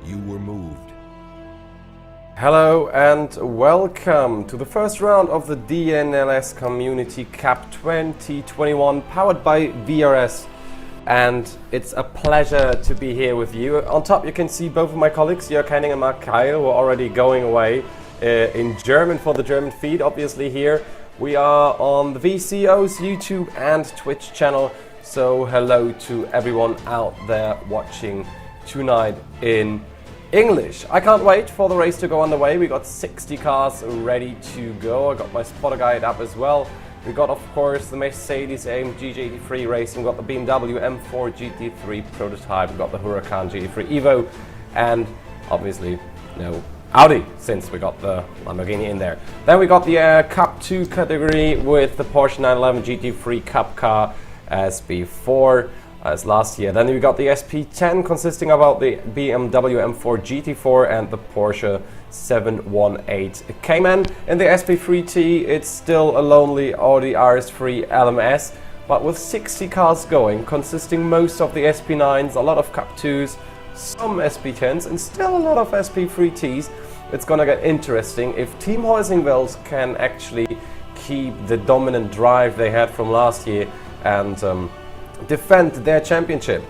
You were moved. Hello and welcome to the first round of the DNLS Community Cup 2021 powered by VRS. And it's a pleasure to be here with you. On top you can see both of my colleagues, Jörg Henning and Mark Keil, who are already going away in German for the German feed. Obviously here we are on the VCO's YouTube and Twitch channel. So hello to everyone out there watching tonight in English. I can't wait for the race to go underway. We got 60 cars ready to go. I got my spotter guide up as well. We got, of course, the Mercedes-AMG GT3 racing. We got the BMW M4 GT3 prototype. We got the Huracan GT3 Evo, and obviously no Audi, since we got the Lamborghini in there. Then we got the Cup 2 category with the Porsche 911 GT3 Cup car as before. As last year. Then we got the SP10 consisting about the BMW M4 GT4 and the Porsche 718 Cayman. In the SP3T it's still a lonely Audi RS3 LMS, but with 60 cars going, consisting most of the SP9s, a lot of Cup 2s, some SP10s and still a lot of SP3Ts. It's gonna get interesting if Team Heusingwells can actually keep the dominant drive they had from last year and defend their championship.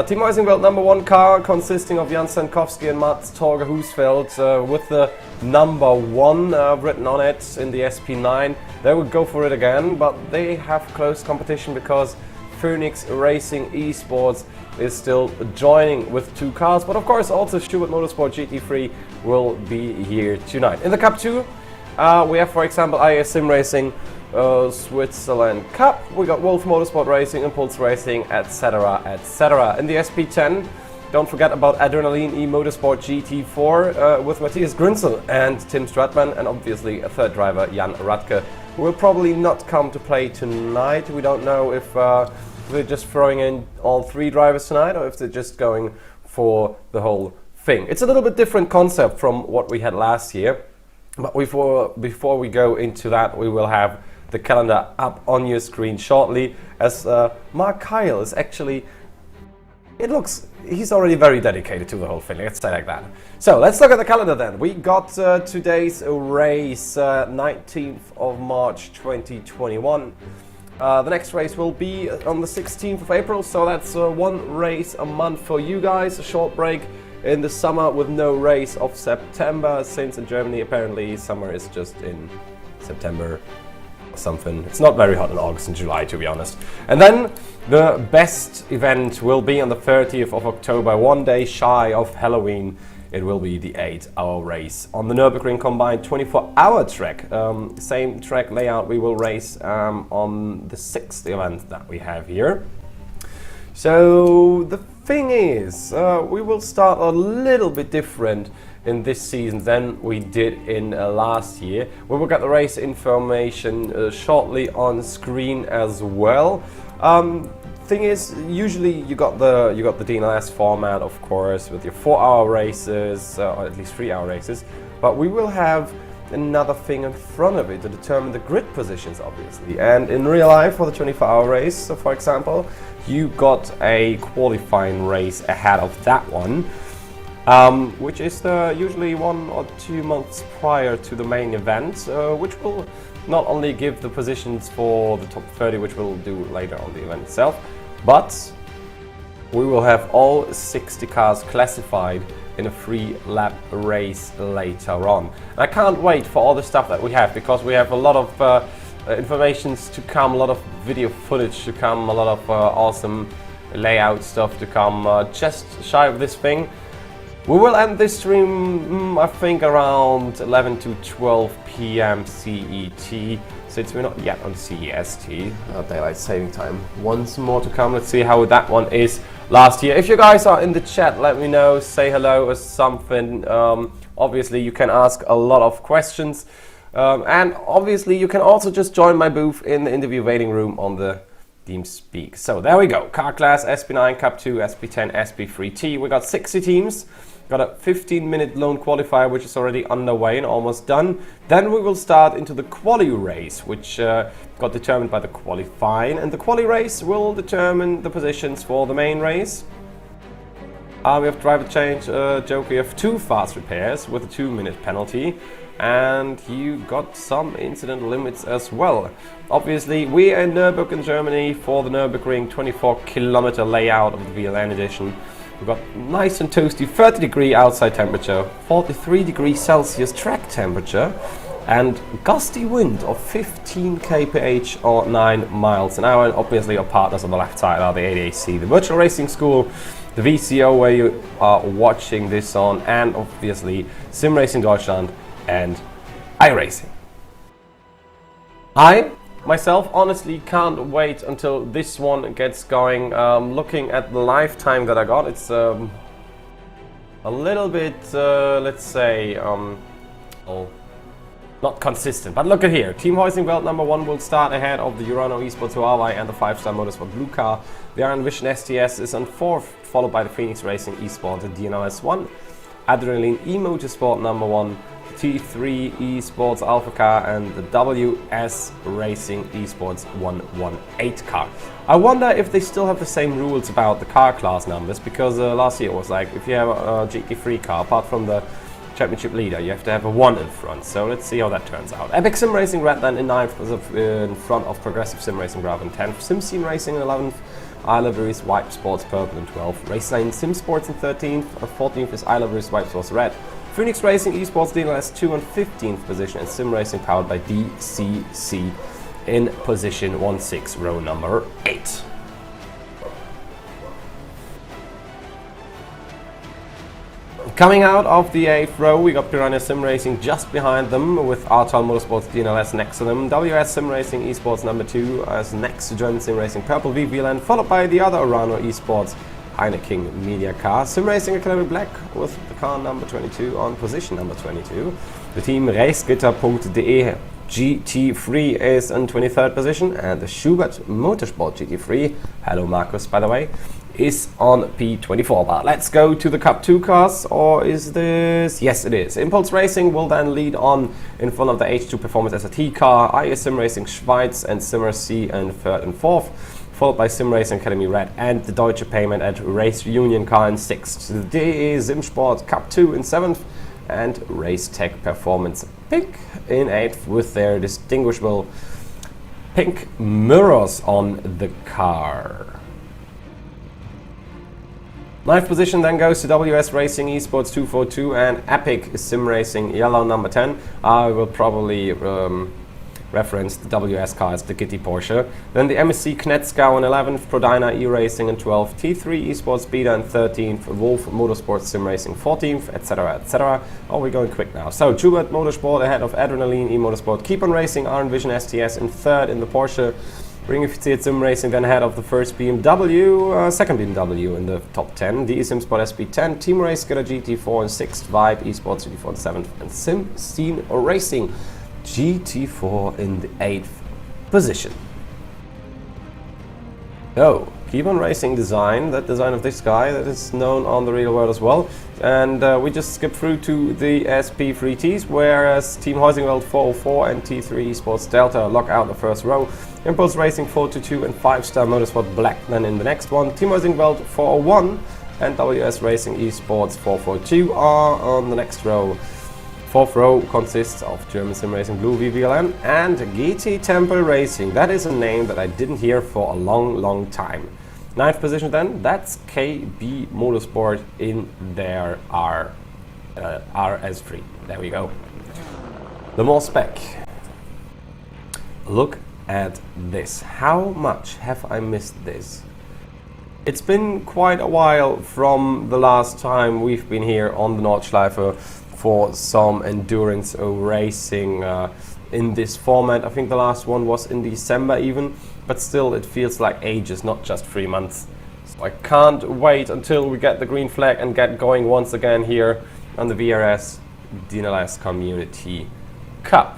Team Heusingweld #1 car consisting of Jan Stankowski and Mats Torge Husfeldt with the #1 written on it in the SP9. They would go for it again, but they have close competition because Phoenix Racing Esports is still joining with 2 cars, but of course also Schubert Motorsport GT3 will be here tonight. In the Cup 2 we have, for example, IAS Sim Racing Switzerland Cup, we got Wolf Motorsport Racing, Impulse Racing, etc, etc. In the SP10, don't forget about Adrenaline E Motorsport GT4 with Matthias Grünzel and Tim Stratman, and obviously a third driver, Jan Radke, who will probably not come to play tonight. We don't know if they're just throwing in all 3 drivers tonight or if they're just going for the whole thing. It's a little bit different concept from what we had last year, but before we go into that, we will have the calendar up on your screen shortly, as Mark Keil is actually, he's already very dedicated to the whole thing, let's say like that. So let's look at the calendar then. We got today's race, 19th of March 2021. The next race will be on the 16th of April, so that's 1 race a month for you guys, a short break in the summer with no race of September, since in Germany apparently summer is just in September or something. It's not very hot in August and July, to be honest. And then the best event will be on the 30th of October, 1 day shy of Halloween. It will be the 8-hour race on the Nürburgring combined 24-hour track. Same track layout we will race on the 6th event that we have here. So the thing is, we will start a little bit different in this season than we did in last year. We will get the race information shortly on screen as well. Thing is, usually you got the DNLS format, of course, with your 4-hour races or at least 3-hour races, but we will have another thing in front of it to determine the grid positions, obviously. And in real life, for the 24-hour race, so for example, you got a qualifying race ahead of that one, which is usually 1 or 2 months prior to the main event, which will not only give the positions for the top 30, which we'll do later on the event itself, but we will have all 60 cars classified in a 3-lap race later on. And I can't wait for all the stuff that we have, because we have a lot of informations to come, a lot of video footage to come, a lot of awesome layout stuff to come, just shy of this thing. We will end this stream, I think, around 11 to 12 p.m. CET, since we're not yet on CEST, Daylight Saving Time. Once more to come, let's see how that one is last year. If you guys are in the chat, let me know, say hello or something. Obviously, you can ask a lot of questions. And obviously, you can also just join my booth in the interview waiting room on the TeamSpeak. So there we go, car class, SP9, Cup 2, SP10, SP3T. We got 60 teams. Got a 15-minute lone qualifier, which is already underway and almost done. Then we will start into the quali race, which got determined by the qualifying. And the quali race will determine the positions for the main race. We have driver change, joke. We have 2 fast repairs with a 2-minute penalty, and you got some incident limits as well. Obviously, we are in Nürburgring in Germany for the Nürburgring 24-kilometer layout of the VLN edition. We've got nice and toasty 30-degree outside temperature, 43 degrees Celsius track temperature, and gusty wind of 15 kph or 9 miles an hour. And obviously our partners on the left side are the ADAC, the Virtual Racing School, the VCO where you are watching this on, and obviously Sim Racing Deutschland and iRacing. I myself honestly can't wait until this one gets going. Looking at the lifetime that I got, it's a little bit, let's say, not consistent. But look at here. Team Hoising Belt number 1 will start ahead of the Urano Esports Huawei and the 5-star Motorsport Blue car. The Iron Vision STS is on 4th, followed by the Phoenix Racing Esports, the DNLS 1, Adrenaline E-Motorsport number 1, T3 Esports Alpha car, and the WS Racing Esports 118 car. I wonder if they still have the same rules about the car class numbers, because last year it was like if you have a GT3 car, apart from the championship leader, you have to have a 1 in front. So let's see how that turns out. Epic Sim Racing Redland in 9th, in front of Progressive Sim Racing Bravo in 10th, SimScene Racing in 11th, iLivery's White Sports Purple in 12th, Raceline Sim Sports in 13th, 14th is iLivery's White Sports Red, Phoenix Racing Esports DNLS 2 and 15th position, and Sim Racing powered by DCC in position 16, row number 8. Coming out of the 8th row, we got Piranha Sim Racing just behind them, with Artal Motorsports DNLS next to them. WS Sim Racing Esports number 2 as next to German Sim Racing Purple VVLN, followed by the other Urano Esports Heineken Media car. Sim Racing Academy Black with the car number 22 on position number 22. The team Racegitter.de GT3 is in 23rd position, and the Schubert Motorsport GT3, hello Marcus by the way, is on P24. But let's go to the Cup 2 cars, or is this? Yes, it is. Impulse Racing will then lead on in front of the H2 Performance SRT car, IS Sim Racing Schweiz and Simmer C in 3rd and 4th, followed by Sim Racing Academy Red and the Deutsche Payment at Race Union car in 6th. The DE Sim Sport Cup 2 in 7th, and Race Tech Performance Pink in 8th with their distinguishable pink mirrors on the car. 9th position then goes to WS Racing Esports 242 and Epic Sim Racing Yellow number 10. I will probably reference the WS car as the Gitti Porsche. Then the MSC Knetzgau in 11th, Prodina E-Racing in 12th, T3 Esports Beta in 13th, Wolf Motorsports Sim Racing 14th, etc, etc. Oh, we're going quick now. So, Schubert Motorsport ahead of Adrenaline E-Motorsport, Keep on Racing, Iron Vision STS in 3rd in the Porsche, Ringifiziert Sim Racing then ahead of the first BMW, second BMW in the top 10, DE Sim Sport SP10, Team Race Getter GT4 in 6th, Vibe Esports GT4 in 7th, and Sim Scene Racing GT4 in the 8th position. So, Keep on Racing design, that design of this guy that is known on the real world as well. And we just skip through to the SP3Ts, whereas Team Hoisingwald 404 and T3 Esports Delta lock out the first row. Impulse Racing 422 and 5-star Motorsport Black then in the next one. Team Hoisingwald 401 and WS Racing Esports 442 are on the next row. 4th row consists of German Sim Racing Blue VVLN and GT Temple Racing. That is a name that I didn't hear for a long time. 9th position then, that's KB Motorsport in their RS3. There we go. The more spec. Look at this. How much have I missed this? It's been quite a while from the last time we've been here on the Nordschleife for some endurance racing in this format. I think the last one was in December even, but still it feels like ages, not just 3 months. So I can't wait until we get the green flag and get going once again here on the VRS DNLS Community Cup.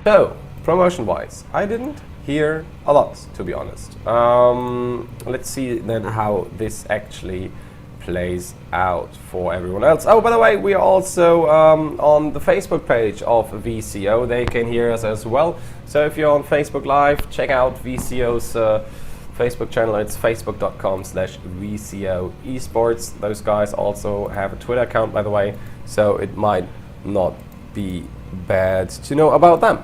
So, promotion-wise, I didn't hear a lot, to be honest. Let's see then how this actually plays out for everyone else. Oh, by the way, we are also on the Facebook page of VCO. They can hear us as well. So if you're on Facebook Live, check out VCO's Facebook channel. It's facebook.com/VCO Esports. Those guys also have a Twitter account, by the way, so it might not be bad to know about them.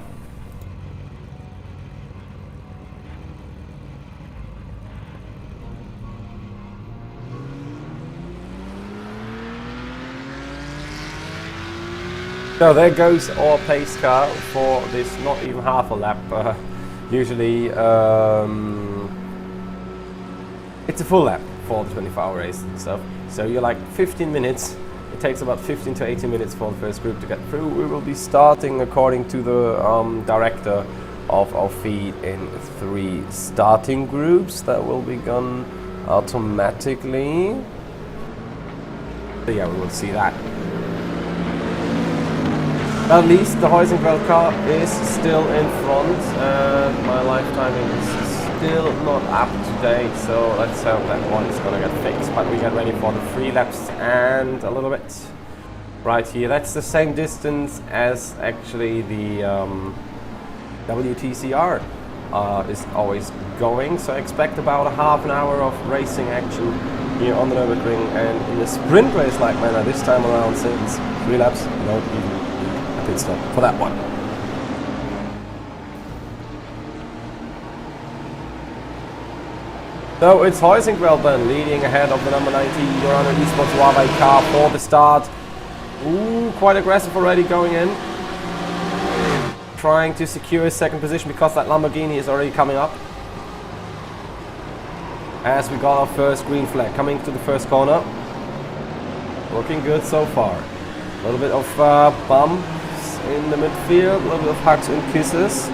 So there goes our pace car for this, not even half a lap. Usually it's a full lap for the 24-hour race and stuff. So you're like 15 minutes. It takes about 15 to 18 minutes for the first group to get through. We will be starting, according to the director of our feed, in 3 starting groups that will be gone automatically. So yeah, we will see that. At least the Heusingfeld car is still in front, and my life timing is still not up to date, so let's hope that one is gonna get fixed. But we get ready for the 3 laps and a little bit right here. That's the same distance as actually the WTCR is always going, so I expect about a half an hour of racing action here on the Nürburgring, and in a sprint race like manner this time around, since 3 laps, not even pit stop for that one. So it's Heusingfeld then leading ahead of the number 19 Esports Huawei car for the start. Ooh, quite aggressive already going in, trying to secure his second position because that Lamborghini is already coming up. As we got our first green flag coming to the first corner. Looking good so far. A little bit of bumps in the midfield, a little bit of hugs and kisses,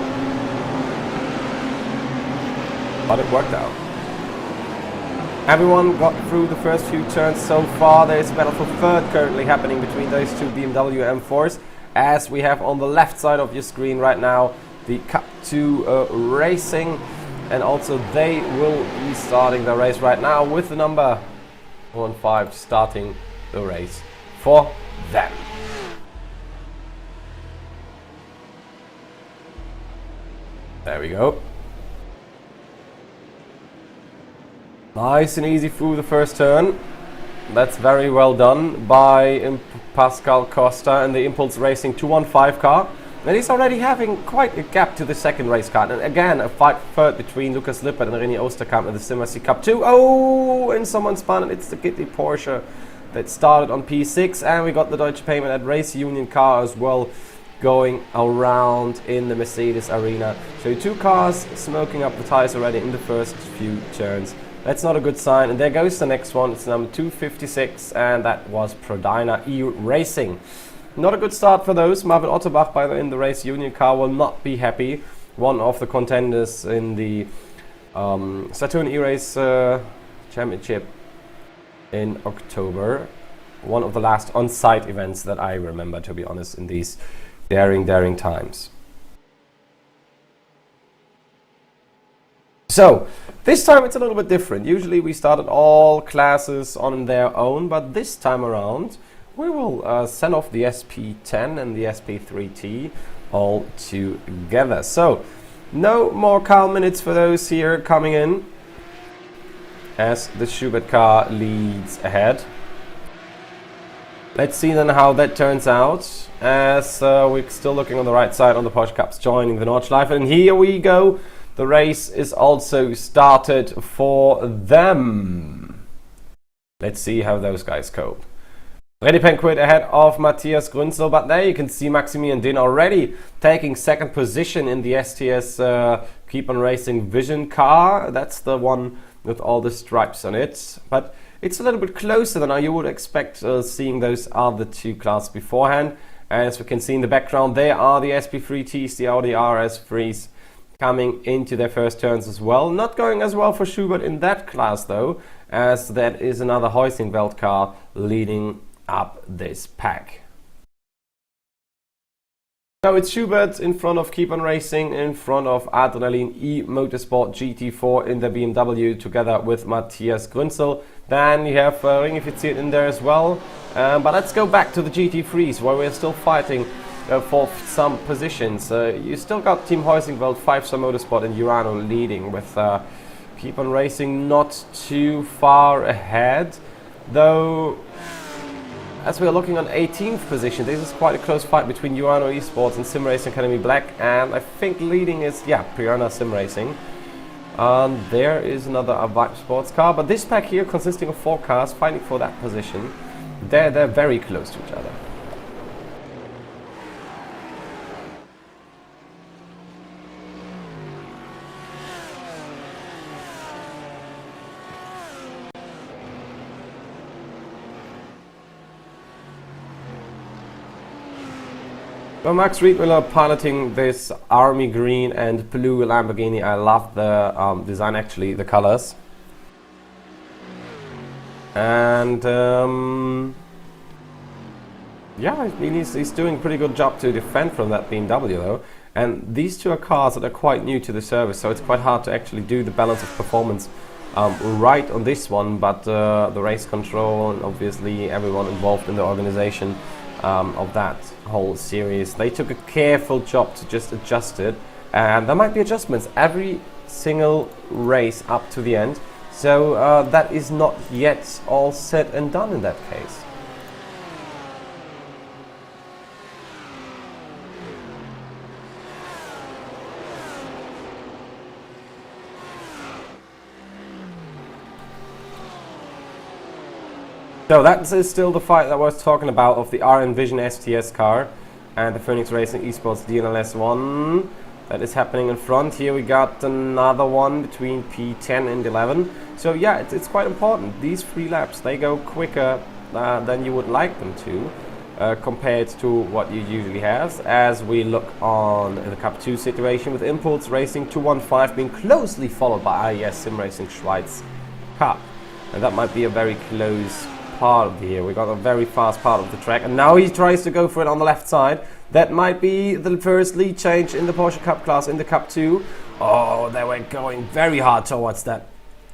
but it worked out. Everyone got through the first few turns so far. There's a battle for third currently happening between those 2 BMW M4s, as we have on the left side of your screen right now the Cup 2 Racing, and also they will be starting the race right now with the number 15 starting the race for them. There we go. Nice and easy through the first turn. That's very well done by Pascal Costa and the Impulse Racing 215 car. And he's already having quite a gap to the second race car. And again, a fight third between Lukas Lippert and René Osterkamp in the Simmercy Cup 2. Oh, and someone spun it. It's the Gitti Porsche that started on P6. And we got the Deutsche Payment at Race Union car as well, going around in the Mercedes arena. So 2 cars smoking up the tires already in the first few turns. That's not a good sign. And there goes the next one. It's number 256, and that was Prodina E-Racing. Not a good start for those. Marvin Otterbach, by the way, in the Race Union car, will not be happy. One of the contenders in the Saturn E-Race Championship in October. One of the last on-site events that I remember, to be honest, in these daring times. So this time it's a little bit different. Usually we started all classes on their own, but this time around we will send off the SP10 and the SP3T all together. So no more car minutes for those here coming in, as the Schubert car leads ahead. Let's see then how that turns out, as we're still looking on the right side on the Porsche Cups joining the Nordschleife. And here we go. The race is also started for them. Let's see how those guys cope. Freddy Penquit ahead of Matthias Grünzel, but there you can see Maximilian Din already taking second position in the STS Keep on Racing Vision car. That's the one with all the stripes on it. But it's a little bit closer than you would expect, seeing those other 2 cars beforehand. As we can see in the background, there are the SP3Ts, the Audi RS3s, coming into their first turns as well. Not going as well for Schubert in that class though, as that is another Heusingfeld car leading up this pack. So it's Schubert in front of Keep on Racing, in front of Adrenalin E Motorsport GT4 in the BMW, together with Matthias Grünzel. Then you have Ringifiziert in there as well. But let's go back to the GT3s, where we're still fighting for some positions. You still got Team Heusingfeld, 5-Star Motorsport and Urano leading, with Keep on racing, not too far ahead, though. As we are looking on 18th position, this is quite a close fight between Urano Esports and Sim Racing Academy Black, and I think leading is, yeah, Piranha Sim Racing. There is another Vibe Sports car, but this pack here, consisting of 4 cars fighting for that position, they're very close to each other. Well, Max Riedmüller piloting this army green and blue Lamborghini. I love the design, actually, the colors. And yeah, I mean, he's doing a pretty good job to defend from that BMW though. And these two are cars that are quite new to the service, so it's quite hard to actually do the balance of performance right on this one. But the race control and obviously everyone involved in the organization of that whole series, they took a careful job to just adjust it, and there might be adjustments every single race up to the end, so that is not yet all said and done in that case. So that is still the fight that I was talking about of the RN Vision STS car and the Phoenix Racing Esports DNLS one. That is happening in front. Here we got another one between P10 and 11. So yeah, it's quite important. These 3 laps, they go quicker than you would like them to compared to what you usually have. As we look on the Cup 2 situation with Impulse Racing 215 being closely followed by IES Sim Racing Schweiz Cup. And that might be a very close part of the year. We got a very fast part of the track, and now he tries to go for it on the left side. That might be the first lead change in the Porsche Cup class in the Cup 2. Oh, they were going very hard towards that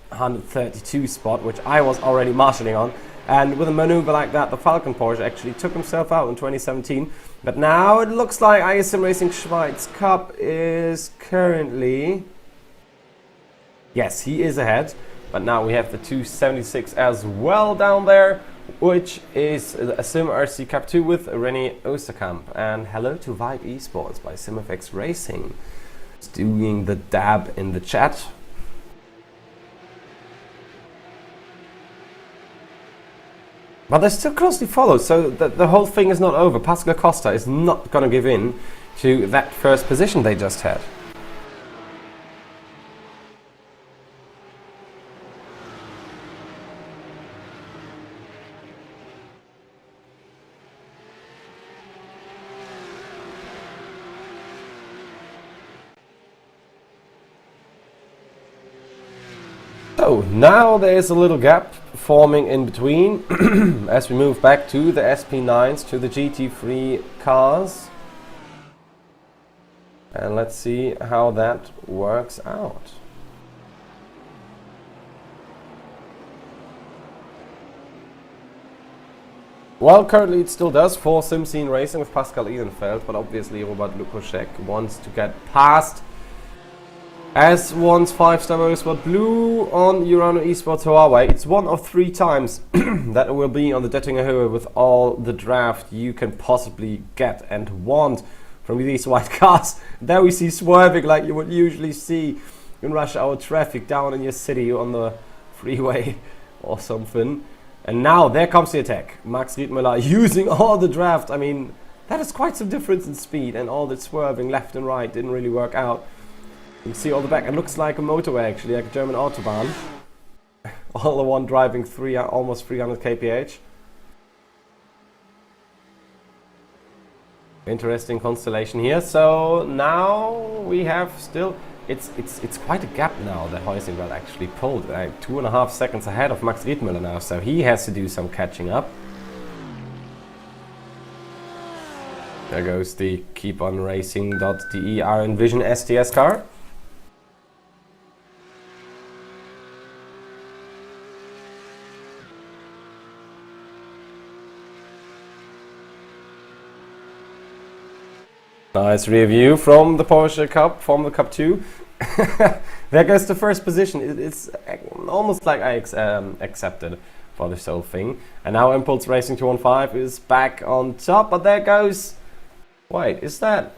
132 spot, which I was already marshalling on. And with a maneuver like that, the Falcon Porsche actually took himself out in 2017. But now it looks like IES Sim Racing Schweiz Cup is currently... Yes, he is ahead. But now we have the 276 as well down there, which is a Sim RC Cup 2 with René Oosterkamp. And hello to Vibe Esports by SimFX Racing. It's doing the dab in the chat. But they're still closely followed, so the whole thing is not over. Pascal Costa is not going to give in to that first position they just had. So now there's a little gap forming in between as we move back to the SP9s, to the GT3 cars. And let's see how that works out. Well, currently it still does for SimScene Racing with Pascal Ehrenfeld, but obviously Robert Lukoschek wants to get past as one's 5-star motorsport blue on Urano Esports Huawei. It's one of 3 times that it will be on the Dettinger Höhe with all the draft you can possibly get and want from these white cars. There we see swerving like you would usually see in rush hour traffic down in your city on the freeway or something. And now there comes the attack. Max Riedmüller using all the draft. I mean, that is quite some difference in speed, and all the swerving left and right didn't really work out. You can see all the back. It looks like a motorway actually, like a German Autobahn. All the one driving almost 300 kph. Interesting constellation here. So now we have still, it's quite a gap now that Heusinger actually pulled, 2.5 seconds ahead of Max Riedmüller now, so he has to do some catching up. There goes the keeponracing.de RN Vision STS car. Nice review from the Porsche Cup, from the Cup 2. There goes the first position. It's almost like I accepted for this whole thing. And now Impulse Racing 215 is back on top, but there goes... Wait, is that...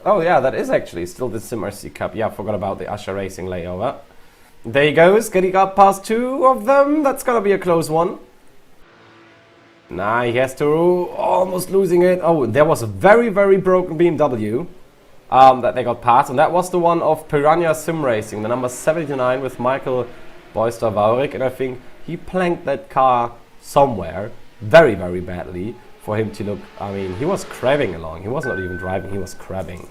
Oh yeah, that is actually still the SimRC Cup. Yeah, I forgot about the Usher Racing layover. There he goes, getting up past two of them. That's gonna be a close one. Nah, he has to almost losing it. Oh, there was a very, very broken BMW that they got past, and that was the one of Piranha Sim Racing, the number 79 with Michael Boyster-Vaurik, and I think he planked that car somewhere very, very badly for him to look. I mean, he was crabbing along. He was not even driving, he was crabbing.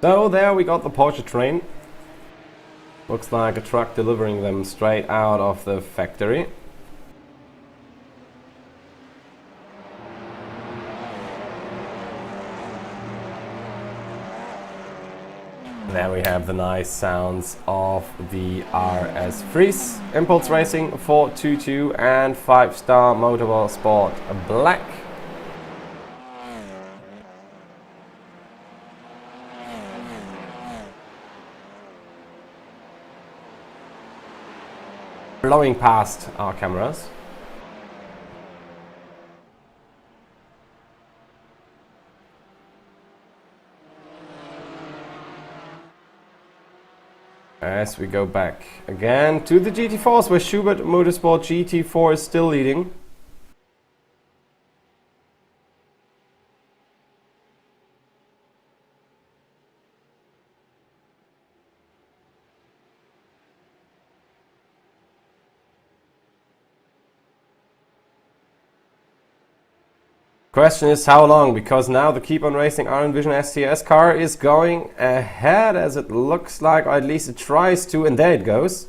So there we got the Porsche train. Looks like a truck delivering them straight out of the factory. There we have the nice sounds of the RS Freeze. Impulse Racing 422 and 5-star Motorsport Black. Blowing past our cameras. As we go back again to the GT4s, where Schubert Motorsport GT4 is still leading. Question is how long, because now the Keep On Racing Iron Vision STS car is going ahead, as it looks like, or at least it tries to, and there it goes.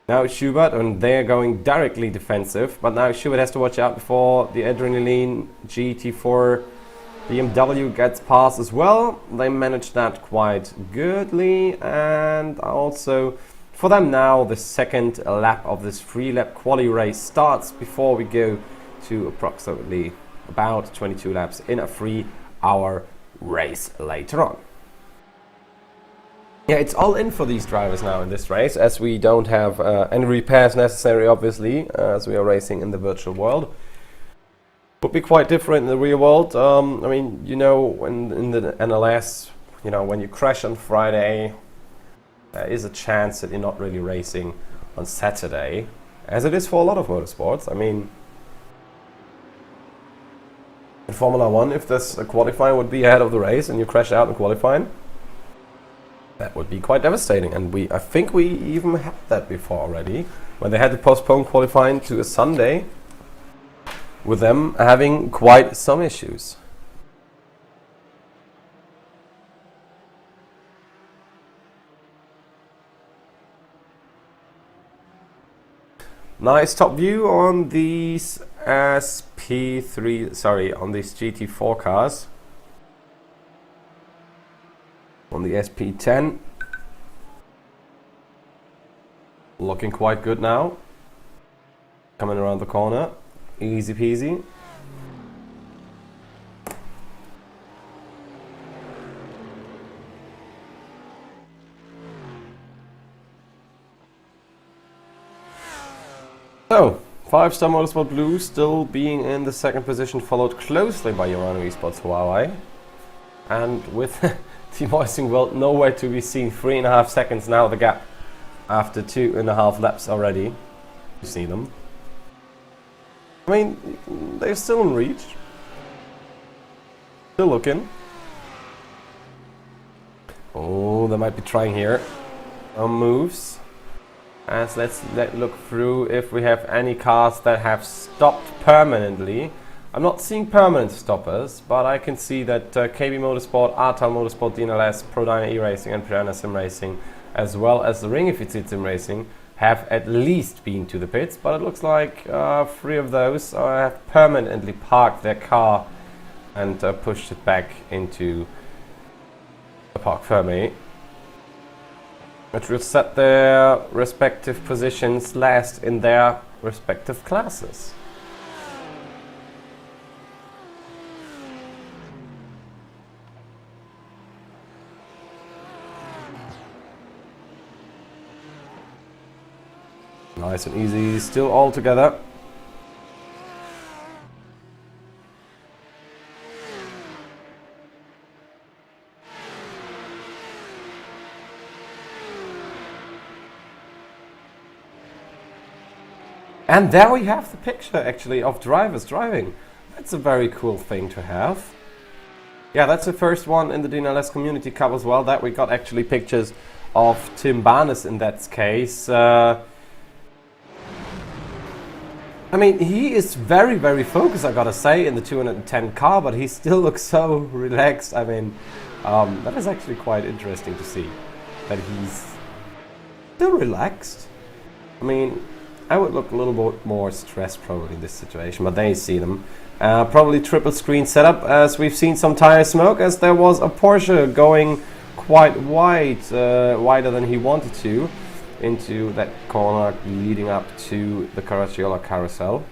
Now Schubert, and they're going directly defensive, but now Schubert has to watch out before the Adrenaline GT4 BMW gets past as well. They managed that quite goodly, and also for them now the second lap of this 3-lap quali race starts before we go to approximately about 22 laps in a 3-hour race later on. Yeah, it's all in for these drivers now in this race, as we don't have any repairs necessary, obviously, as we are racing in the virtual world. Would be quite different in the real world. I mean, you know, in the NLS, you know, when you crash on Friday, there is a chance that you're not really racing on Saturday, as it is for a lot of motorsports. I mean, in Formula 1, if this qualifying would be ahead of the race and you crash out in qualifying, that would be quite devastating. And I think we even had that before already, when they had to postpone qualifying to a Sunday, with them having quite some issues. Nice top view on these on these GT4 cars. On the SP10. Looking quite good now. Coming around the corner. Easy peasy. So, 5-star Motorsport Blue still being in the second position, followed closely by Urano Esports Huawei. And with Team Hoisting World nowhere to be seen, 3.5 seconds now the gap after 2.5 laps already. You see them. I mean, they're still in reach. Still looking. Oh, they might be trying here. Moves. As let's look through if we have any cars that have stopped permanently. I'm not seeing permanent stoppers, but I can see that KB Motorsport, Artal Motorsport, DNLS, ProDyna E-Racing and Piranha Sim Racing, as well as the Ringified Sim Racing, have at least been to the pits, but it looks like 3 of those have permanently parked their car and pushed it back into a Park Fermi, which will set their respective positions last in their respective classes. Nice and easy, still all together. And there we have the picture actually of drivers driving. That's a very cool thing to have. Yeah, that's the first one in the DNLS Community Cup as well, that we got actually pictures of Tim Barnes in that case. I mean, he is very, very focused, I gotta say, in the 210 car, but he still looks so relaxed. I mean, that is actually quite interesting to see, that he's still relaxed. I mean, I would look a little bit more stressed probably in this situation, but there you see them. Probably triple screen setup, as we've seen some tire smoke, as there was a Porsche going quite wide, wider than he wanted to, into that corner leading up to the Caracciola carousel.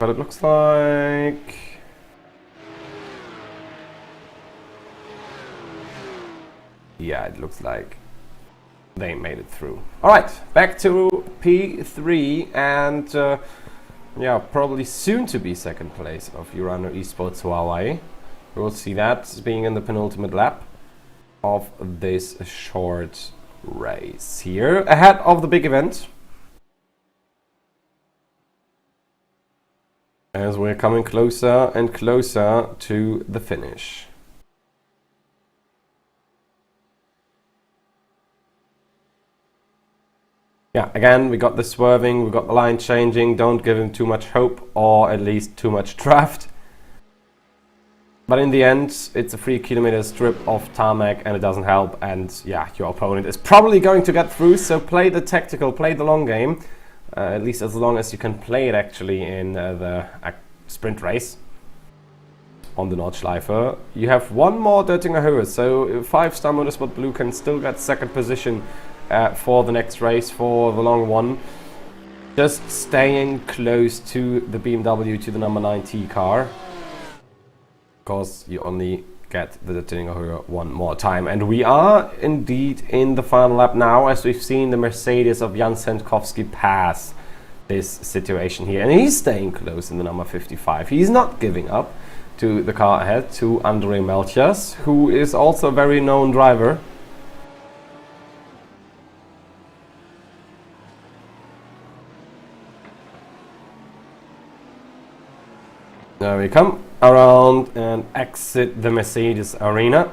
But it looks like... yeah, it looks like they made it through. Alright, back to P3 and yeah, probably soon to be second place of Urano Esports Huawei. We'll see that being in the penultimate lap of this short race here, ahead of the big event. As we're coming closer and closer to the finish. Yeah, again, we got the swerving, we got the line changing. Don't give him too much hope, or at least too much draft. But in the end, it's a 3 kilometer strip of tarmac and it doesn't help. And yeah, your opponent is probably going to get through. So play the tactical, play the long game. At least as long as you can play it actually in the sprint race on the Nordschleife. You have one more Döttinger Höhe. So 5-star Motorsport Blue can still get second position for the next race, for the long one. Just staying close to the BMW, to the number 9T car. Because you only get the Döttinger Höhe one more time. And we are indeed in the final lap now, as we've seen the Mercedes of Jan Sendkowski pass this situation here. And he's staying close in the number 55. He's not giving up to the car ahead, to André Melchias, who is also a very known driver. There we come. Around and exit the Mercedes arena.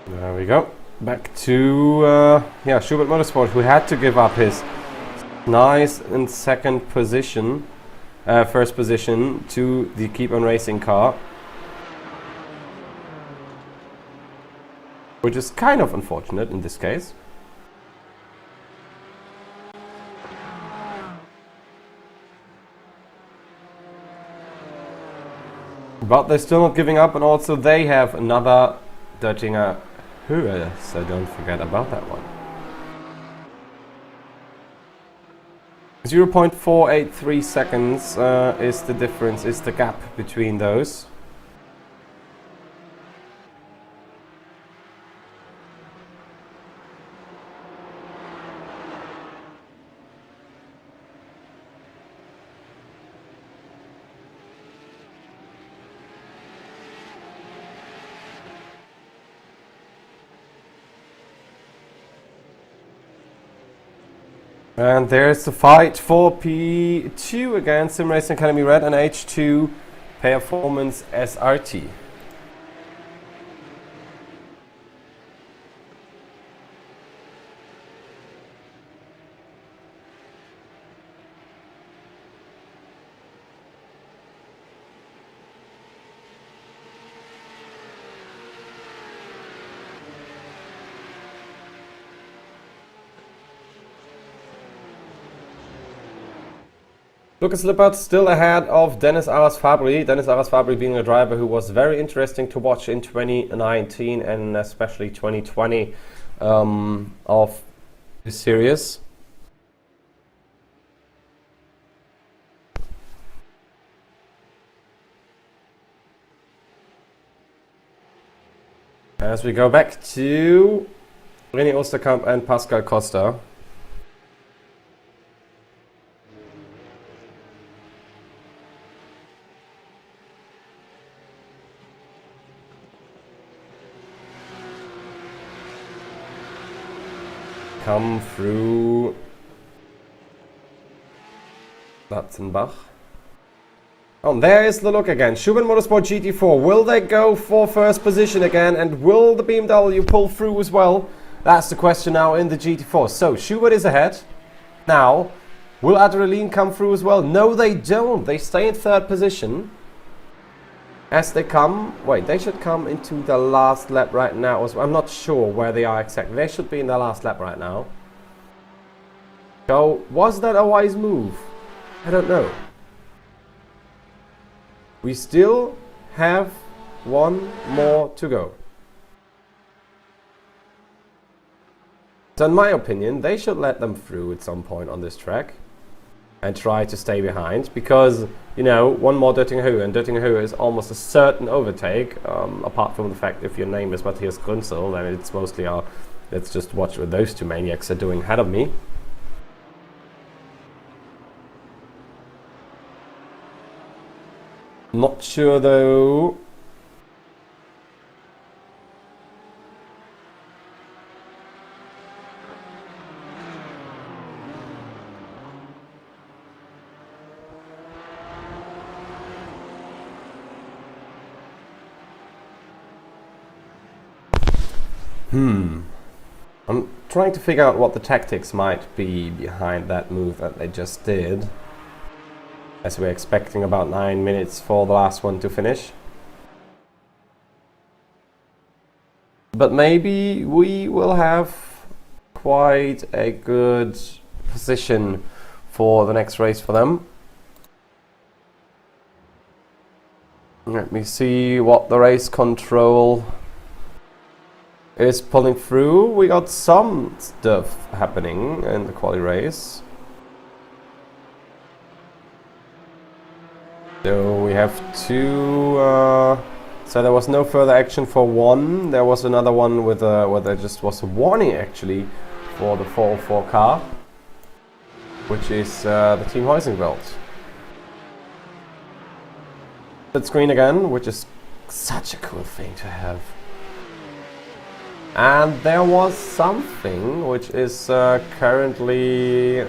There we go. Back to yeah, Schubert Motorsport, who had to give up his nice and second position, first position, to the Keep On Racing car, which is kind of unfortunate in this case. But they're still not giving up, and also they have another Döttinger Höhe, so don't forget about that one. 0.483 seconds is the difference, is the gap between those. And there's the fight for P2 against Sim Racing Academy Red and H2 Performance SRT. Lucas Lippert still ahead of Dennis Aras-Fabry. Dennis Aras-Fabry being a driver who was very interesting to watch in 2019 and especially 2020 of this series. As we go back to René Osterkamp and Pascal Costa. Come through Latzenbach. Oh, there is the look again. Schubert Motorsport GT4. Will they go for first position again? And will the BMW pull through as well? That's the question now in the GT4. So, Schubert is ahead. Now, will Adrenaline come through as well? No, they don't. They stay in third position. As they come... Wait, they should come into the last lap right now. I'm not sure where they are exactly. They should be in the last lap right now. So, was that a wise move? I don't know. We still have one more to go. So in my opinion, they should let them through at some point on this track and try to stay behind, because, you know, one more Döttinger-Höhe, and Döttinger-Höhe is almost a certain overtake, apart from the fact if your name is Matthias Grünzel, then it's mostly let's just watch what those two maniacs are doing ahead of me. Not sure though. I'm trying to figure out what the tactics might be behind that move that they just did, as we're expecting about 9 minutes for the last one to finish. But maybe we will have quite a good position for the next race for them. Let me see what the race control is pulling through. We got some stuff happening in the quali race. So we have two. So there was no further action for one. There was another one with where there just was a warning actually for the 404 car, which is the Team Heusingbelt. Split screen again, which is such a cool thing to have. And there was something which is currently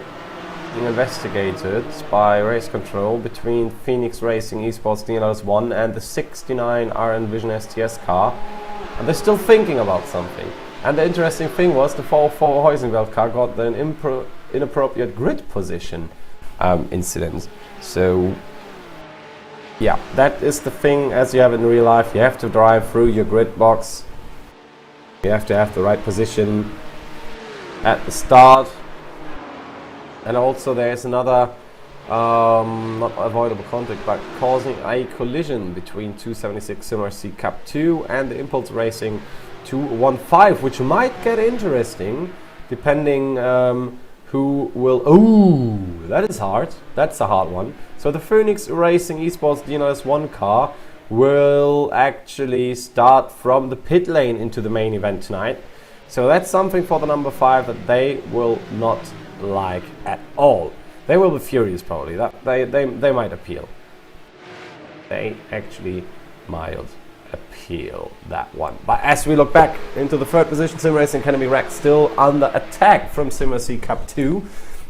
being investigated by race control between Phoenix Racing Esports DNLS 1 and the 69 RN Vision STS car, and they're still thinking about something. And the interesting thing was the 404 Heusingbelt car got an inappropriate grid position incident. So yeah, that is the thing as you have in real life. You have to drive through your grid box. You have to have the right position at the start. And also there is another not avoidable contact, but causing a collision between 276 SimRC Cup 2 and the Impulse Racing 215, which might get interesting depending who will... Ooh, that is hard. That's a hard one. So the Phoenix Racing Esports DNLS 1 car will actually start from the pit lane into the main event tonight. So that's something for the number 5 that they will not like at all. They will be furious probably. That they might appeal. They actually might appeal that one. But as we look back into the third position, Sim Racing Academy Rack still under attack from SimRC Cup 2.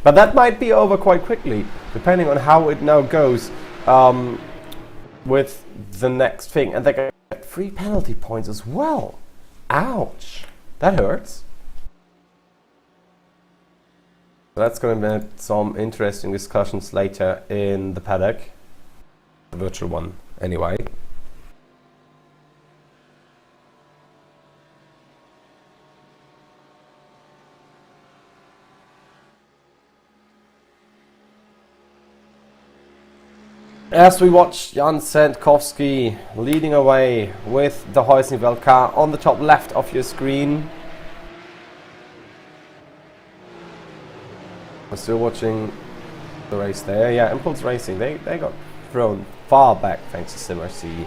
But that might be over quite quickly, depending on how it now goes with the next thing. And they get 3 penalty points as well. Ouch. That hurts. That's going to be some interesting discussions later in the paddock. The virtual one, anyway. As we watch Jan Sendkowski leading away with the Heusenfeld car on the top left of your screen. We're still watching the race there. Yeah, Impulse Racing, they got thrown far back thanks to SimRC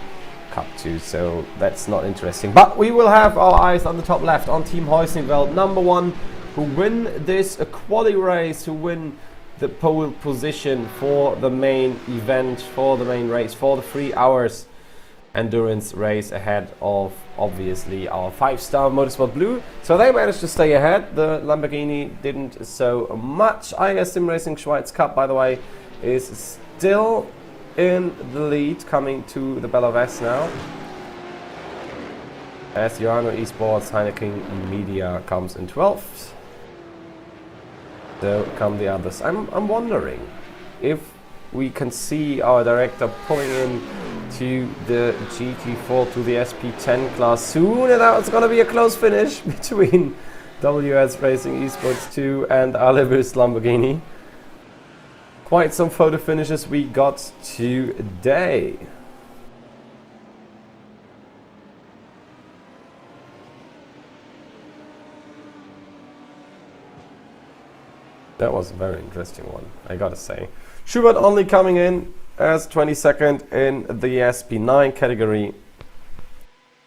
Cup 2, so that's not interesting. But we will have our eyes on the top left on Team Heusenfeld, number 1, who win this quali race, who win the pole position for the main event, for the main race, for the 3 hours endurance race ahead of obviously our 5-star Motorsport Blue. So they managed to stay ahead. The Lamborghini didn't so much. ISM Racing Schweiz Cup, by the way, is still in the lead, coming to the Bell of S now, as Johanno Esports Heineken Media comes in 12th. So come the others. I'm wondering if we can see our director pulling in to the GT4 to the SP10 class soon, and now it's going to be a close finish between WS Racing Esports 2 and Alibis Lamborghini. Quite some photo finishes we got today. That was a very interesting one, I gotta say. Schubert only coming in as 22nd in the SP9 category.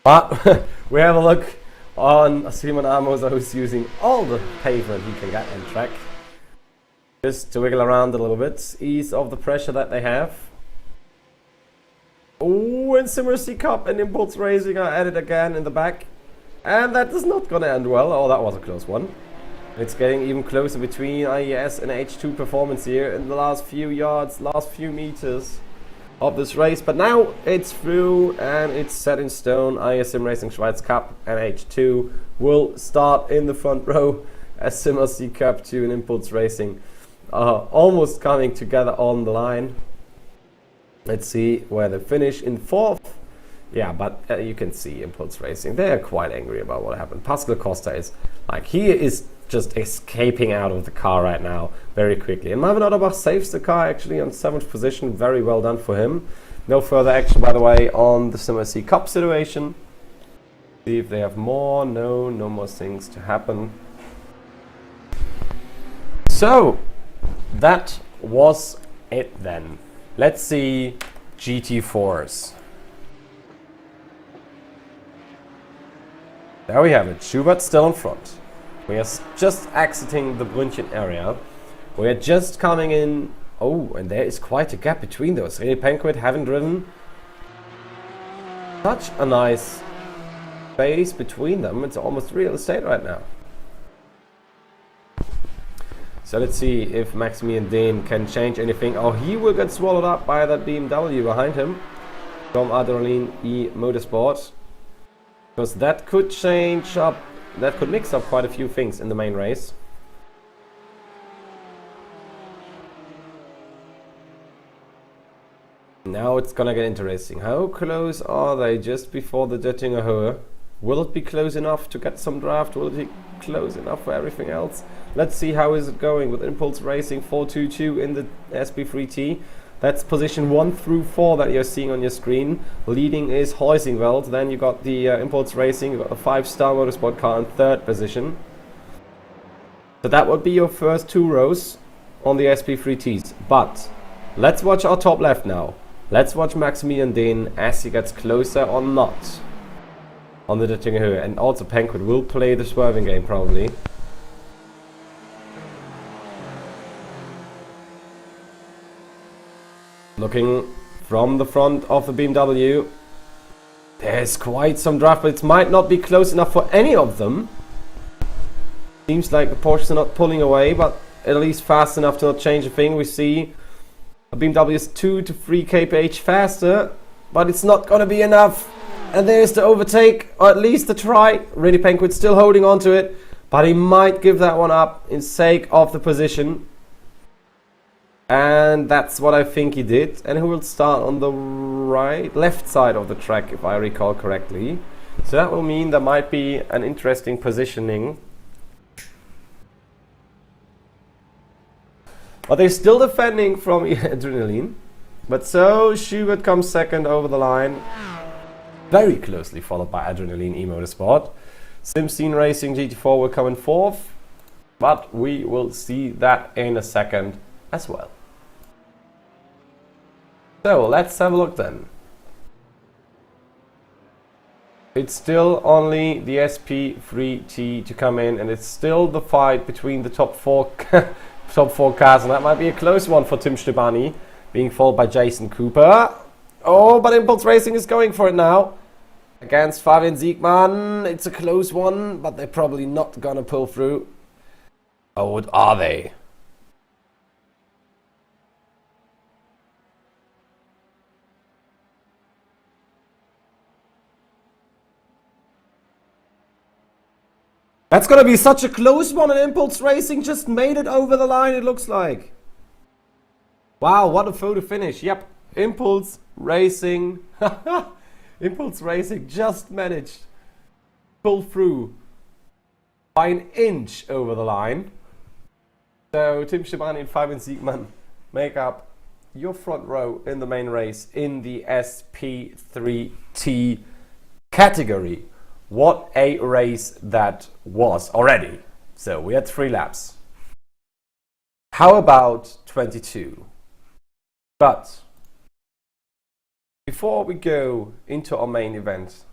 But we have a look on Simon Amoser, who's using all the pavement he can get on track, just to wiggle around a little bit, ease off the pressure that they have. Oh, and SimRC Cup and Impulse Racing are at it again in the back. And that is not gonna end well. Oh, that was a close one. It's getting even closer between IES and H2 Performance here in the last few yards, last few meters of this race. But now it's through and it's set in stone. ISM Racing Schweiz Cup and H2 will start in the front row, as SimRC Cup 2 and Impulse Racing are almost coming together on the line. Let's see where they finish in 4th. Yeah, but you can see Impulse Racing, they're quite angry about what happened. Pascal Costa is like, he is just escaping out of the car right now very quickly. And Marvin Otterbach saves the car actually on 7th position. Very well done for him. No further action, by the way, on the SimRC Cup situation. See if they have more. No more things to happen. So that was it then. Let's see GT4s. There we have it. Schubert still in front. We are just exiting the Brünnchen area. We are just coming in. Oh, and there is quite a gap between those. René Penquit having driven such a nice space between them. It's almost real estate right now. So let's see if Maximilian Dehn can change anything. Oh, he will get swallowed up by that BMW behind him from Adrenaline E Motorsport. Because that could change up, that could mix up quite a few things in the main race. Now it's gonna get interesting. How close are they just before the Döttinger Höhe? Will it be close enough to get some draft? Will it be close enough for everything else? Let's see how is it going with Impulse Racing 422 in the SP3T. That's position 1 through 4 that you're seeing on your screen. Leading is Heusenfeld. Then you got the Impulse Racing, you got the 5-star Motorsport car in 3rd position. So that would be your first 2 rows on the SP3Ts. But let's watch our top left now. Let's watch Maximilian Dehn as he gets closer or not on the Döttinger Höhe. And also Penquit will play the swerving game probably. Looking from the front of the BMW, there's quite some draft, but it might not be close enough for any of them. Seems like the Porsches are not pulling away, but at least fast enough to not change a thing. We see a BMW is 2 to 3 kph faster, but it's not going to be enough. And there's the overtake, or at least the try. René Penquit still holding on to it, but he might give that one up in sake of the position. And that's what I think he did. And he will start on the left side of the track, if I recall correctly. So that will mean there might be an interesting positioning. But they're still defending from Adrenaline. But so Schubert comes second over the line, very closely followed by Adrenaline eMotorsport. Simscene Racing GT4 will come in fourth, but we will see that in a second as well. So let's have a look then. It's still only the SP3T to come in, and it's still the fight between the top four cars, and that might be a close one for Tim Stebani, being followed by Jason Cooper. Oh, but Impulse Racing is going for it now against Fabian Siegmann. It's a close one, but they're probably not gonna pull through. Oh, what are they? That's gonna be such a close one, and Impulse Racing just made it over the line, it looks like. Wow, what a photo finish. Yep, Impulse Racing. Impulse Racing just managed to pull through by an inch over the line. So Tim Stebani and Fabian Siegmann make up your front row in the main race in the SP3T category. What a race that was already. So we had 3 laps. How about 22? But before we go into our main event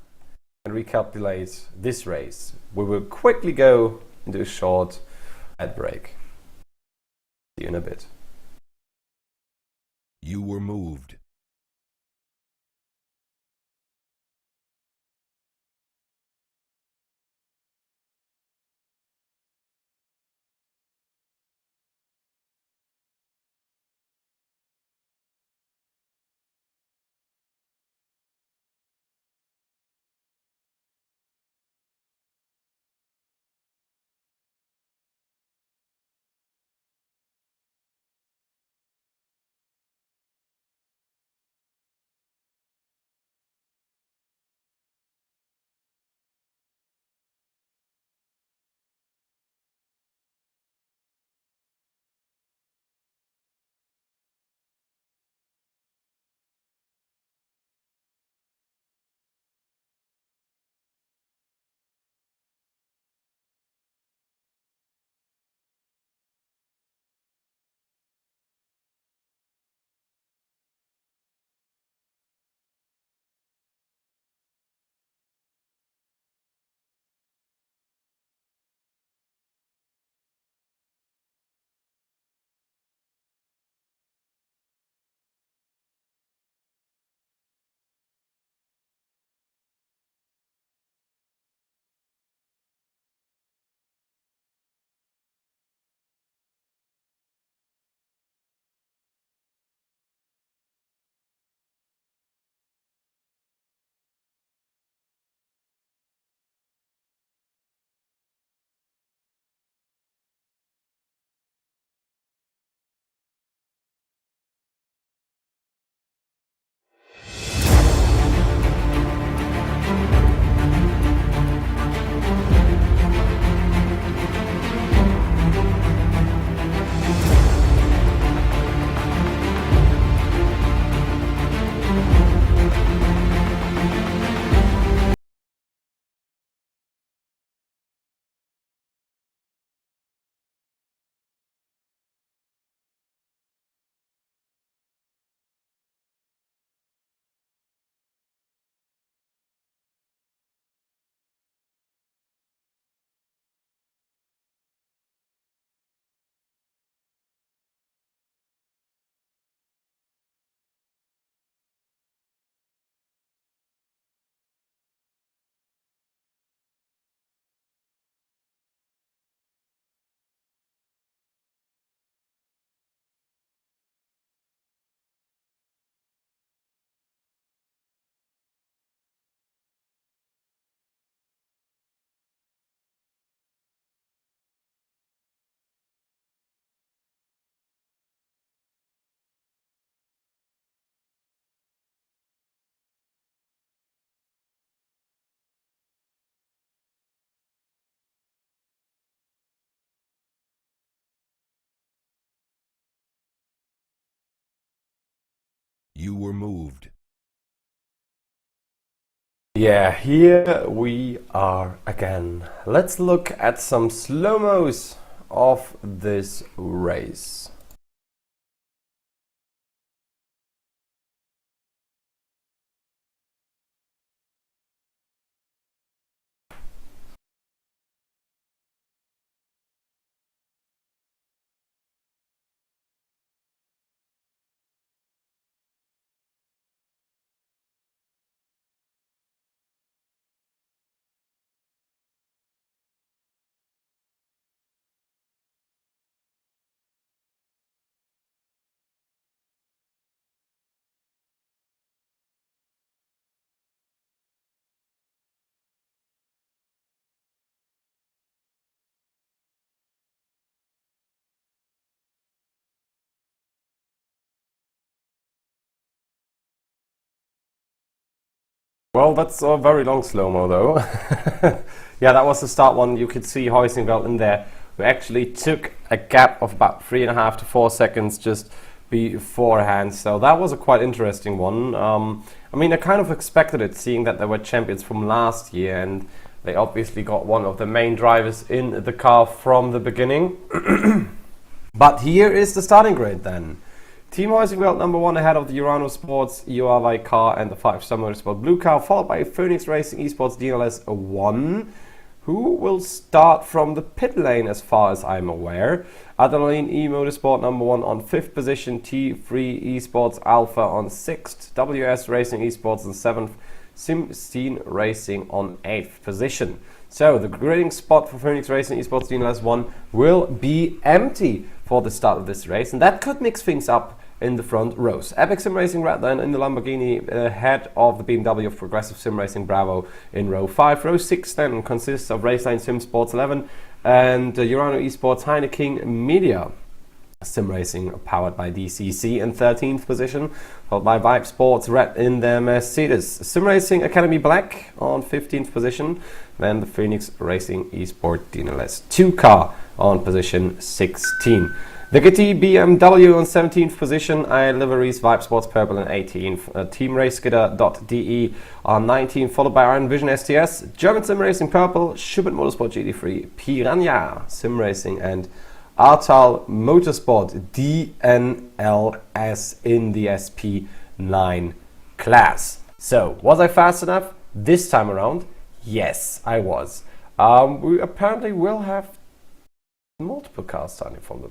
and recapitulate this race, we will quickly go into a short ad break. See you in a bit. You were moved. You were moved. Yeah, here we are again. Let's look at some slow-mos of this race. Well, that's a very long slow-mo though. Yeah, that was the start one. You could see Heusingveld in there. We actually took a gap of about 3.5 to 4 seconds just beforehand. So that was a quite interesting one. I mean, I kind of expected it, seeing that they were champions from last year, and they obviously got one of the main drivers in the car from the beginning. But here is the starting grid then. Team Heusingveld number 1 ahead of the Urano Sports UAV car and the 5-star Motorsport blue car, followed by Phoenix Racing Esports DNLS 1, who will start from the pit lane as far as I'm aware. Adrenaline E Motorsport number 1 on 5th position, T3 Esports Alpha on 6th, WS Racing Esports on 7th, Sim Racing on 8th position. So the gridding spot for Phoenix Racing Esports DNLS 1 will be empty for the start of this race, and that could mix things up in the front rows. Epic Sim Racing Red then in the Lamborghini ahead of the BMW of Progressive Sim Racing Bravo in row 5. Row 6 then consists of Raceline Sim Sports 11 and Urano Esports Heineken Media Sim Racing powered by DCC in 13th position, followed by Vibe Sports Red in the Mercedes. Sim Racing Academy Black on 15th position, then the Phoenix Racing Esport DNLS 2 car on position 16. The GT BMW on 17th position, I Liveries Vibe Sports Purple on 18th, Team RaceGitter.de on 19th, followed by Iron Vision STS, German Sim Racing Purple, Schubert Motorsport GT3, Piranha Sim Racing and Artal Motorsport DNLS in the SP9 class. So, was I fast enough this time around? Yes, I was. We apparently will have multiple cars starting from the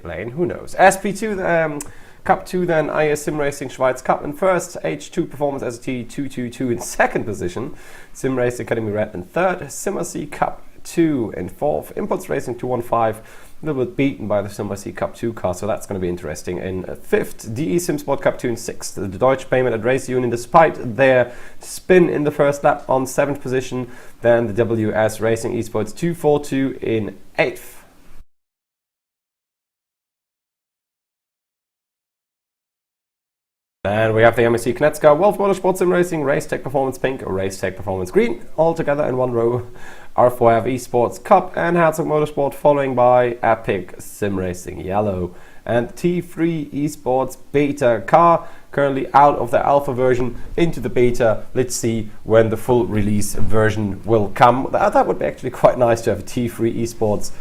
lane, who knows. SP2, Cup 2 then, IS Sim Racing Schweiz Cup in first, H2 Performance ST 222 in second position, Sim Racing Academy Red in third, Simmer C Cup 2 in fourth, Imports Racing 215, a little bit beaten by the Simmer C Cup 2 car, so that's going to be interesting. In fifth, DE Sim Sport Cup 2 in sixth, the Deutsche Payment at Race Union, despite their spin in the first lap on seventh position, then the WS Racing Esports 242 in eighth. And we have the MSC Knetska, Wolf Motorsport Sim Racing, Race Tech Performance Pink, Race Tech Performance Green, all together in one row. R4F Esports Cup and Herzog Motorsport, following by Epic Sim Racing Yellow. And T3 Esports Beta car, currently out of the alpha version into the beta. Let's see when the full release version will come. That would be actually quite nice to have a T3 Esports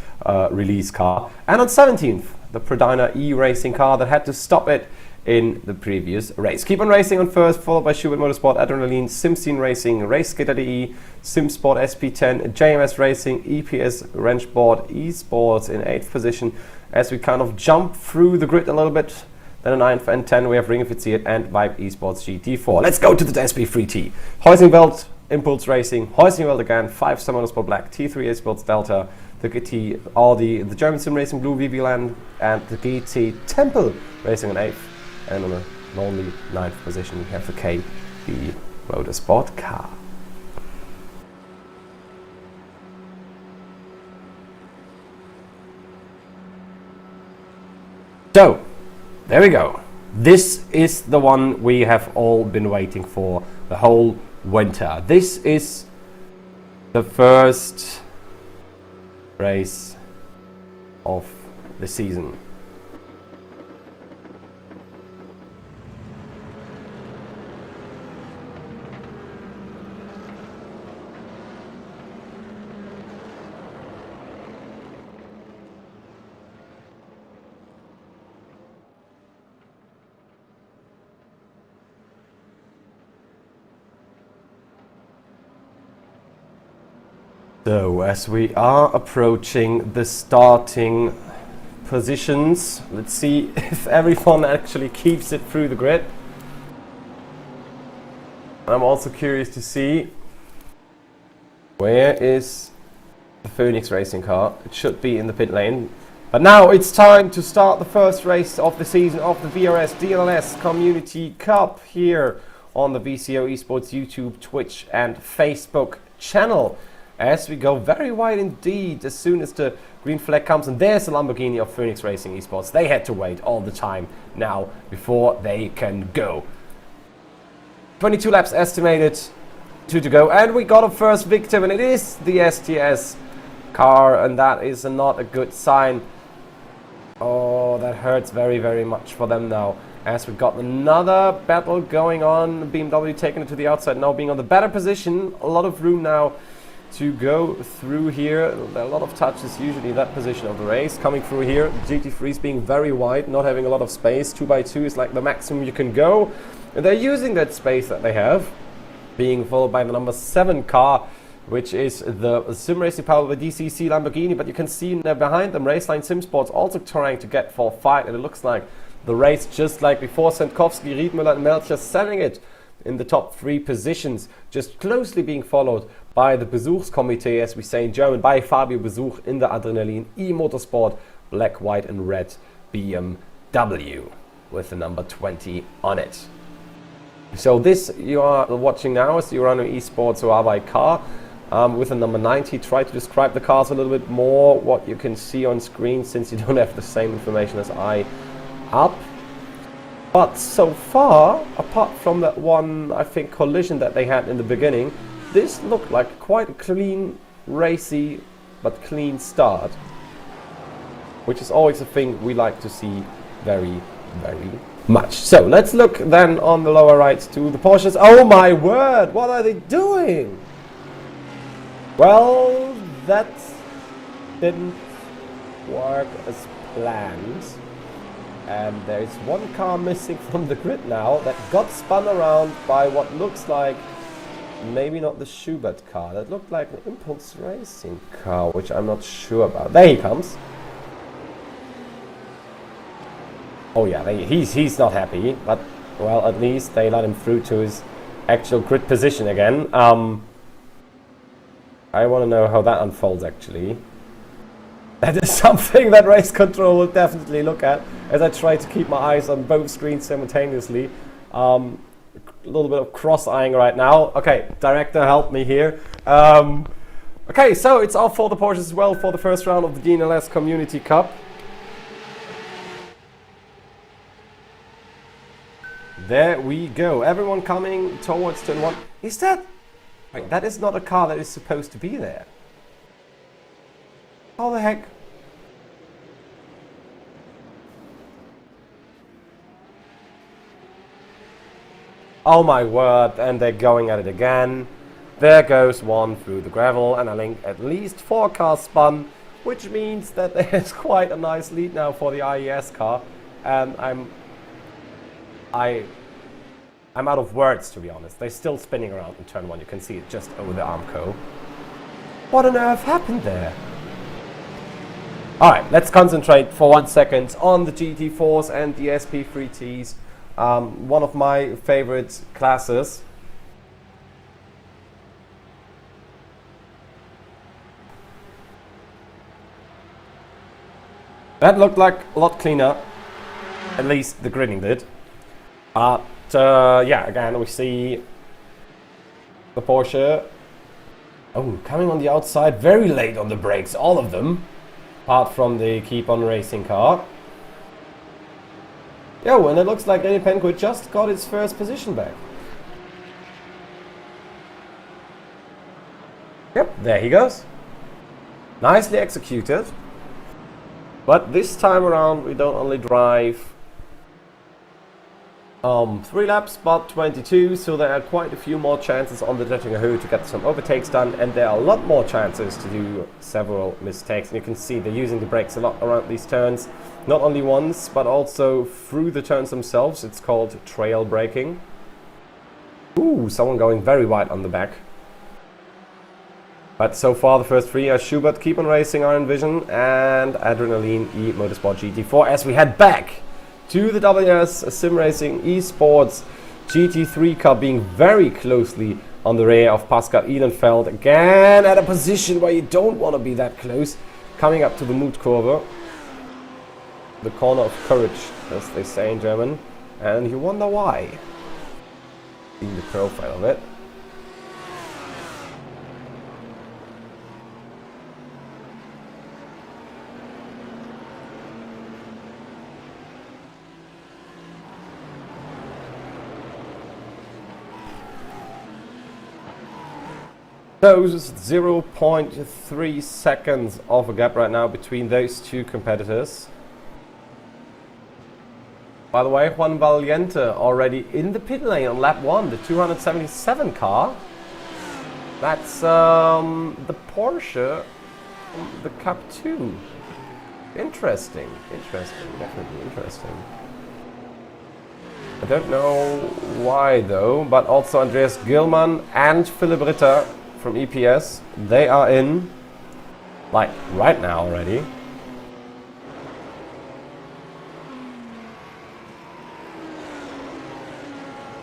release car. And on 17th, the Prodina E Racing car that had to stop it in the previous race. Keep on Racing on first, followed by Schubert Motorsport, Adrenaline, SimScene Racing, RaceGitter.de, SimSport SP10, JMS Racing, EPS Wrenchboard, Esports in 8th position. As we kind of jump through the grid a little bit, then in 9th and 10 we have Ringifiziert and Vibe Esports GT4. Let's go to the SP3T. Heusingveld, Impulse Racing, Heusingveld again, 5-star Motorsport Black, T3 Esports Delta, the GT Audi, the German Sim Racing Blue VB Land, and the GT Temple Racing in 8th. And on a lonely 9th position we have the KB Motorsport car. So, there we go. This is the one we have all been waiting for the whole winter. This is the first race of the season. So, as we are approaching the starting positions, let's see if everyone actually keeps it through the grid. I'm also curious to see where is the Phoenix racing car. It should be in the pit lane. But now it's time to start the first race of the season of the VRS DNLS Community Cup here on the VCO Esports YouTube, Twitch and Facebook channel. As we go very wide indeed as soon as the green flag comes, and there's the Lamborghini of Phoenix Racing Esports. They had to wait all the time now before they can go. 22 laps estimated, 2 to go, and we got a first victim, and it is the STS car, and that is not a good sign. Oh, that hurts very, very much for them now. As we got another battle going on, BMW taking it to the outside now, being on the better position. A lot of room now to go through here. A lot of touches, usually that position of the race. Coming through here, GT3 is being very wide, not having a lot of space. 2x2 is like the maximum you can go. And they're using that space that they have, being followed by the number 7 car, which is the sim racing power of the DCC Lamborghini. But you can see behind them, Raceline Sim Sports also trying to get for a fight. And it looks like the race, just like before, Sendkowski, Riedmüller and Melcher selling it in the top 3 positions, just closely being followed by the Besuchskomitee, as we say in German, by Fabio Besuch in the Adrenalin E-Motorsport black, white and red BMW with the number 20 on it. So this you are watching now is the Urano Esports Huawei car with the number 90. Try to describe the cars a little bit more, what you can see on screen, since you don't have the same information as I up. But so far, apart from that one, I think, collision that they had in the beginning, this looked like quite a clean, racy, but clean start. Which is always a thing we like to see very, very much. So, let's look then on the lower right to the Porsches. Oh my word, what are they doing? Well, that didn't work as planned. And there is one car missing from the grid now that got spun around by what looks like maybe not the Schubert car. That looked like an Impulse Racing car, which I'm not sure about. There he comes. Oh yeah, he's not happy, but well, at least they let him through to his actual grid position again. I want to know how that unfolds actually. That is something that race control will definitely look at, as I try to keep my eyes on both screens simultaneously. A little bit of cross-eyeing right now. Okay, director, help me here. Okay, so it's all for the Porsches as well for the first round of the DNLS Community Cup. There we go. Everyone coming towards turn 1. Is that... Wait, that is not a car that is supposed to be there. How the heck? Oh my word, and they're going at it again. There goes one through the gravel, and I think at least 4 cars spun, which means that there's quite a nice lead now for the IES car. And I'm out of words, to be honest. They're still spinning around in turn 1. You can see it just over the Armco. What on earth happened there? Alright, let's concentrate for 1 second on the GT4s and the SP3Ts. One of my favorite classes. That looked like a lot cleaner. At least the gridding did. Yeah, again we see the Porsche. Oh, coming on the outside, very late on the brakes, all of them. Apart from the Keep On Racing car. Yo, and it looks like Danny Penquit just got its first position back. Yep, there he goes. Nicely executed. But this time around we don't only drive 3 laps, but 22, so there are quite a few more chances on the Dettinger to get some overtakes done, and there are a lot more chances to do several mistakes. And you can see they're using the brakes a lot around these turns, not only once, but also through the turns themselves. It's called trail braking. Ooh, someone going very wide on the back. But so far the first three are Schubert, Keep on Racing, Iron Vision, and Adrenaline E Motorsport GT4 as we head back to the WS Sim Racing Esports GT3 car, being very closely on the rear of Pascal Ehlenfeld, again at a position where you don't want to be that close, coming up to the Mutkurve, the corner of courage, as they say in German, and you wonder why. See the profile of it. Those 0.3 seconds of a gap right now between those two competitors. By the way, Juan Valiente already in the pit lane on lap 1, the 277 car. That's the Porsche, the Cup 2. Interesting, definitely interesting. I don't know why though, but also Andreas Gilman and Philipp Ritter from EPS, they are in, like, right now already.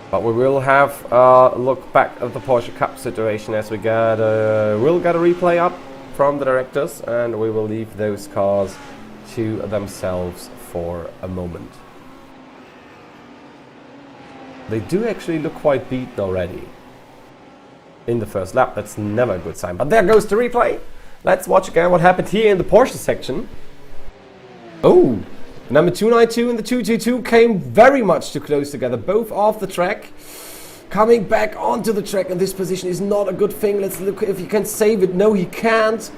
But we will have a look back at the Porsche Cup situation as we we'll get a replay up from the directors, and we will leave those cars to themselves for a moment. They do actually look quite beaten already in the first lap. That's never a good sign. But there goes the replay. Let's watch again what happened here in the Porsche section. Oh, number 292 and the 222 came very much too close together, both off the track. Coming back onto the track in this position is not a good thing. Let's look if he can save it. No, he can't.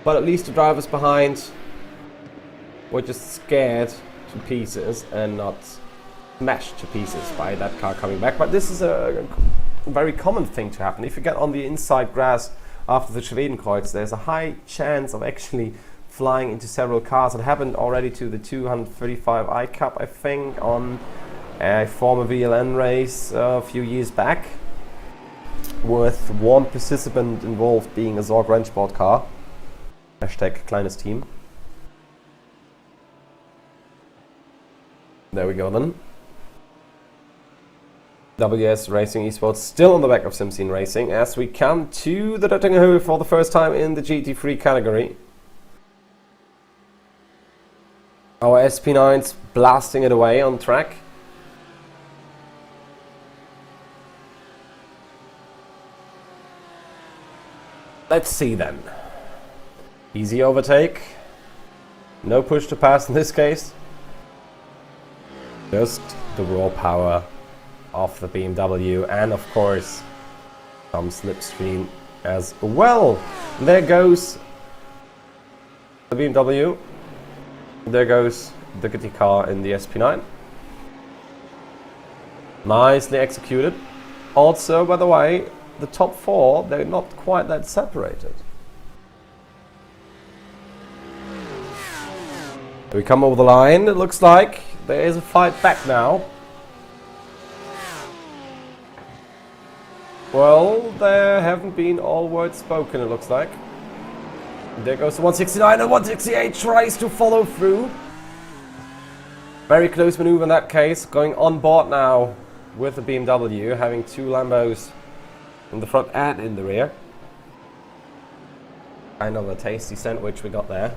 But at least the drivers behind were just scared to pieces and not smashed to pieces by that car coming back. But this is a very common thing to happen. If you get on the inside grass after the Schwedenkreuz, there's a high chance of actually flying into several cars. It happened already to the 235i Cup, I think, on a former VLN race a few years back, with one participant involved being a Zorg Rennsport car. Hashtag kleines Team. There we go then. WS Racing Esports still on the back of SimScene Racing as we come to the Döttinger for the first time in the GT3 category. Our SP9's blasting it away on track. Let's see then. Easy overtake. No push to pass in this case. Just the raw power of the BMW, and of course some slipstream as well. There goes the BMW. There goes the Ducati car in the SP9. Nicely executed. Also, by the way, the top four, they're not quite that separated. We come over the line. It looks like there is a fight back now. Well, there haven't been all words spoken, it looks like. There goes the 169, and 168 tries to follow through. Very close maneuver in that case. Going on board now with the BMW, having two Lambos in the front and in the rear. Kind of a tasty sandwich we got there.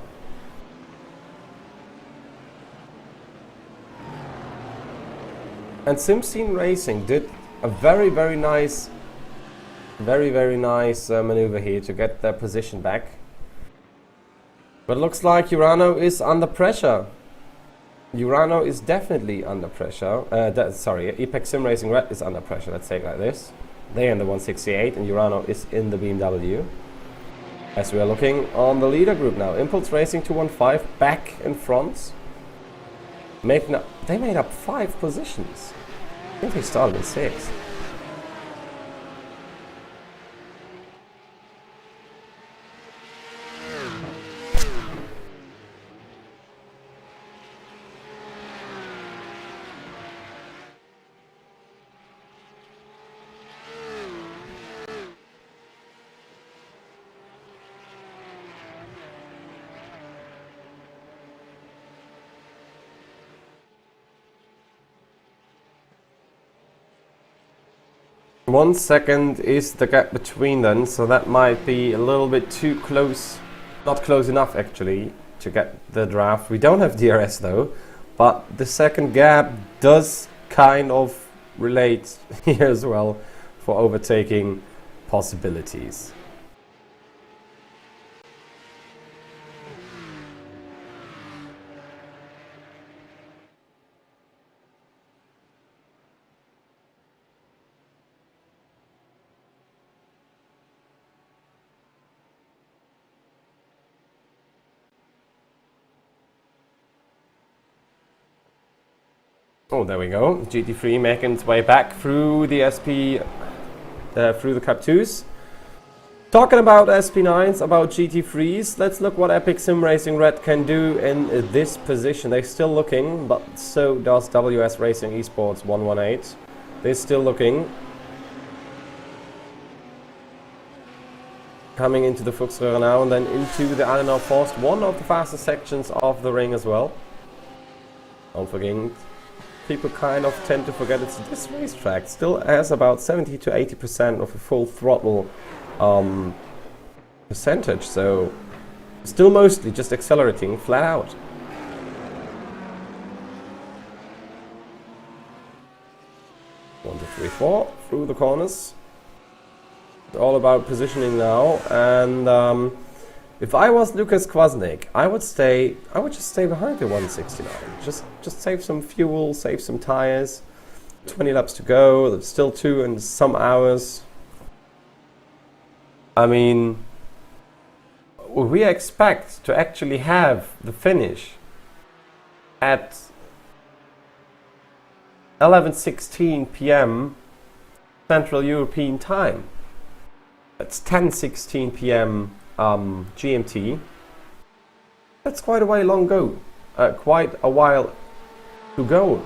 And SimScene Racing did a very nice maneuver here to get their position back. But it looks like Urano is under pressure. Urano is definitely under pressure. Apex Sim Racing Red is under pressure, let's say it like this. They're in the 168 and Urano is in the BMW. As we are looking on the leader group now. Impulse Racing 215 back in front. They made up 5 positions. I think they started in 6. 1 second is the gap between them, so that might be a little bit too close, not close enough actually, to get the draft. We don't have DRS though, but the second gap does kind of relate here as well for overtaking possibilities. Oh, there we go. GT3 making its way back through the SP, through the Cup 2s. Talking about SP9s, about GT3s, let's look what Epic Sim Racing Red can do in this position. They're still looking, but so does WS Racing Esports 118. They're still looking. Coming into the Fuchsröhre now and then into the Adenauer Forst, one of the fastest sections of the ring as well. Don't forget. People kind of tend to forget it's this racetrack still has about 70 to 80% of a full throttle percentage, so still mostly just accelerating flat out. 1, 2, 3, 4 through the corners. It's all about positioning now, and if I was Lucas Kwasnick, I would just stay behind the 169. Just save some fuel, save some tires. 20 laps to go. There's still 2 and some hours. I mean, we expect to actually have the finish at 11:16 p.m. Central European Time. That's 10:16 p.m. GMT. That's quite a while long go. Quite a while to go.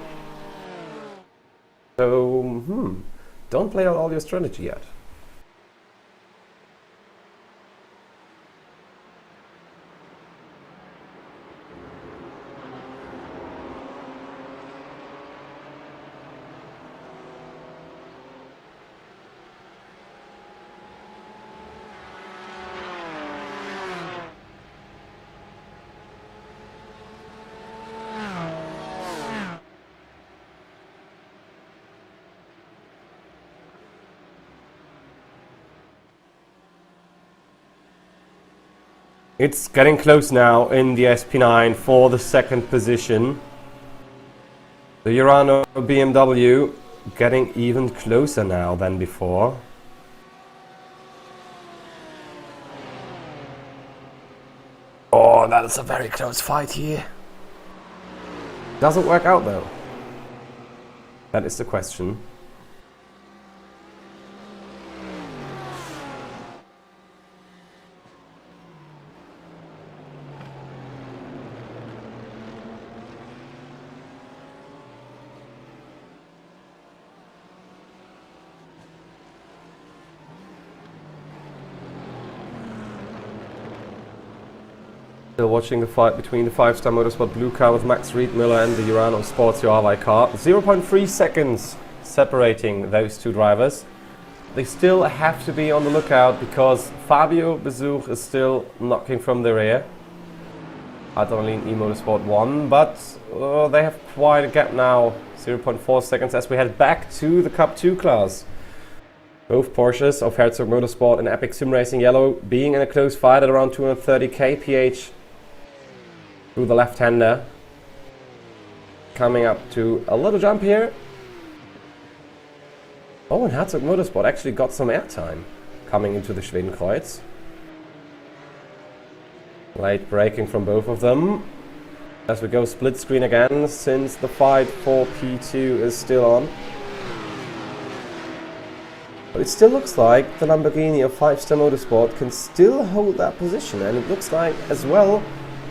So, don't play out all your strategy yet. It's getting close now in the SP9 for the second position. The Urano BMW getting even closer now than before. Oh, that's a very close fight here. Doesn't work out though. That is the question. Still watching the fight between the 5-star Motorsport Blue car with Max Riedmüller and the Urano Sports Huawei car. 0.3 seconds separating those two drivers. They still have to be on the lookout because Fabio Besuch is still knocking from the rear. Adrenalin eMotorsport 1, but they have quite a gap now. 0.4 seconds as we head back to the Cup 2 class. Both Porsches of Herzog Motorsport and Epic Sim Racing Yellow being in a close fight at around 230 kph. Through the left-hander. Coming up to a little jump here. Oh, and Herzog Motorsport actually got some airtime coming into the Schwedenkreuz. Late braking from both of them. As we go split screen again, since the fight for P2 is still on. But it still looks like the Lamborghini of 5-star Motorsport can still hold that position, and it looks like as well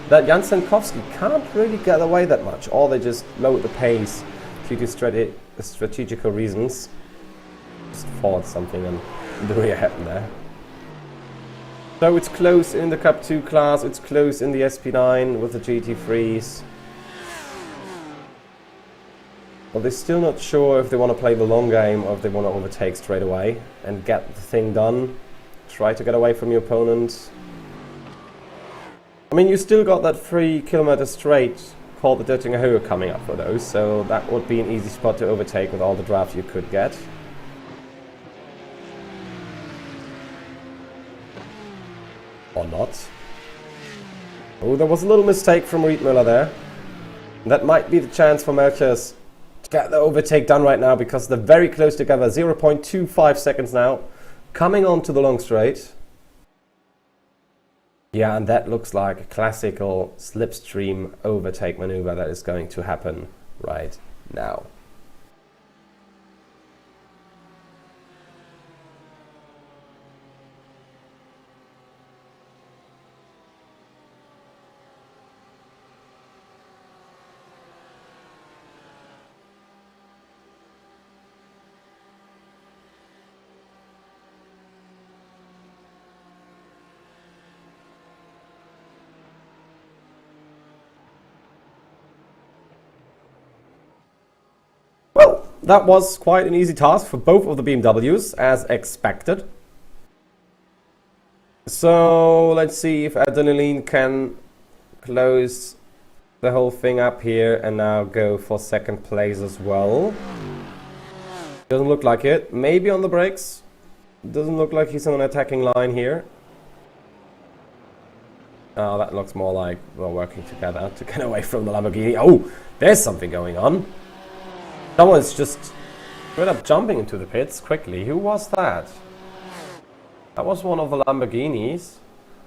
that Jan Stankowski can't really get away that much, or they just lowered the pace due to strategical reasons. Just thought something in the rear happened there. So it's close in the Cup 2 class, it's close in the SP9 with the GT3s. Well, they're still not sure if they want to play the long game or if they want to overtake straight away and get the thing done. Try to get away from your opponent. I mean, you still got that 3 kilometer straight called the Döttinger Höhe coming up for those, so that would be an easy spot to overtake with all the draft you could get. Or not. Oh, there was a little mistake from Riedmüller there. That might be the chance for Melchers to get the overtake done right now, because they're very close together. 0.25 seconds now. Coming on to the long straight. Yeah, and that looks like a classical slipstream overtake maneuver that is going to happen right now. Well, that was quite an easy task for both of the BMWs, as expected. So let's see if Adrenaline can close the whole thing up here and now go for second place as well. Doesn't look like it. Maybe on the brakes. Doesn't look like he's on an attacking line here. Oh, that looks more like we're working together to get away from the Lamborghini. Oh, there's something going on. Someone's just straight up jumping into the pits quickly. Who was that? That was one of the Lamborghinis.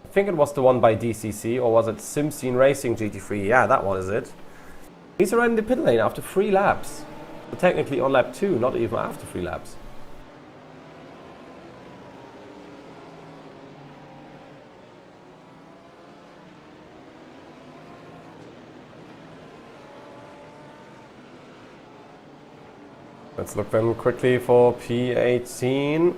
I think it was the one by DCC, or was it Simsine Racing GT3? Yeah, that one is it. He's already in the pit lane after 3 laps. So technically on lap 2, not even after 3 laps. Let's look then quickly for P18.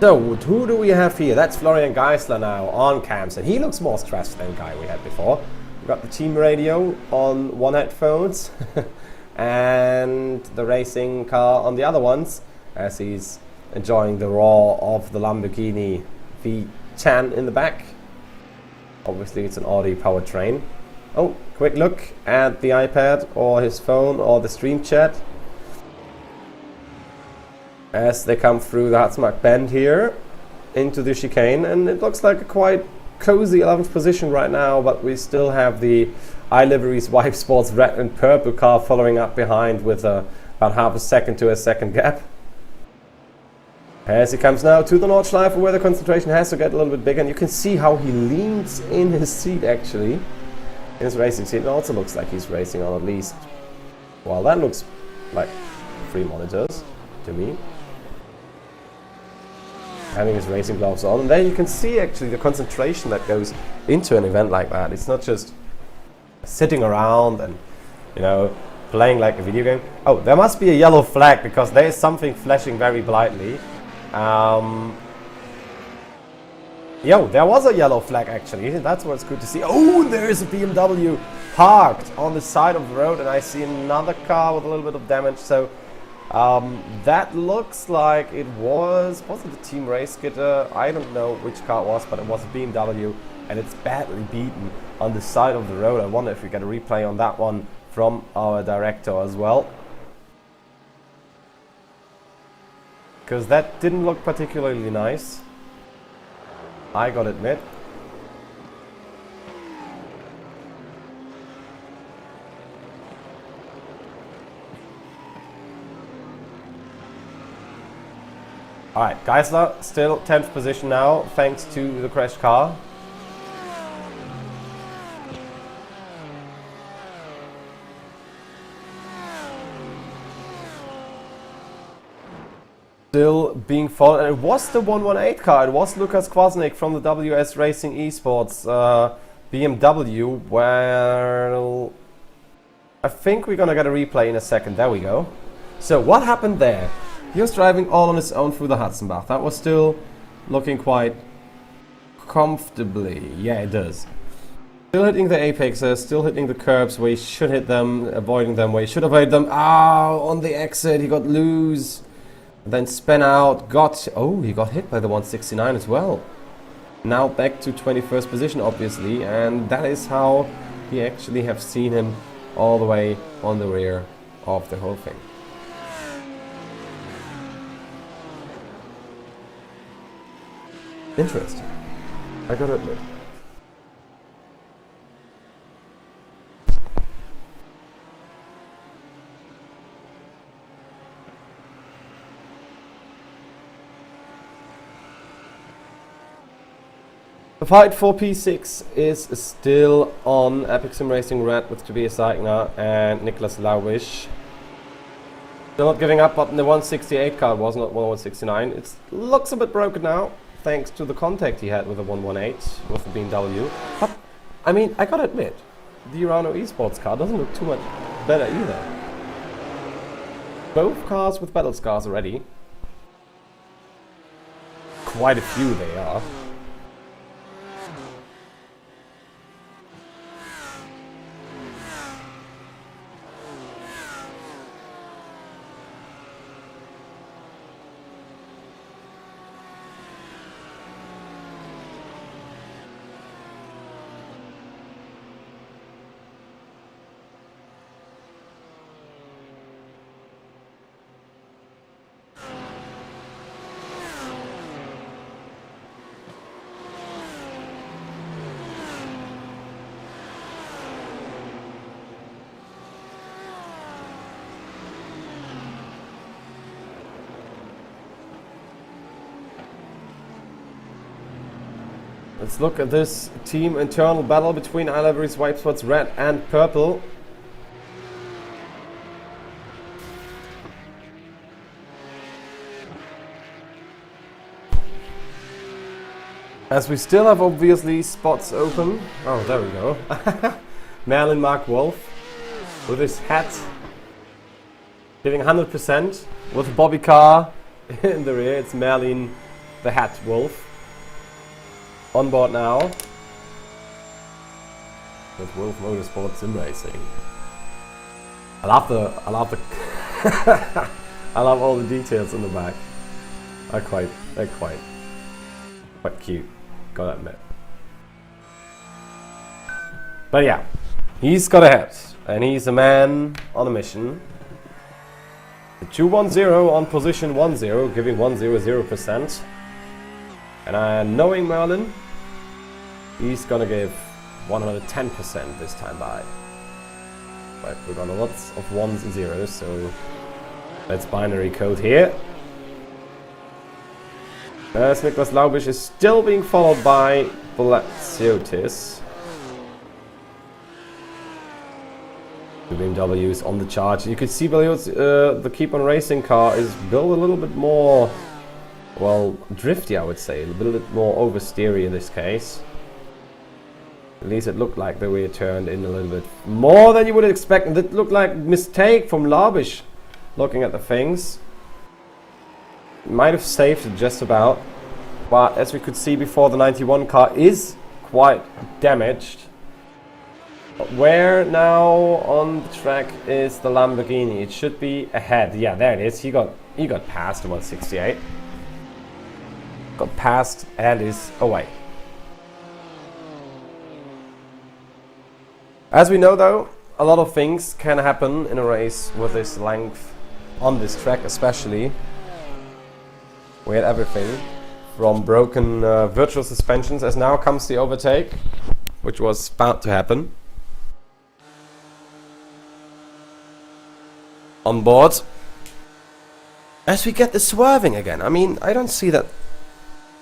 So, who do we have here? That's Florian Geisler now on cams, and he looks more stressed than the guy we had before. We've got the team radio on one headphones and the racing car on the other ones, as he's enjoying the roar of the Lamborghini V10 in the back. Obviously it's an Audi powertrain. Oh, quick look at the iPad or his phone or the stream chat as they come through the Hatzmark bend here into the chicane, and it looks like a quite cozy 11th position right now, but we still have the iLivery's Wife Sports red and purple car following up behind with about half a second to a second gap. As he comes now to the Nordschleife, where the concentration has to get a little bit bigger, and you can see how he leans in his seat actually, in his racing seat. It also looks like he's racing on at least, well, that looks like 3 monitors to me. Having his racing gloves on, and there you can see actually the concentration that goes into an event like that. It's not just sitting around and, you know, playing like a video game. Oh, there must be a yellow flag because there is something flashing very brightly. Yo, there was a yellow flag actually. That's what's good to see. Oh, there is a BMW parked on the side of the road, and I see another car with a little bit of damage. So that looks like it was it the Team Race Gitter? I don't know which car it was, but it was a BMW, and it's badly beaten on the side of the road. I wonder if we get a replay on that one from our director as well, because that didn't look particularly nice, I gotta admit. Alright, Geisler still 10th position now, thanks to the crashed car. Still being followed, and it was the 118 car, it was Lukas Kwasnik from the WS Racing Esports BMW, where I think we're gonna get a replay in a second. There we go. So what happened there? He was driving all on his own through the Hudson Bath. That was still looking quite comfortably. Yeah, it does. Still hitting the apexes, still hitting the curbs where he should hit them, avoiding them where he should avoid them. On the exit, he got loose. Then spin out, he got hit by the 169 as well. Now back to 21st position, obviously, and that is how we actually have seen him all the way on the rear of the whole thing. Interesting, I gotta admit. The fight for P6 is still on. Epic Sim Racing Red with Tobias Seigner and Niklas Laubisch. Still not giving up, but the 168 car was not 169. It looks a bit broken now, thanks to the contact he had with the 118 with the BMW. But, I mean, I gotta admit, the Urano Esports car doesn't look too much better either. Both cars with battle scars already. Quite a few they are. Let's look at this team internal battle between iLivery's Wipe Spots Red and Purple. As we still have obviously spots open. Oh, there we go. Merlin Mark Wolf with his hat giving 100% with Bobby Carr in the rear. It's Merlin the Hat Wolf. On board now with Wolf Motorsport Sim Racing. I love all the details in the back. They're quite cute, gotta admit. But yeah, he's got ahead, and he's a man on a mission. The 210 on position 10, giving 100%. And knowing Merlin, he's gonna give 110% this time by. But we've got lots of ones and zeros, so let's binary code here. As Niklas Laubisch is still being followed by Blatziotis. The BMW is on the charge. You can see the Keep On Racing car is built a little bit more, well, drifty, I would say. A little bit more oversteery in this case. At least it looked like the rear turned in a little bit more than you would expect. And it looked like a mistake from Laubisch, looking at the things. Might have saved it just about. But as we could see before, the 91 car is quite damaged. But where now on the track is the Lamborghini? It should be ahead. Yeah, there it is. He got past the 168. Got past and is away. As we know though, a lot of things can happen in a race with this length on this track especially. We had everything from broken virtual suspensions, as now comes the overtake, which was bound to happen. On board. As we get the swerving again. I mean, I don't see that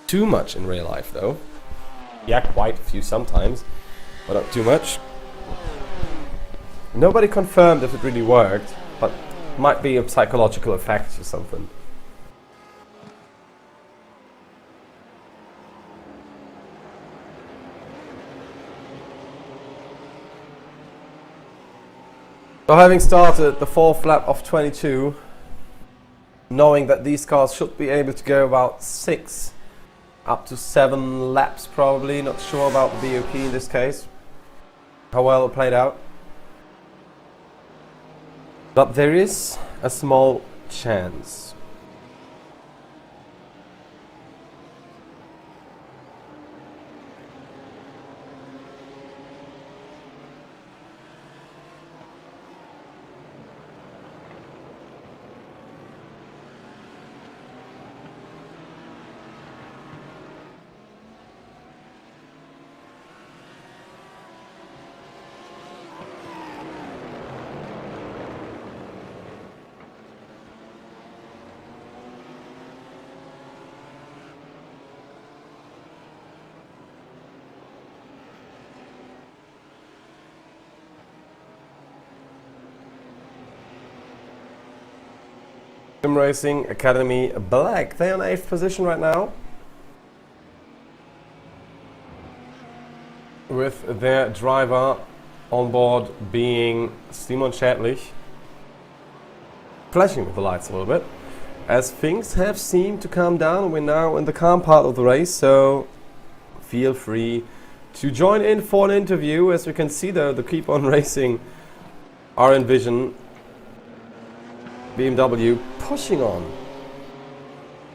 too much in real life though. Yeah, quite a few sometimes, but not too much. Nobody confirmed if it really worked, but might be a psychological effect or something. So having started the fourth lap of 22, knowing that these cars should be able to go about 6 up to 7 laps probably. Not sure about the BOP in this case, how well it played out. But there is a small chance. Sim Racing Academy Black, they're in 8th position right now, with their driver on board being Simon Schädlich, flashing with the lights a little bit, as things have seemed to calm down. We're now in the calm part of the race, so feel free to join in for an interview. As we can see though, the Keep On Racing are in vision. BMW pushing on.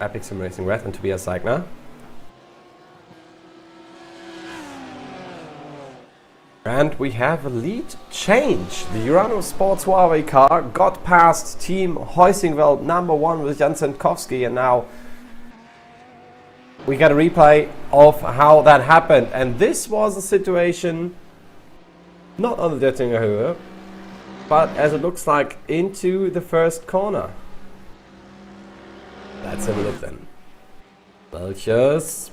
Epic Sim Racing Red and Tobias Seigner. And we have a lead change. The Urano Sports Huawei car got past Team Heusingwald number 1 with Jan Senkowski, and now we got a replay of how that happened. And this was a situation not on the Dettinger Höhe, but as it looks like into the first corner. Let's have a look then. Melchers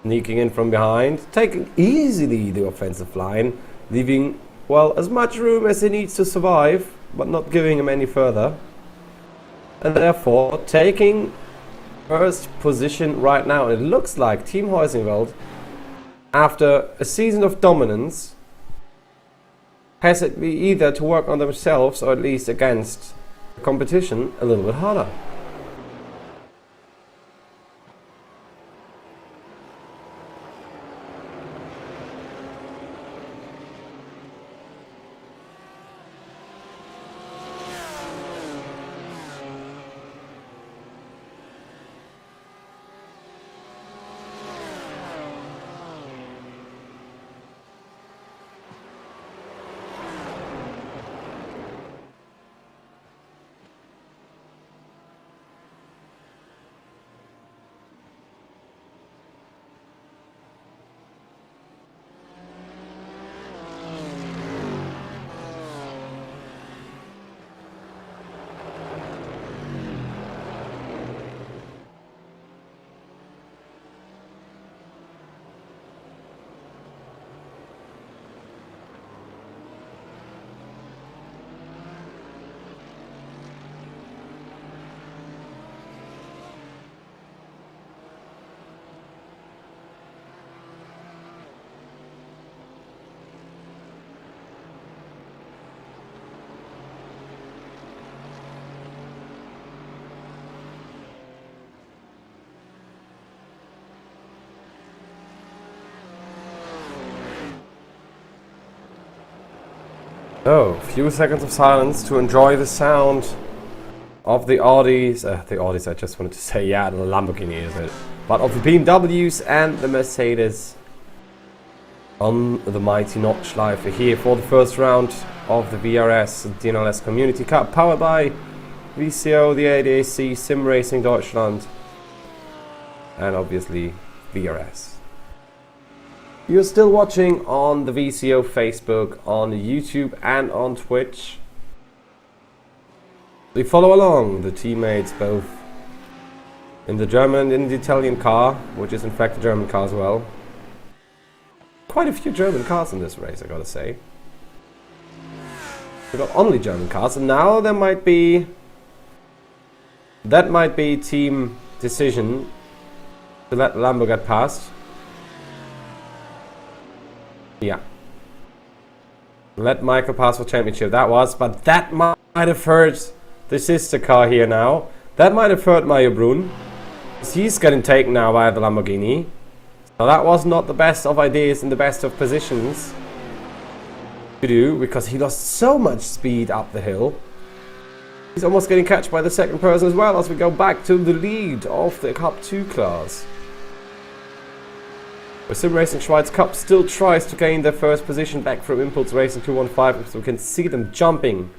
sneaking in from behind, taking easily the offensive line, leaving, well, as much room as he needs to survive, but not giving him any further. And therefore taking first position right now. And it looks like Team Heusingwald, after a season of dominance, has it be either to work on themselves or at least against the competition a little bit harder. Oh, a few seconds of silence to enjoy the sound of the Audis. The Audis, I just wanted to say, yeah, the Lamborghini is it. But of the BMWs and the Mercedes on the mighty Nordschleife here for the first round of the VRS DNLS Community Cup, powered by VCO, the ADAC, Sim Racing Deutschland, and obviously VRS. You're still watching on the VCO Facebook, on YouTube and on Twitch. We follow along the teammates both in the German and in the Italian car, which is in fact a German car as well. Quite a few German cars in this race, I gotta say. We got only German cars, and now there might be... that might be team decision to let Lambo get past. Yeah. Let Michael pass for championship. That was, but that might have hurt the sister car here now. That might have hurt Mario Brun. He's getting taken now by the Lamborghini. So that was not the best of ideas in the best of positions to do, because he lost so much speed up the hill. He's almost getting catched by the second person as well, as we go back to the lead of the Cup 2 class. The Sim Racing Schweiz Cup still tries to gain their first position back from Impulse Racing 215, so we can see them jumping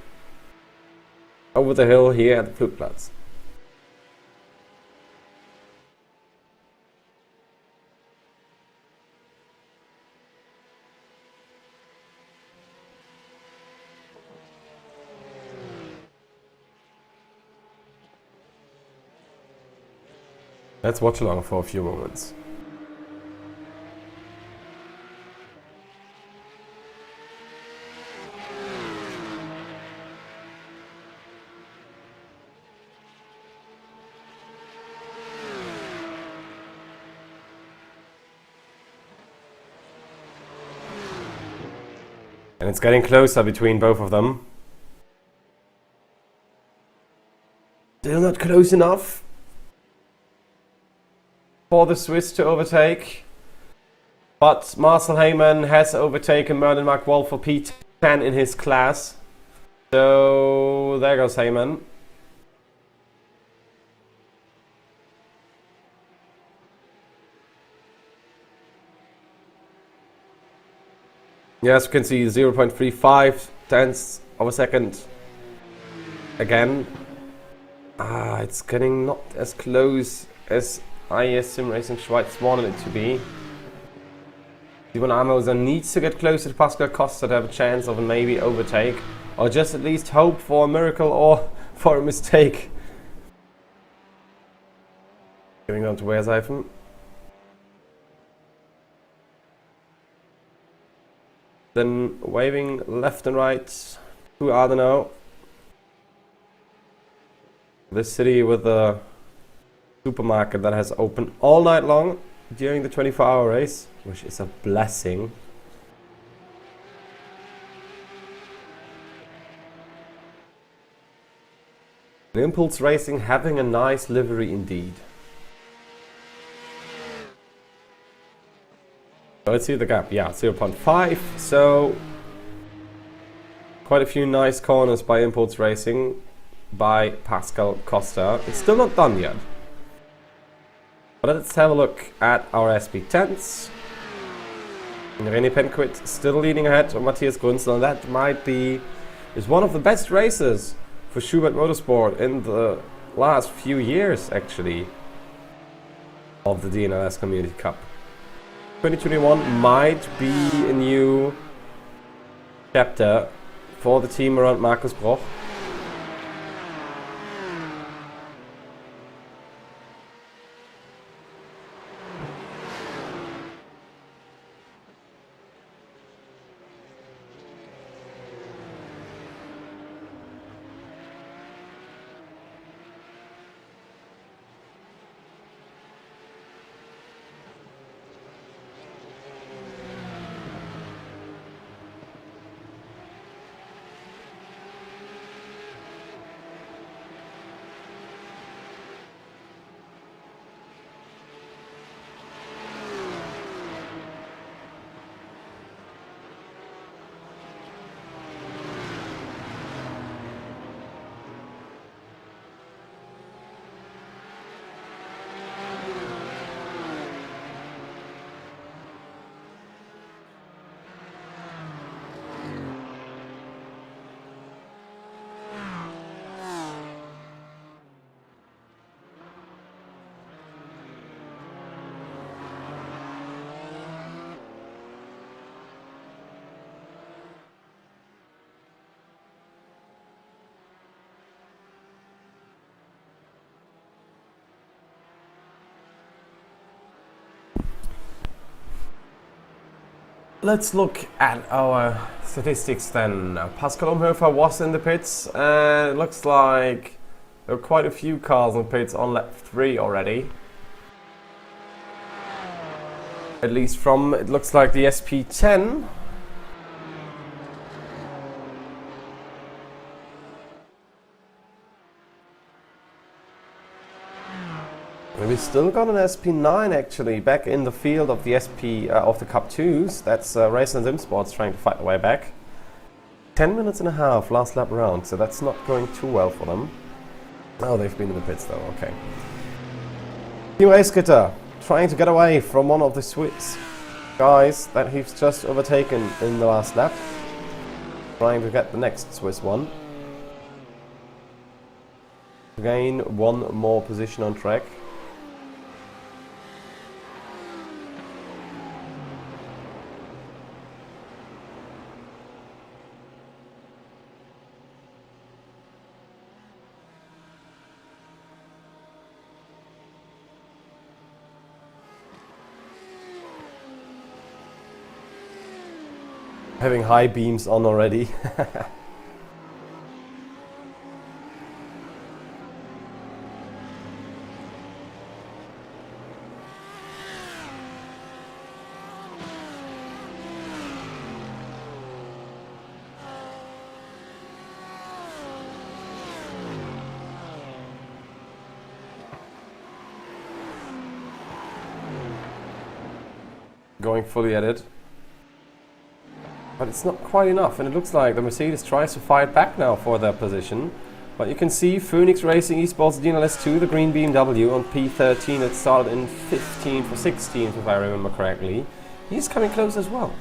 over the hill here at the Flugplatz. Let's watch along for a few moments. And it's getting closer between both of them. Still not close enough for the Swiss to overtake. But Marcel Heyman has overtaken Merlin Markwall for P10 in his class. So there goes Heyman. Yes, we can see 0.35 tenths of a second again. It's getting not as close as IS Sim Racing Schweiz wanted it to be. Simon Amoser needs to get closer to Pascal Costa to have a chance of a maybe overtake, or just at least hope for a miracle or for a mistake. Giving on to Wehrseifel. Then waving left and right to Adenau. This city with a supermarket that has opened all night long during the 24-hour race, which is a blessing. And Impulse Racing having a nice livery indeed. So let's see the gap. Yeah, 0.5. So quite a few nice corners by Impulse Racing by Pascal Costa. It's still not done yet. But let's have a look at our SP10s. René Penquit still leading ahead of Matthias Grünzel, and that might be is one of the best races for Schubert Motorsport in the last few years, actually, of the DNLS Community Cup. 2021 might be a new chapter for the team around Markus Broch. Let's look at our statistics then. Pascal Umhofer was in the pits, and it looks like there are quite a few cars in the pits on lap 3 already. At least from, it looks like the SP10. We still got an SP9 actually back in the field of the SP of the Cup 2s. That's Racing and Esports trying to fight their way back. 10 minutes and a half last lap round, so that's not going too well for them. Oh, they've been in the pits though, okay. Team Racegitter trying to get away from one of the Swiss guys that he's just overtaken in the last lap. Trying to get the next Swiss one. Gain one more position on track. Having high beams on already. Going fully at it. But it's not quite enough, and it looks like the Mercedes tries to fight back now for their position. But you can see Phoenix Racing Esports DNLS 2, the green BMW on P13 that started in 15th or 16th if I remember correctly. He's coming close as well.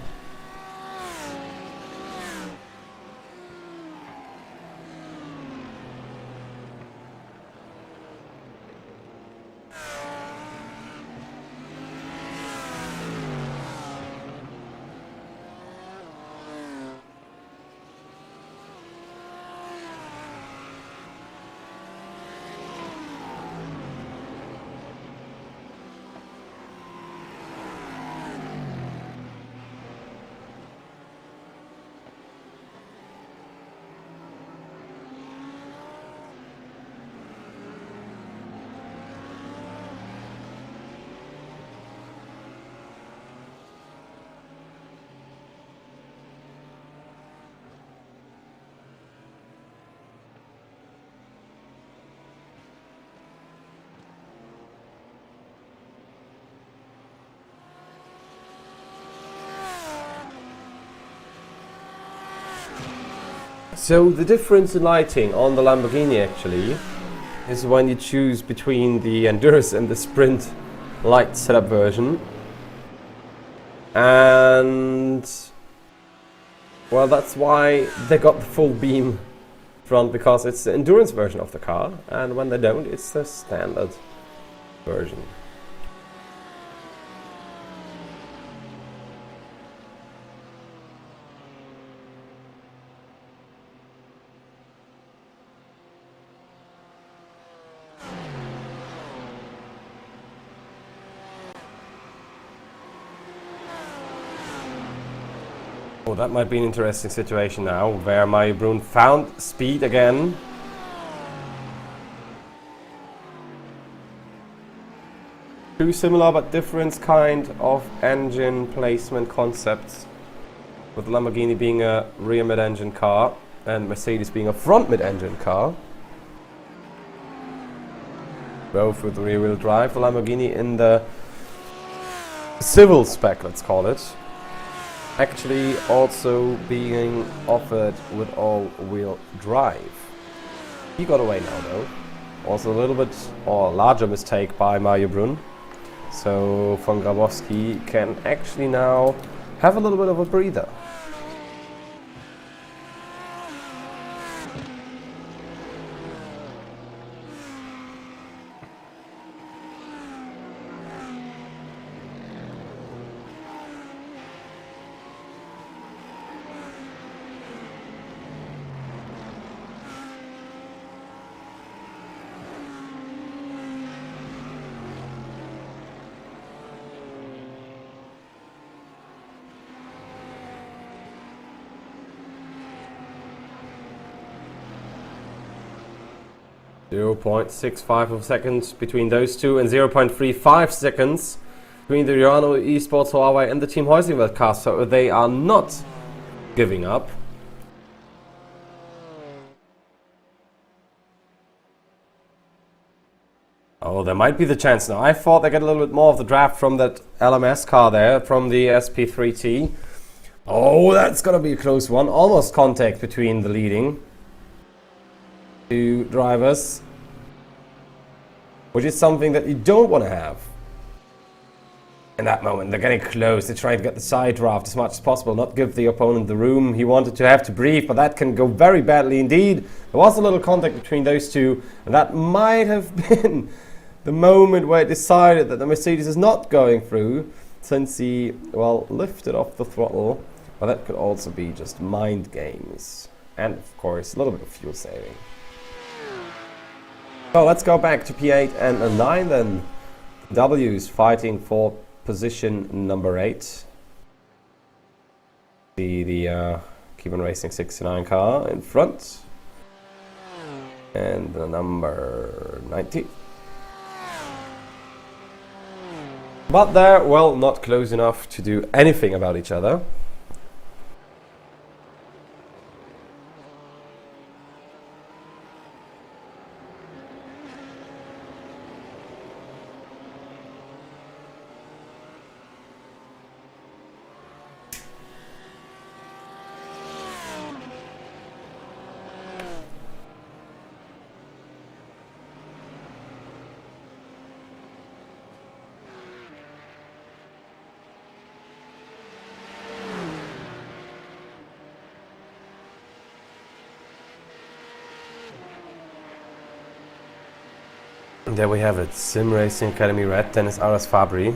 So the difference in lighting on the Lamborghini actually is when you choose between the Endurance and the Sprint light setup version. And well, that's why they got the full beam front, because it's the Endurance version of the car, and when they don't, it's the standard version. Oh, that might be an interesting situation now, where Mario Brun found speed again. Two similar but different kind of engine placement concepts, with Lamborghini being a rear mid-engine car and Mercedes being a front mid-engine car. Both with rear-wheel drive, the Lamborghini in the civil spec, let's call it. Actually also being offered with all-wheel drive. He got away now though. Also a little bit or larger mistake by Mario Brun. So von Grabowski can actually now have a little bit of a breather. .65 of seconds between those two, and 0.35 seconds between the Renault Esports Huawei and the Team Häusingwelt car, so they are not giving up. Oh, there might be the chance now. I thought they get a little bit more of the draft from that LMS car there, from the SP3T. Oh, that's going to be a close one. Almost contact between the leading two drivers, which is something that you don't want to have. In that moment, they're getting close. They're trying to get the side draft as much as possible, not give the opponent the room he wanted to have to breathe, but that can go very badly indeed. There was a little contact between those two, and that might have been the moment where it decided that the Mercedes is not going through, since he, well, lifted off the throttle. But that could also be just mind games. And, of course, a little bit of fuel saving. So let's go back to P8 and 9 then. W's fighting for position number 8. The Keep on Racing 69 car in front. And the number 90. But they're, well, not close enough to do anything about each other. There we have it, Sim Racing Academy Red, Dennis Aras Fabri.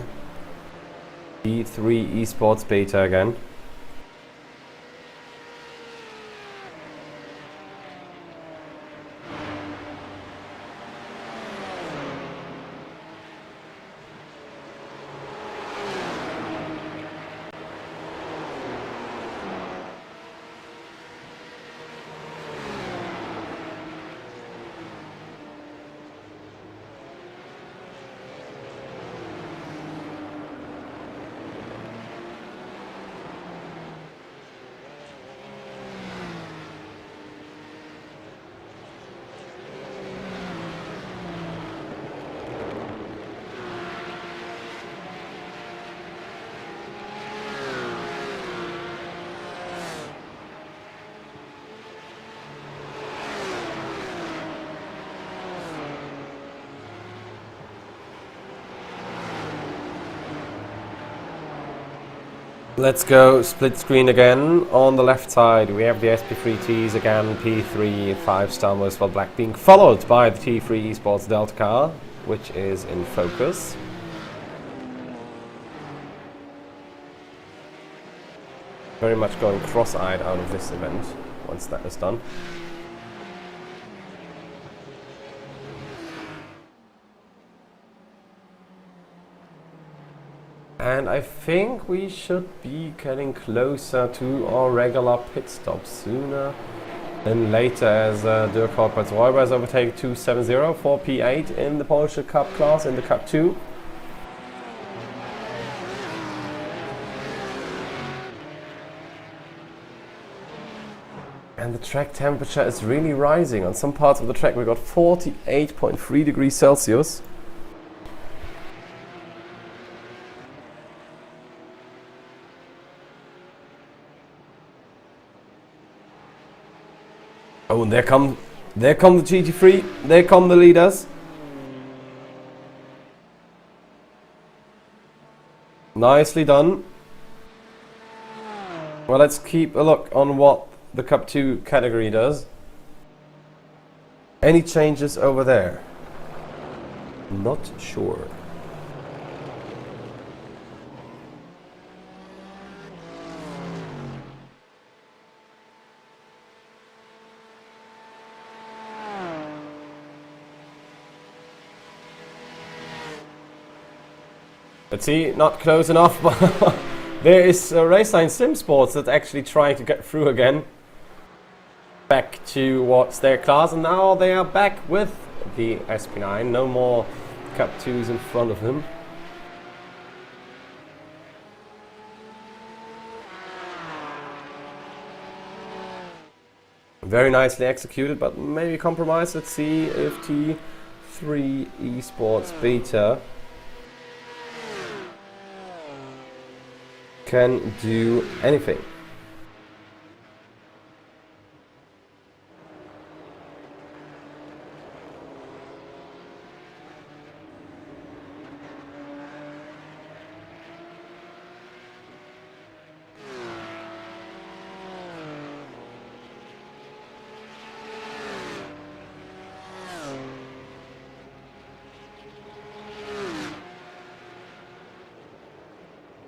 E3 Esports Beta again. Let's go split screen again. On the left side we have the SP3Ts again, P3 5-star Motorsport Black being followed by the T3 Esports Delta car, which is in focus. Very much going cross-eyed out of this event once that is done. And I think we should be getting closer to our regular pit stop sooner than later, as Dirk Holpertz-Räuber has overtaken 270 for P8 in the Porsche Cup class in the Cup 2. And the track temperature is really rising. On some parts of the track we got 48.3 degrees Celsius. Oh, and there come the GT3, there come the leaders. Nicely done. Well, let's keep a look on what the Cup 2 category does. Any changes over there? Not sure. Let's see, not close enough, but there is Raceline Sim Sports that's actually trying to get through again. Back towards their class, and now they are back with the SP9. No more Cup 2s in front of him. Very nicely executed, but maybe compromised. Let's see if 3 Esports beta can do anything.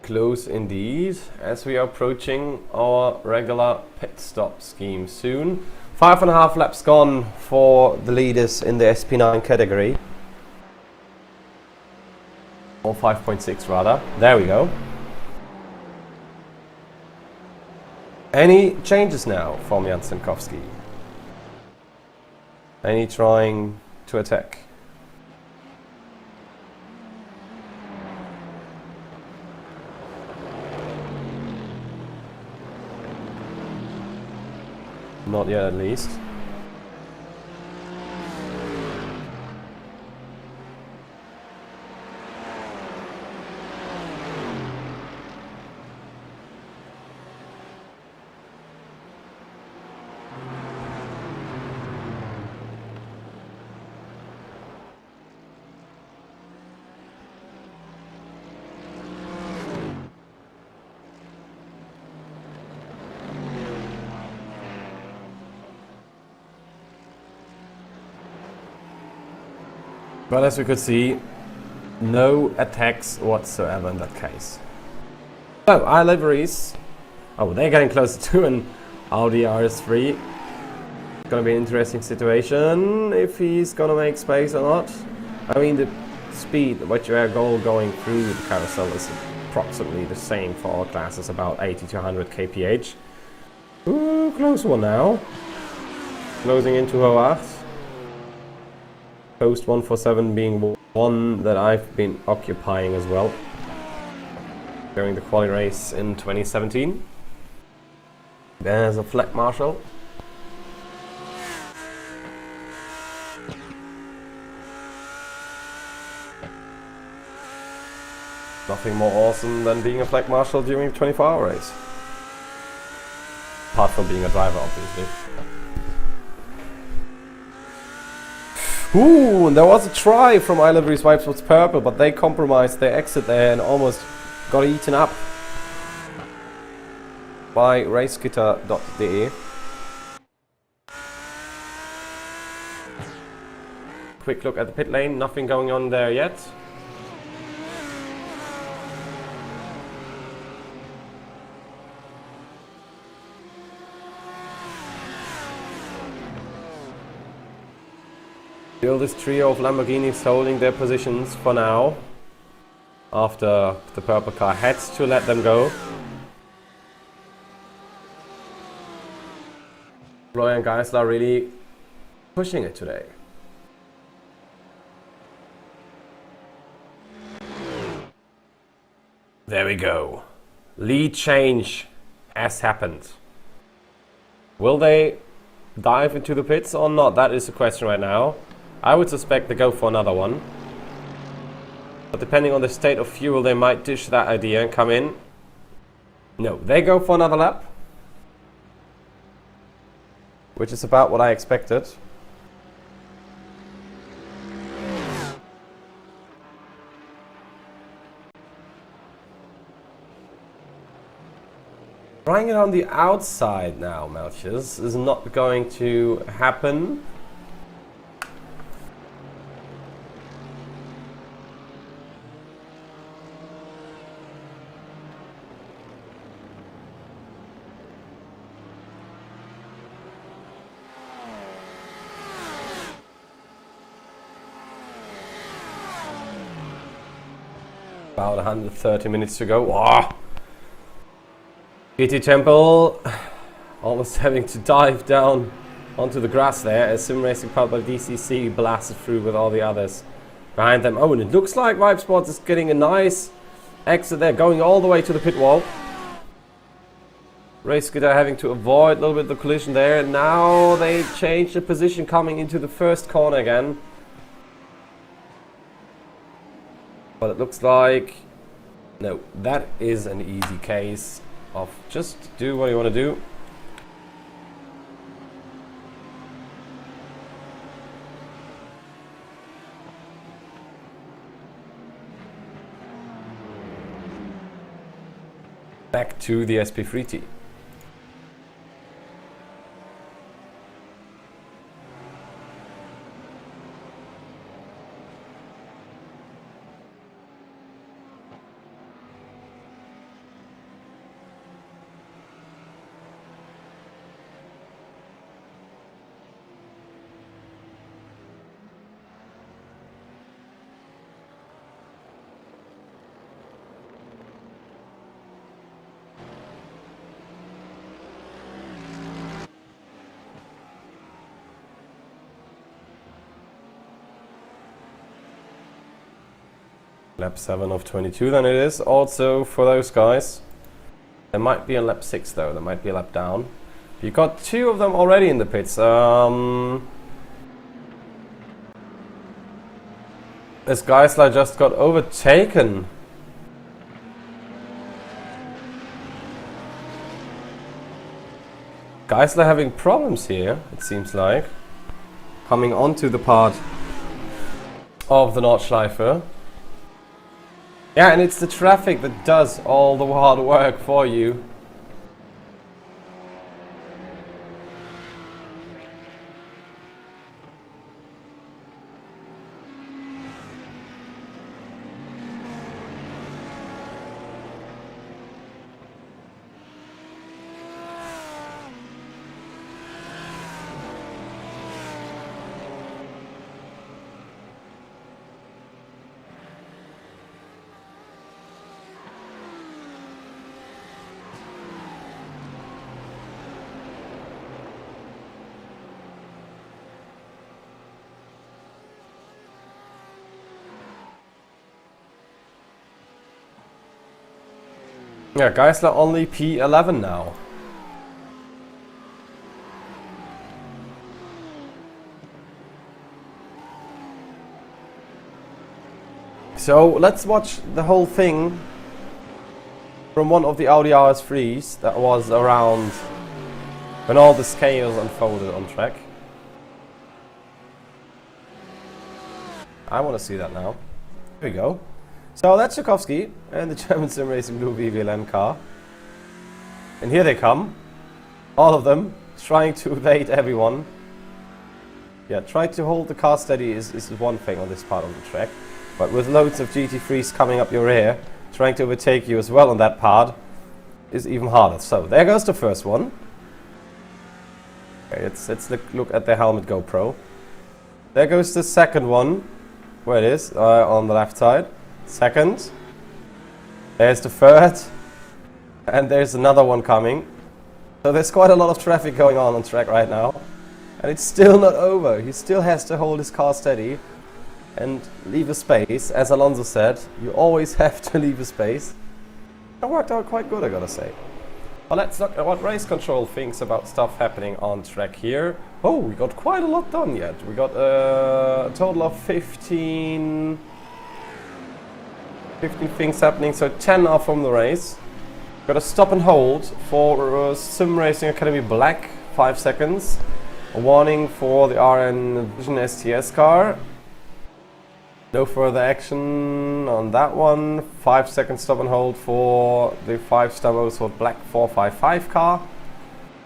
Close indeed, as we are approaching our regular pit stop scheme soon. 5.5 laps gone for the leaders in the SP9 category. Or 5.6 rather. There we go. Any changes now from Jan Stankowski? Any trying to attack? Not yet, at least. But as we could see, no attacks whatsoever in that case. So, our liveries. Oh, they're getting closer to an Audi RS3. Gonna be an interesting situation if he's gonna make space or not. I mean, the speed at which you are going through the carousel is approximately the same for all classes, about 80 to 100 kph. Ooh, close one now. Closing into Hoart. Post 147 being one that I've been occupying as well during the quali race in 2017. There's a flag marshal. Nothing more awesome than being a flag marshal during a 24-hour race. Apart from being a driver, obviously. Ooh, and there was a try from iLivery's Esports Purple, but they compromised their exit there and almost got eaten up by racegitter.de. Quick look at the pit lane, nothing going on there yet. Still this trio of Lamborghinis holding their positions for now, after the purple car had to let them go. Florian Geisler really pushing it today. There we go. Lead change has happened. Will they dive into the pits or not? That is the question right now. I would suspect they go for another one. But depending on the state of fuel, they might dish that idea and come in. No, they go for another lap. Which is about what I expected. Trying it on the outside now, Melchius, is not going to happen. About 130 minutes to go. Wow. GT Temple almost having to dive down onto the grass there as Sim Racing powered by DCC blasted through with all the others behind them. Oh, and it looks like Esports is getting a nice exit there, going all the way to the pit wall. RaceGitter having to avoid a little bit of the collision there. Now they change the position coming into the first corner again. But it looks like, no, that is an easy case of just do what you want to do. Back to the SP3T. Lap 7 of 22 then it is, also for those guys. There might be a lap 6 though, there might be a lap down. You got 2 of them already in the pits. This Geisler just got overtaken. Geisler having problems here, it seems like. Coming onto the part of the Nordschleife. Yeah, and it's the traffic that does all the hard work for you. Yeah, Geisler only P11 now. So let's watch the whole thing from one of the Audi RS3s that was around when all this chaos unfolded on track. I want to see that now. Here we go. So that's Tchaikovsky and the German Sim Racing Blue VVLN car. And here they come. All of them trying to evade everyone. Yeah, try to hold the car steady is one thing on this part of the track. But with loads of GT3s coming up your rear, trying to overtake you as well on that part is even harder. So there goes the first one. Okay, let's look at the helmet GoPro. There goes the second one. Where it is, on the left side. Second. There's the third. And there's another one coming. So there's quite a lot of traffic going on track right now. And it's still not over. He still has to hold his car steady and leave a space. As Alonso said, you always have to leave a space. It worked out quite good, I gotta say. Well, let's look at what race control thinks about stuff happening on track here. Oh, we got quite a lot done yet. We got a total of 15 things happening, so 10 are from the race. Got a stop and hold for Sim Racing Academy Black, 5 seconds. A warning for the RN Vision STS car. No further action on that one. 5 second stop and hold for the 5-star motorsport Black 455 car.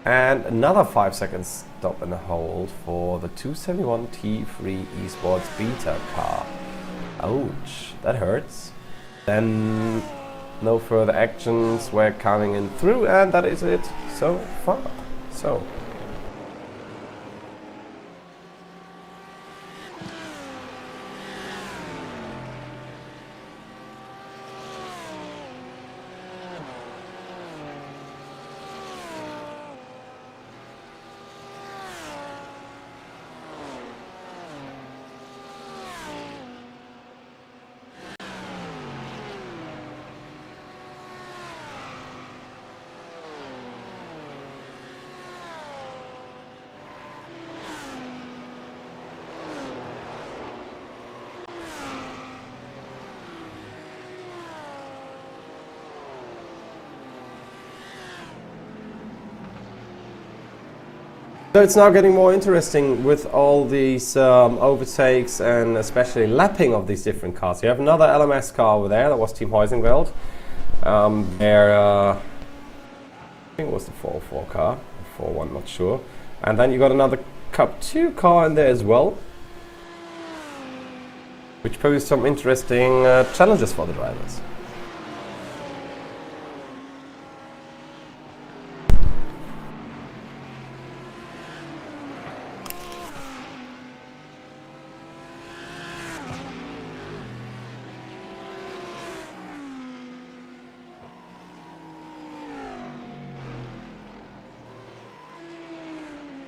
And another 5 seconds stop and hold for the 271 T3 Esports Beta car. Ouch, that hurts. Then no further actions were coming in through, and that is it so far. So So it's now getting more interesting with all these overtakes and especially lapping of these different cars. You have another LMS car over there, that was Team Heusingveld. I think it was the 404 car, 4-1, not sure. And then you got another Cup 2 car in there as well, which poses some interesting challenges for the drivers.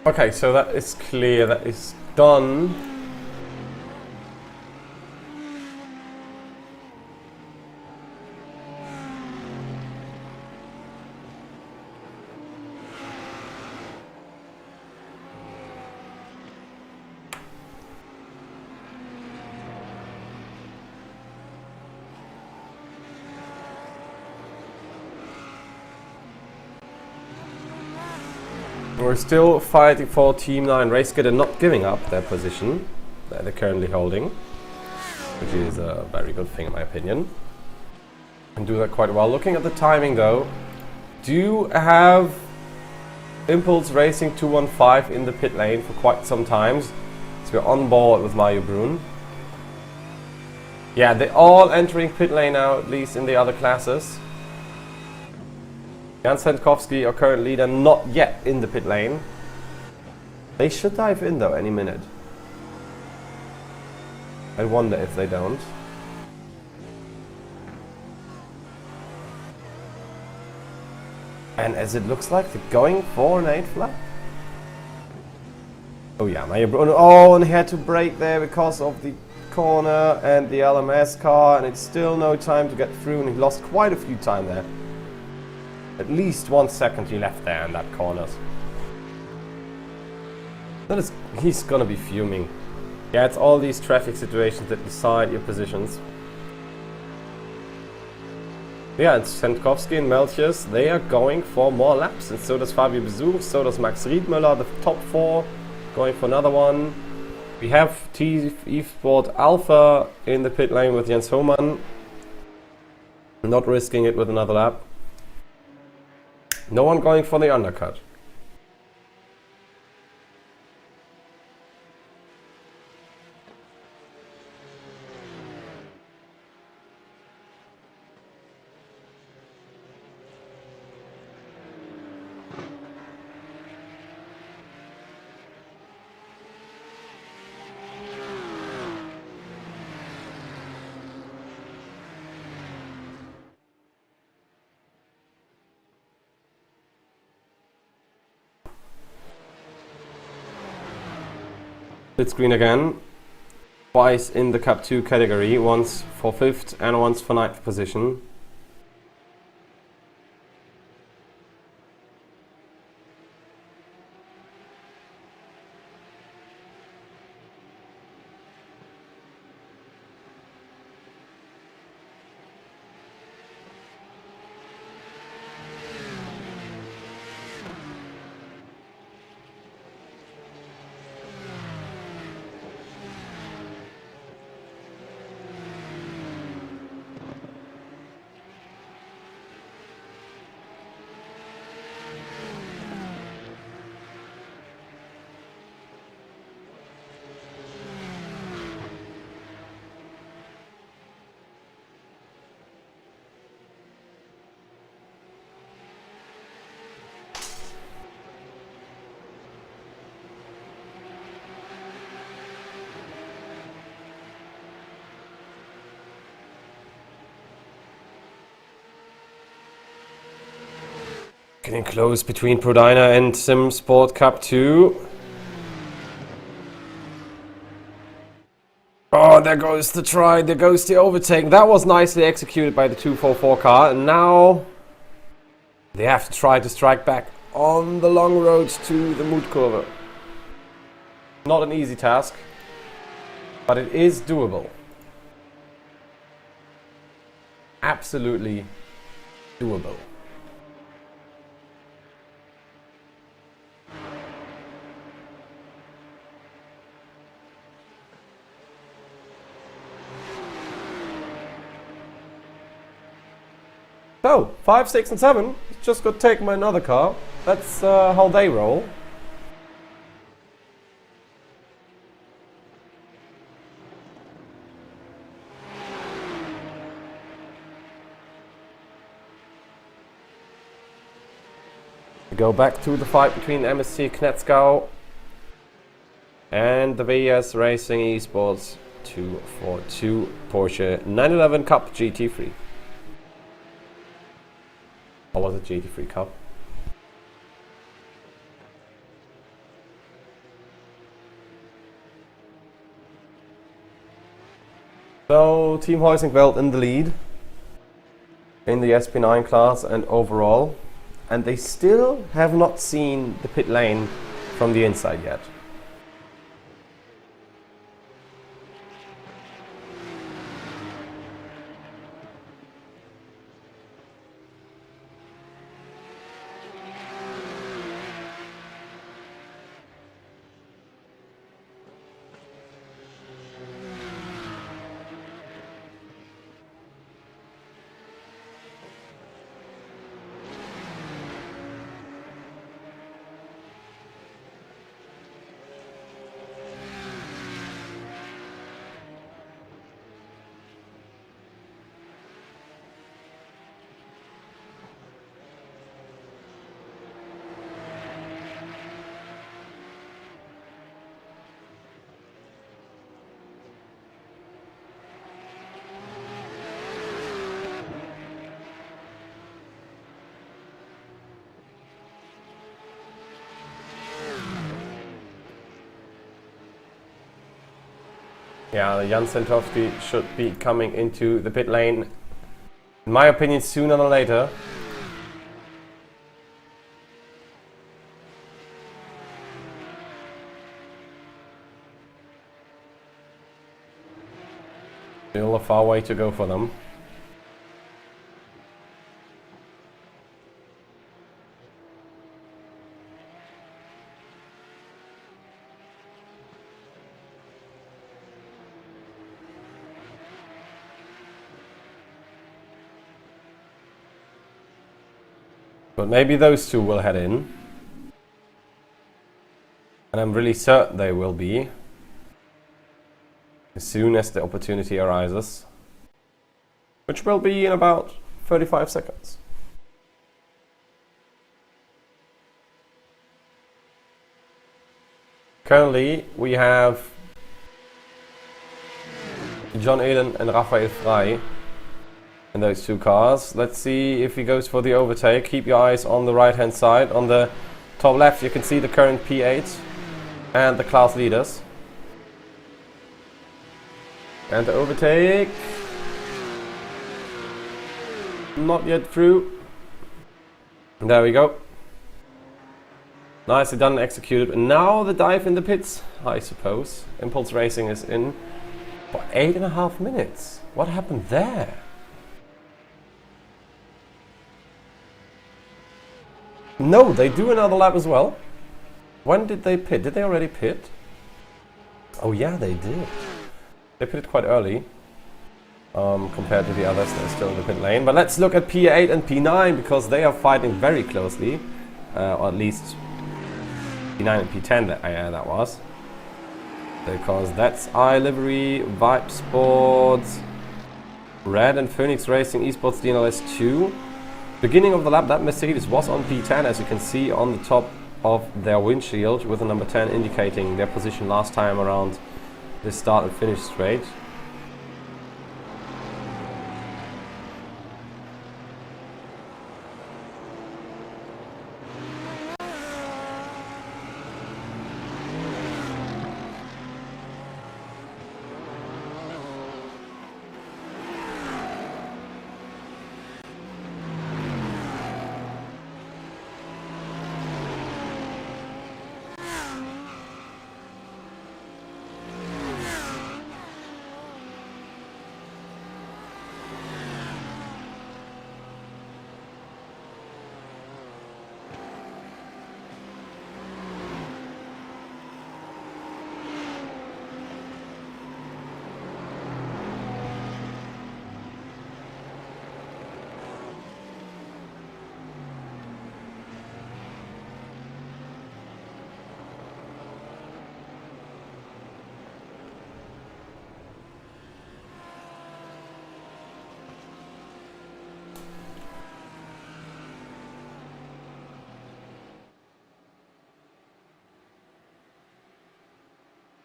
Okay, so that is clear, that is done. We're still fighting for Team 9 Racekit and not giving up their position that they're currently holding, which is a very good thing in my opinion. And do that quite well. Looking at the timing though, do you have Impulse Racing 215 in the pit lane for quite some time? So we're on board with Mario Brun. Yeah, they're all entering pit lane now, at least in the other classes. Jan Sendkowski, our current leader, not yet in the pit lane. They should dive in though any minute. I wonder if they don't. And as it looks like they're going for an 8th lap. Oh yeah, oh, and he had to brake there because of the corner and the LMS car, and it's still no time to get through, and he lost quite a few time there. At least 1 second he left there in that corner. That is, he's gonna be fuming. Yeah, it's all these traffic situations that decide your positions. Yeah, and Sendkowski and Melchius, they are going for more laps, and so does Fabio Besuch, so does Max Riedmüller, the top 4, going for another one. We have Esports Alpha in the pit lane with Jens Hohmann, not risking it with another lap. No one going for the undercut. Pit screen again, twice in the Cup 2 category, once for 5th and once for 9th position. Getting close between Prodina and Sim Sport Cup 2. Oh, there goes the try, there goes the overtake. That was nicely executed by the 244 car, and now they have to try to strike back on the long road to the Mutkurve. Not an easy task, but it is doable. Absolutely doable. So, 5, 6 and 7, just got taken by another car. That's how they roll. We go back to the fight between MSC Knetzgau and the VRS Racing Esports 242 Porsche 911 Cup GT3. Or was it GT3 Cup? So, Team Heusingveld in the lead in the SP9 class and overall, and they still have not seen the pit lane from the inside yet. Yeah, Jan Sentowski should be coming into the pit lane, in my opinion, sooner than later. Still a far way to go for them. But maybe those two will head in. And I'm really certain they will be. As soon as the opportunity arises. Which will be in about 35 seconds. Currently we have John Eden and Raphael Frey in those two cars. Let's see if he goes for the overtake. Keep your eyes on the right hand side. On the top left you can see the current P8 and the class leaders. And the overtake. Not yet through. There we go. Nicely done and executed. And now the dive in the pits, I suppose. Impulse Racing is in for 8.5 minutes. What happened there? No, they do another lap as well. When did they pit? Did they already pit? Oh yeah, they did. They pitted quite early compared to the others that are still in the pit lane. But let's look at P8 and P9 because they are fighting very closely. Or at least P9 and P10 that was. Because that's iLivery, Vibe Sports, Red and Phoenix Racing Esports DNLS 2. Beginning of the lap, that Mercedes was on P10, as you can see on the top of their windshield, with the number 10 indicating their position last time around this start and finish straight.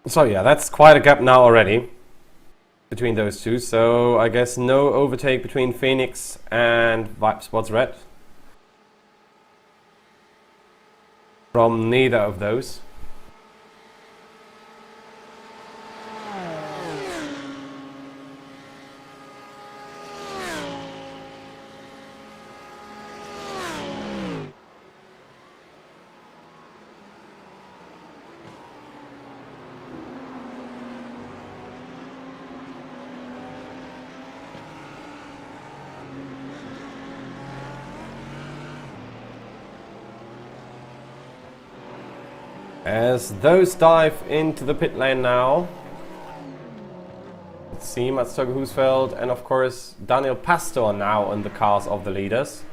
So yeah, that's quite a gap now already between those two. So I guess no overtake between Phoenix and Esports Red from neither of those. As those dive into the pit lane now, let's see Mats Töger Husfeldt and of course Daniel Pastor now in the cars of the leaders.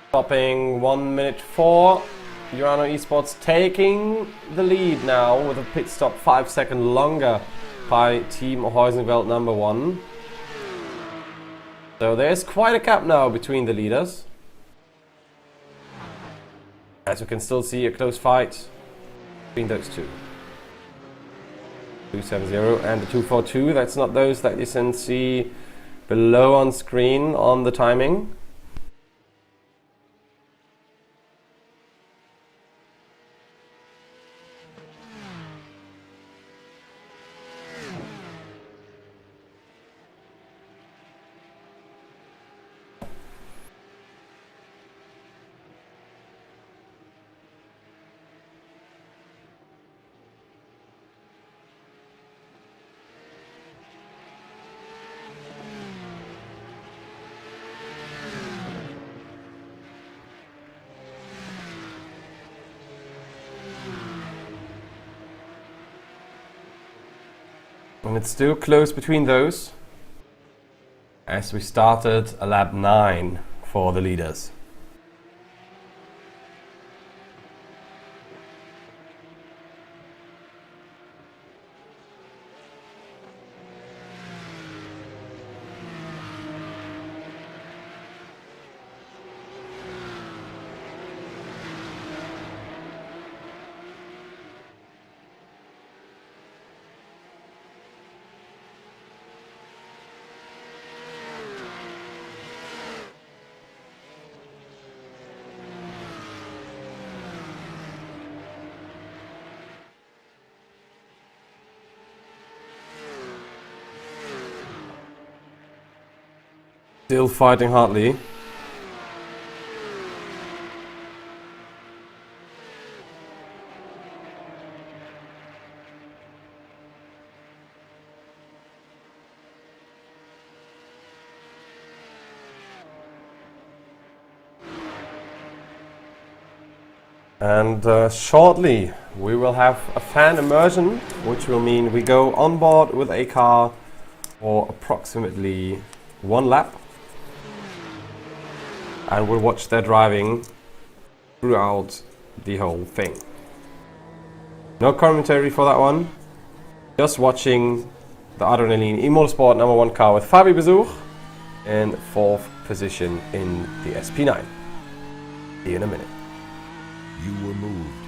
Stopping 1 minute 4, Urano Esports taking the lead now with a pit stop 5 seconds longer by Team Heusenwelt number 1. So there's quite a gap now between the leaders. As you can still see, a close fight between those two. 270 and the 242, that's not those that you can see below on screen on the timing. And it's still close between those as we started a lap 9 for the leaders. Still fighting hardly. And shortly we will have a fan immersion, which will mean we go on board with a car for approximately 1 lap. And we'll watch their driving throughout the whole thing. No commentary for that one. Just watching the Adrenaline eMotorsport number 1 car with Fabi Besuch in 4th position in the SP9. See you in a minute. You were moved.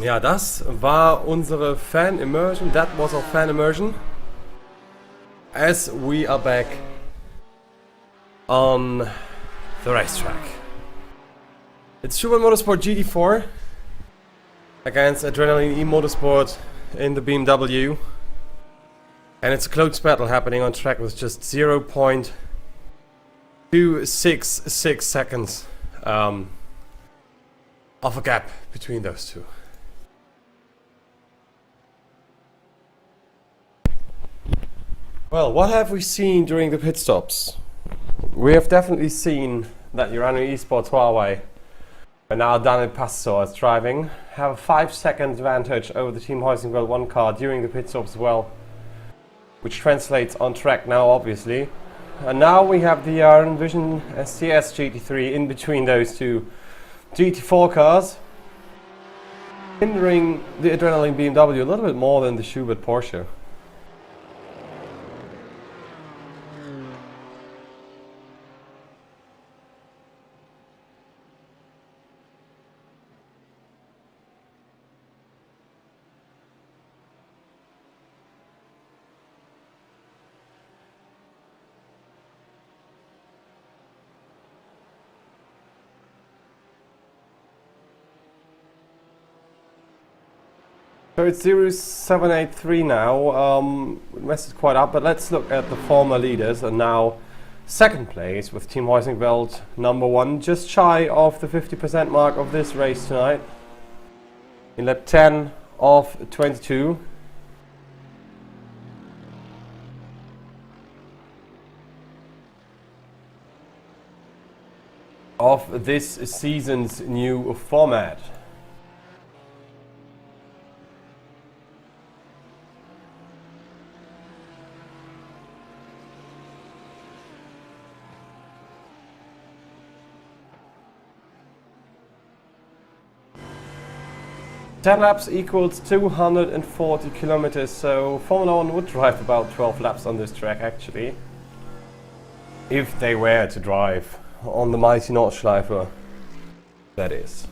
Ja, das war unsere Fan Immersion. That was our Fan Immersion. As we are back on the racetrack. It's Schubert Motorsport GT4 against Adrenaline E Motorsport in the BMW. And it's a close battle happening on track with just 0.266 seconds of a gap between those two. Well, what have we seen during the pit stops? We have definitely seen that Urano Esports Huawei, and now Daniel Pastor is driving, have a 5-second advantage over the Team Heusing 1 car during the pit stops as well, which translates on track now obviously. And now we have the Envision STS GT3 in between those two GT4 cars, hindering the Adrenaline BMW a little bit more than the Schubert Porsche. So it's 0783 now, we messed it quite up, but let's look at the former leaders, and now second place with Team Heusingveld number 1, just shy of the 50% mark of this race tonight, in lap 10 of 22. Of this season's new format. Ten laps equals 240 kilometers, so Formula 1 would drive about 12 laps on this track actually, if they were to drive on the mighty Nordschleife, that is.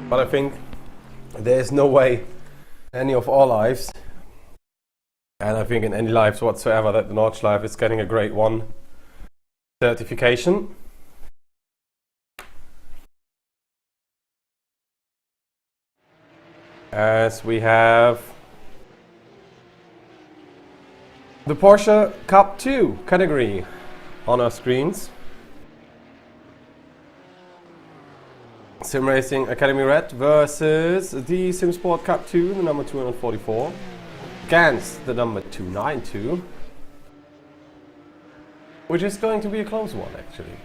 But I think there's no way any of our lives, and I think in any lives whatsoever, that the Nordschleife is getting a Grade 1 certification. As we have the Porsche Cup 2 category on our screens. Sim Racing Academy Red versus the Sim Sport Cup 2, the number 244. Against the number 292, which is going to be a close one actually.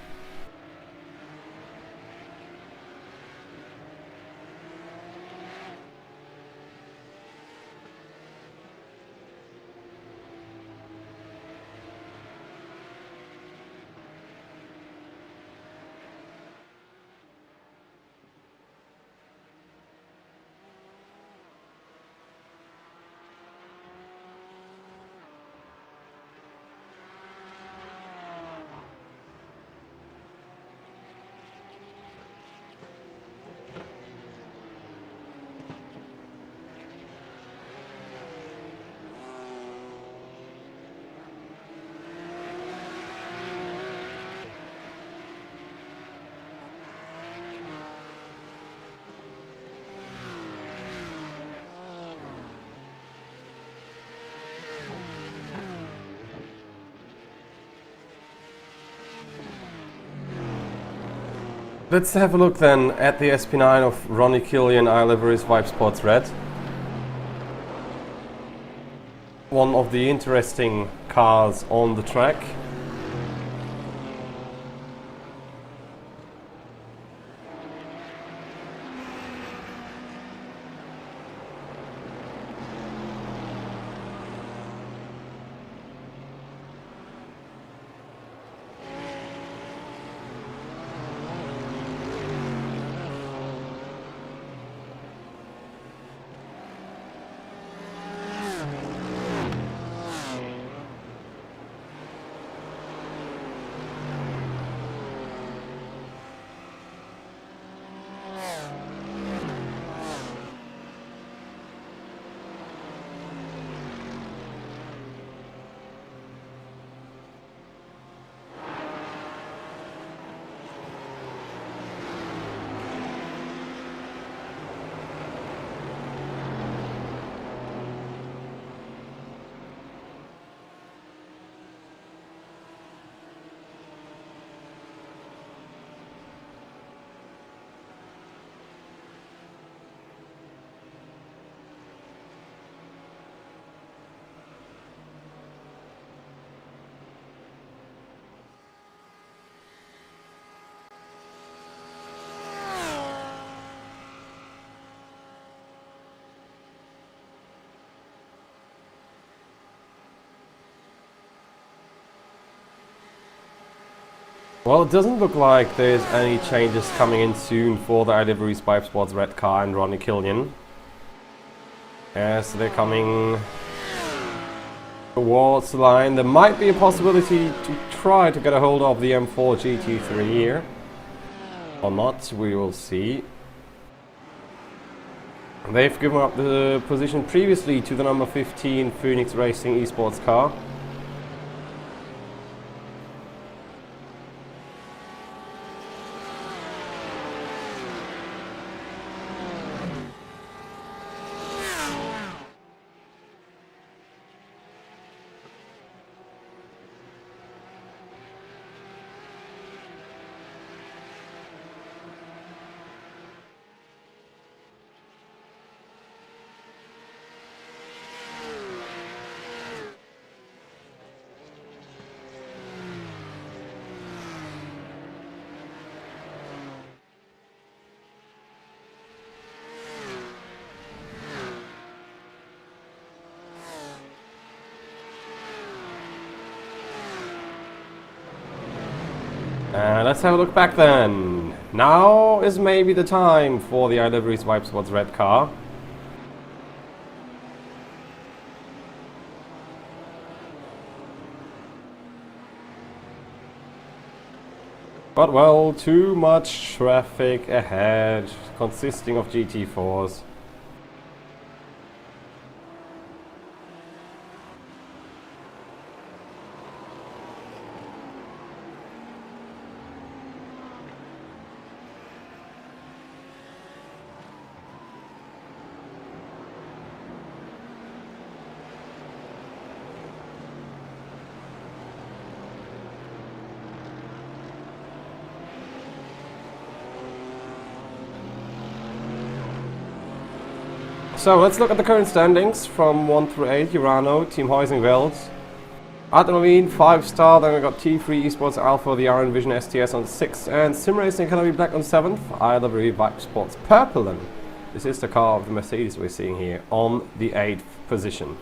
Let's have a look then at the SP9 of Ronnie Killian iLivery's Vibe Sports Red. One of the interesting cars on the track. Well, it doesn't look like there's any changes coming in soon for the iLivery's by Esports red car and Ronnie Killian, as they're coming towards the line. There might be a possibility to try to get a hold of the M4 GT3 here, or not, we will see. They've given up the position previously to the number 15 Phoenix Racing Esports car. Let's have a look back then. Now is maybe the time for the iLivery's by Esports red car. But well, too much traffic ahead, consisting of GT4s. So let's look at the current standings from 1 through 8. Urano, Team Heusingveld, Adrenaline 5-star, then we got T3 Esports Alpha, the Iron Vision STS on 6th, and Sim Racing Academy Black on 7th, iLivery Vibe Sports Purple, and this is the car of the Mercedes we're seeing here on the 8th position.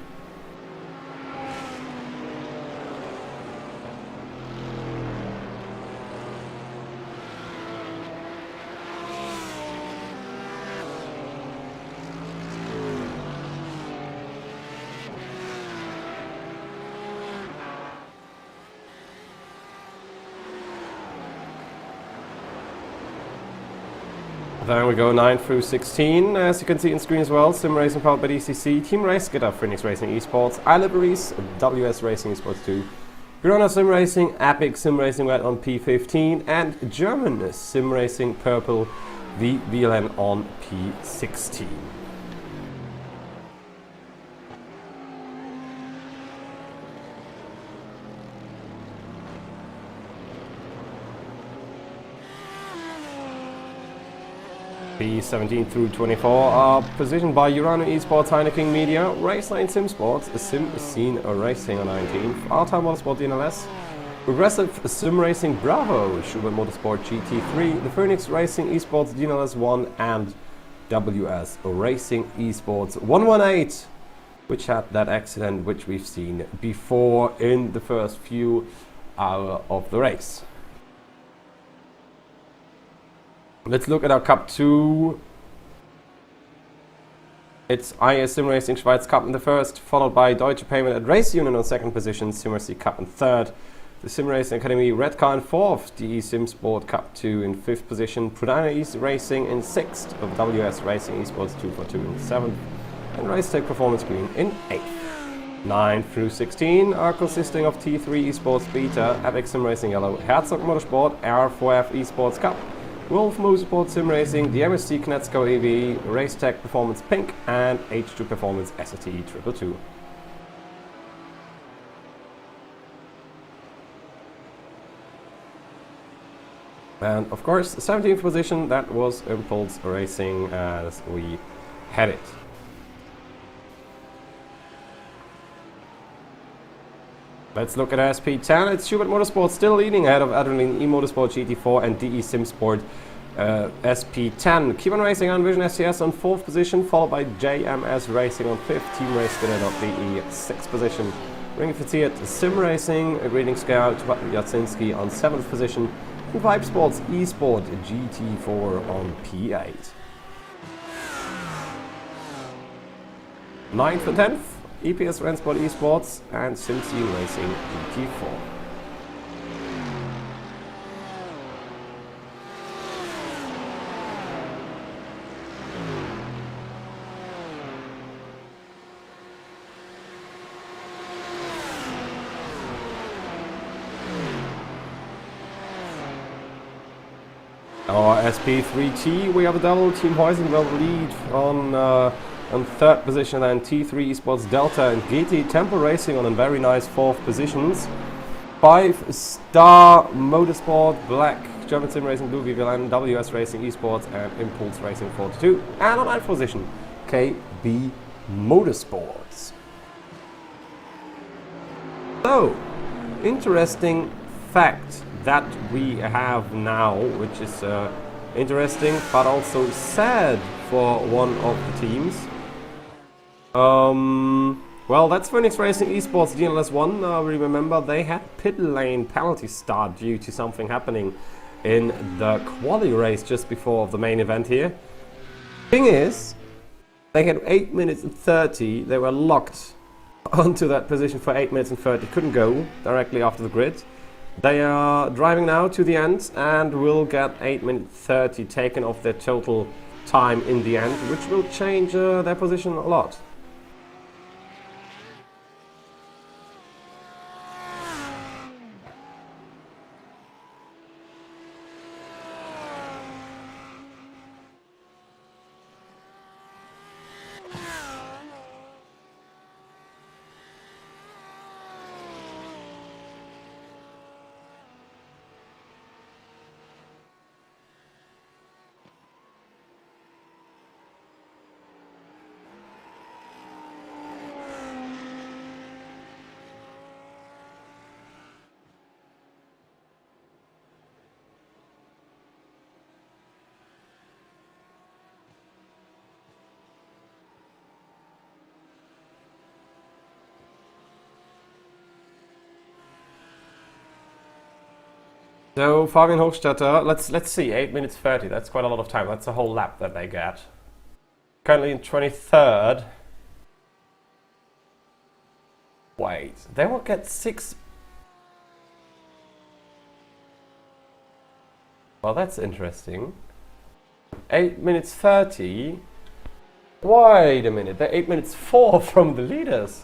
There we go, 9 through 16, as you can see on screen as well. Sim Racing powered by DCC, Team Race Getter, Phoenix Racing Esports, iLivery's WS Racing Esports 2, Piranha Sim Racing, Epic Sim Racing Red on P15, and German Sim Racing Purple, the VLN on P16. P17 through 24 are positioned by Urano Esports, Heineken Media, Raceline Sim Sports, Sim Scene Racing on 19th, R-Time Motorsport DNLS, Progressive Sim Racing Bravo, Schubert Motorsport GT3, the Phoenix Racing Esports DNLS 1, and WS Racing Esports 118, which had that accident which we've seen before in the first few hours of the race. Let's look at our Cup 2. It's IS Sim Racing Schweiz Cup in the first, followed by Deutsche Payment at Race Union on second position, Sim Racing Cup in third, the Sim Racing Academy Red Car in fourth, DE Sim Sport Cup 2 in fifth position, Prudana East Racing in sixth, of WS Racing Esports 242 in seventh, and Race Tech Performance Green in eighth. 9 through 16 are consisting of T3 Esports Beta, Epic Sim Racing Yellow, Herzog Motorsport, R4F Esports Cup, Wolf Motorsport Sim Racing, the MSC Knetsko EV, Racetech Performance Pink, and H2 Performance SRT 222. And of course, 17th position, that was Impulse Racing as we had it. Let's look at SP10. It's Schubert Motorsport still leading ahead of Adrenaline eMotorsport GT4 and DE Sim Sport SP10. Keep on Racing on Vision STS on 4th position, followed by JMS Racing on 5th, Team Race Getter.de 6th position. Ring Fiat Sim Racing, Greeting Scout Jasinski on 7th position, Vibe Sports Esport GT4 on P8. 9th and 10th, EPS Rennsport Esports and SimSteam Racing GT4. Our SP3T, we have a double. Team Heusing will lead on third position, and T3 Esports Delta and GT Temple Racing on a very nice fourth positions. 5-Star Motorsport, Black, German Sim Racing, Blue VVLN, WS Racing Esports and Impulse Racing 42. And on ninth position, KB Motorsports. So, interesting fact that we have now, which is interesting but also sad for one of the teams. Well, that's Phoenix Racing Esports DNLS 1. We remember they had pit lane penalty start due to something happening in the quali race just before the main event here. Thing is, they had 8 minutes and 30. They were locked onto that position for 8 minutes and 30. Couldn't go directly after the grid. They are driving now to the end and will get 8 minutes 30 taken off their total time in the end, which will change their position a lot. So Fabian Hochstetter, let's see, 8 minutes 30, that's quite a lot of time. That's a whole lap that they get. Currently in 23rd. Wait, they will get 6. Well, that's interesting. 8 minutes 30. Wait a minute, they're 8 minutes 4 from the leaders.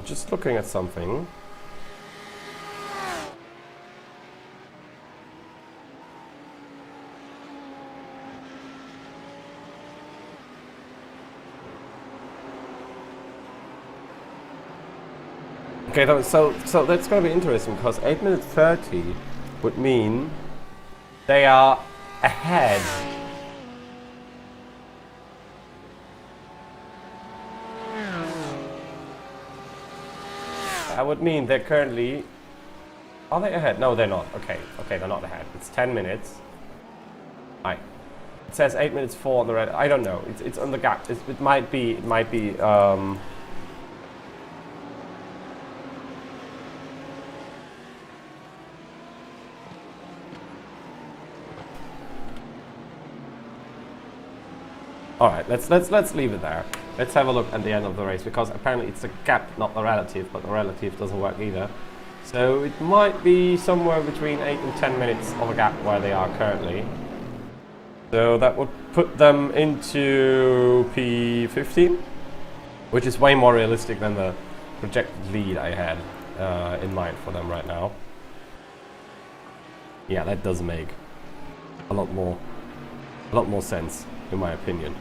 Just looking at something. Okay, so that's going to be interesting because 8 minutes 30 would mean they are ahead. That would mean they're currently... Are they ahead? No, they're not. Okay, they're not ahead. It's 10 minutes. Right. It says 8 minutes 4 on the red. I don't know. It's on the gap. It might be... Alright, let's leave it there. Let's have a look at the end of the race, because apparently it's a gap, not the relative, but the relative doesn't work either. So it might be somewhere between 8 and 10 minutes of a gap where they are currently. So that would put them into P15, which is way more realistic than the projected lead I had in mind for them right now. Yeah, that does make a lot more sense, in my opinion.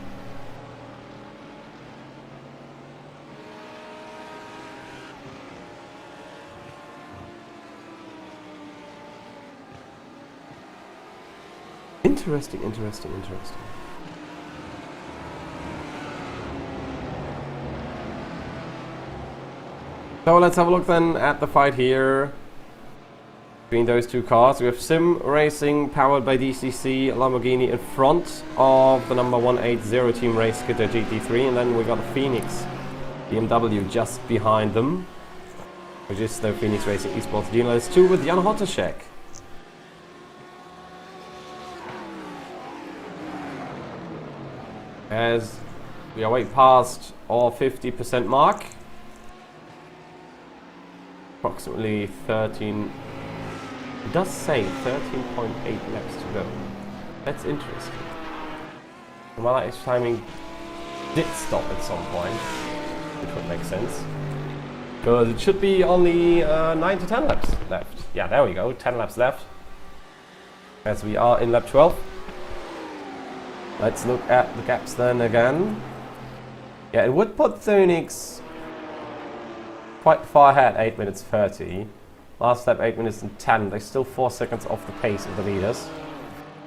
Interesting. So let's have a look then at the fight here between those two cars. We have Sim Racing powered by DCC Lamborghini in front of the number 180 Team Race Skitter GT3, and then we got the Phoenix BMW just behind them, which is the Phoenix Racing Esports DNLS 2 with Jan Hottešek. As we are way past our 50% mark, approximately 13, it does say 13.8 laps to go. That's interesting. My latest timing did stop at some point, which would make sense. Because it should be only 9 to 10 laps left. Yeah, there we go, 10 laps left. As we are in lap 12. Let's look at the gaps then again. Yeah, it would put Phoenix quite far ahead, 8 minutes 30. Last lap 8 minutes and 10. They're still 4 seconds off the pace of the leaders.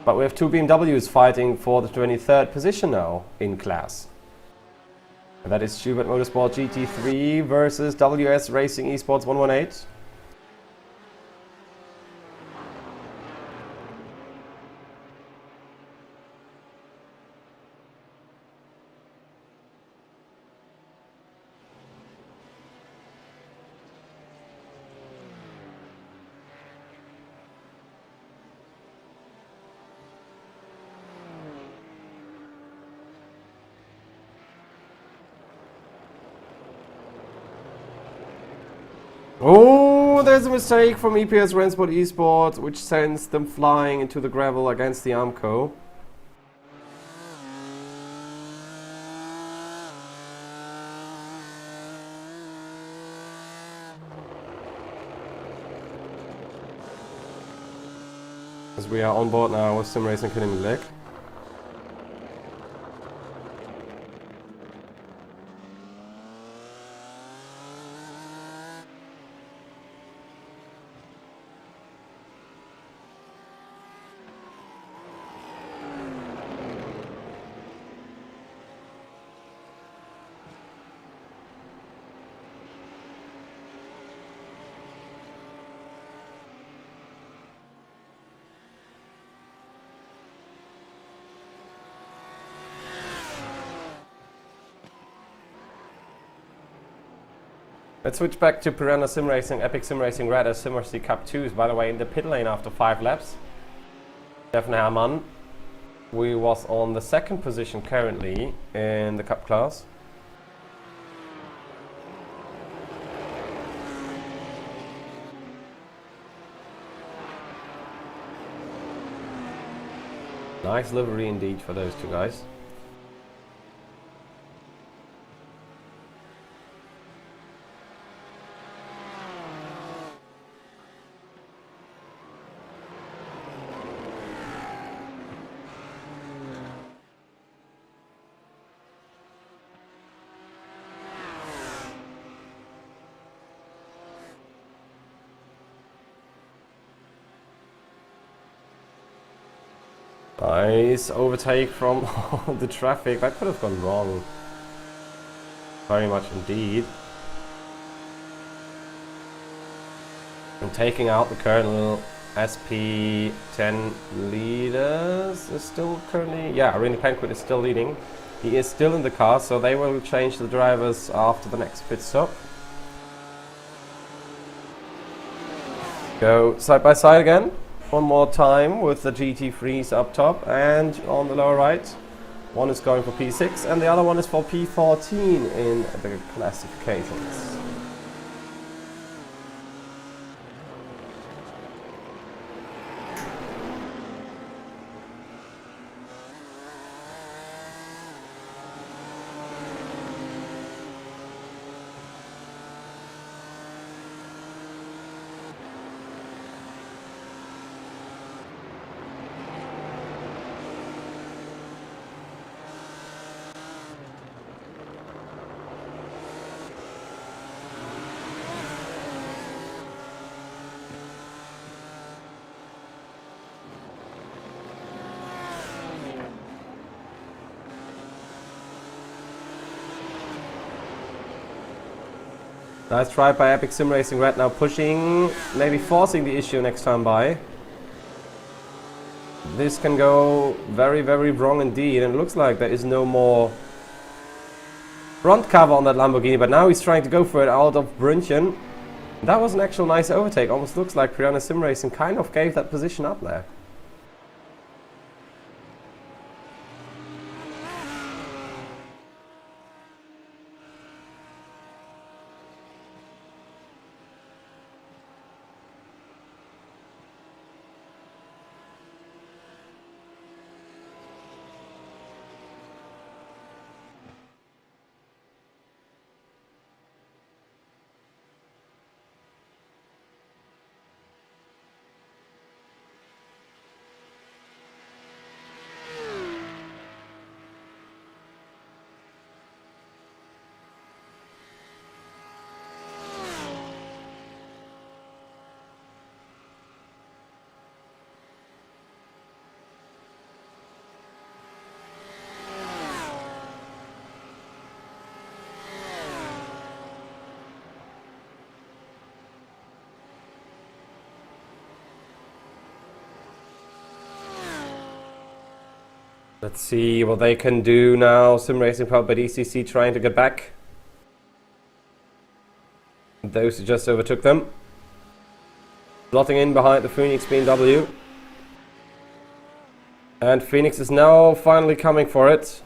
But we have two BMWs fighting for the 23rd position now in class. And that is Schubert Motorsport GT3 versus WS Racing Esports 118. Oh, there's a mistake from EPS Rensport Esports, which sends them flying into the gravel against the Armco. As we are on board now with Sim Racing Academy Leg. Let's switch back to Piranha Sim Racing, Epic Sim Racing Red as Simmercy Cup 2s, by the way, in the pit lane after 5 laps. Steffen Hermann, we was on the 2nd position currently in the Cup class. Nice livery indeed for those two guys. Nice overtake from the traffic. That could have gone wrong. Very much indeed. And taking out the Colonel SP10 leaders is still currently... Yeah, René Penquit is still leading. He is still in the car, so they will change the drivers after the next pit stop. Go side by side again. One more time with the GT3s up top, and on the lower right, one is going for P6 and the other one is for P14 in the classifications. Nice try by Epic Sim Racing Red, now pushing, maybe forcing the issue next time by. This can go very, very wrong indeed, and it looks like there is no more front cover on that Lamborghini, but now he's trying to go for it out of Brünchen. That was an actual nice overtake. Almost looks like Piranha Sim Racing kind of gave that position up there. Let's see what they can do now. Sim Racing powered by DCC trying to get back. Those who just overtook them. Slotting in behind the Phoenix BMW. And Phoenix is now finally coming for it.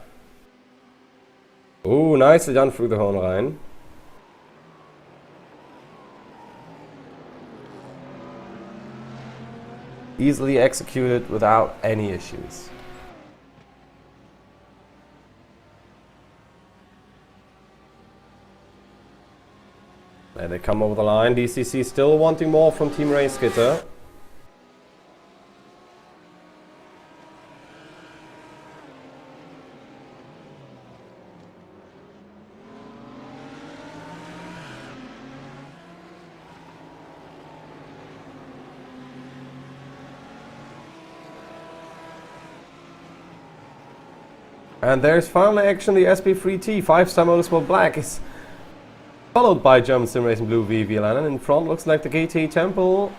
Ooh, nicely done through the horn rein. Easily executed without any issues. There they come over the line. DCC still wanting more from Team Race Skitter. And there's finally action. The SP3T 5-star Motorsport Black is followed by German Sim Racing Blue VVLN, and in front looks like the GT Temple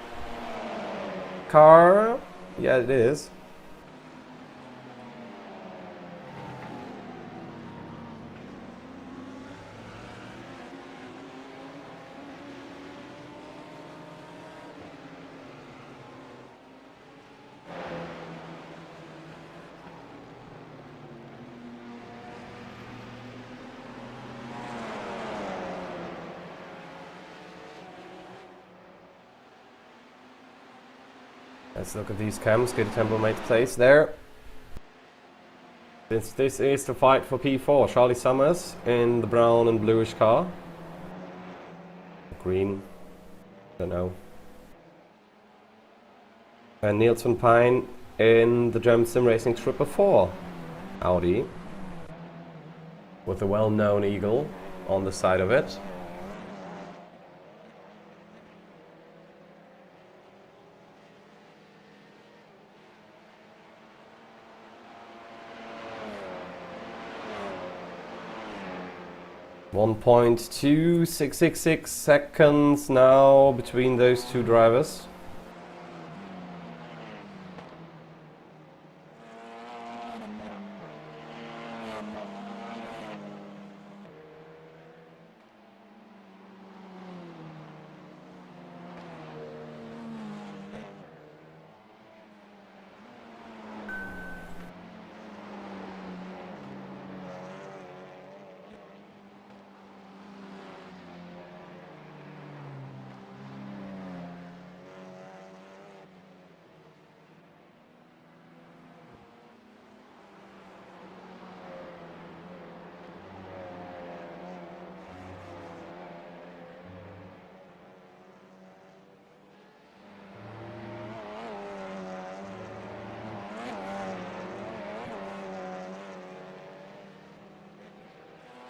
car. Yeah, it is. Let's look at these cams. GT Temple made place there. This is the fight for P4. Charlie Summers in the brown and bluish car. Green. Don't know. And Niels van Pijn in the German Sim Racing 444 Audi. With the well-known eagle on the side of it. .2666 seconds now between those two drivers.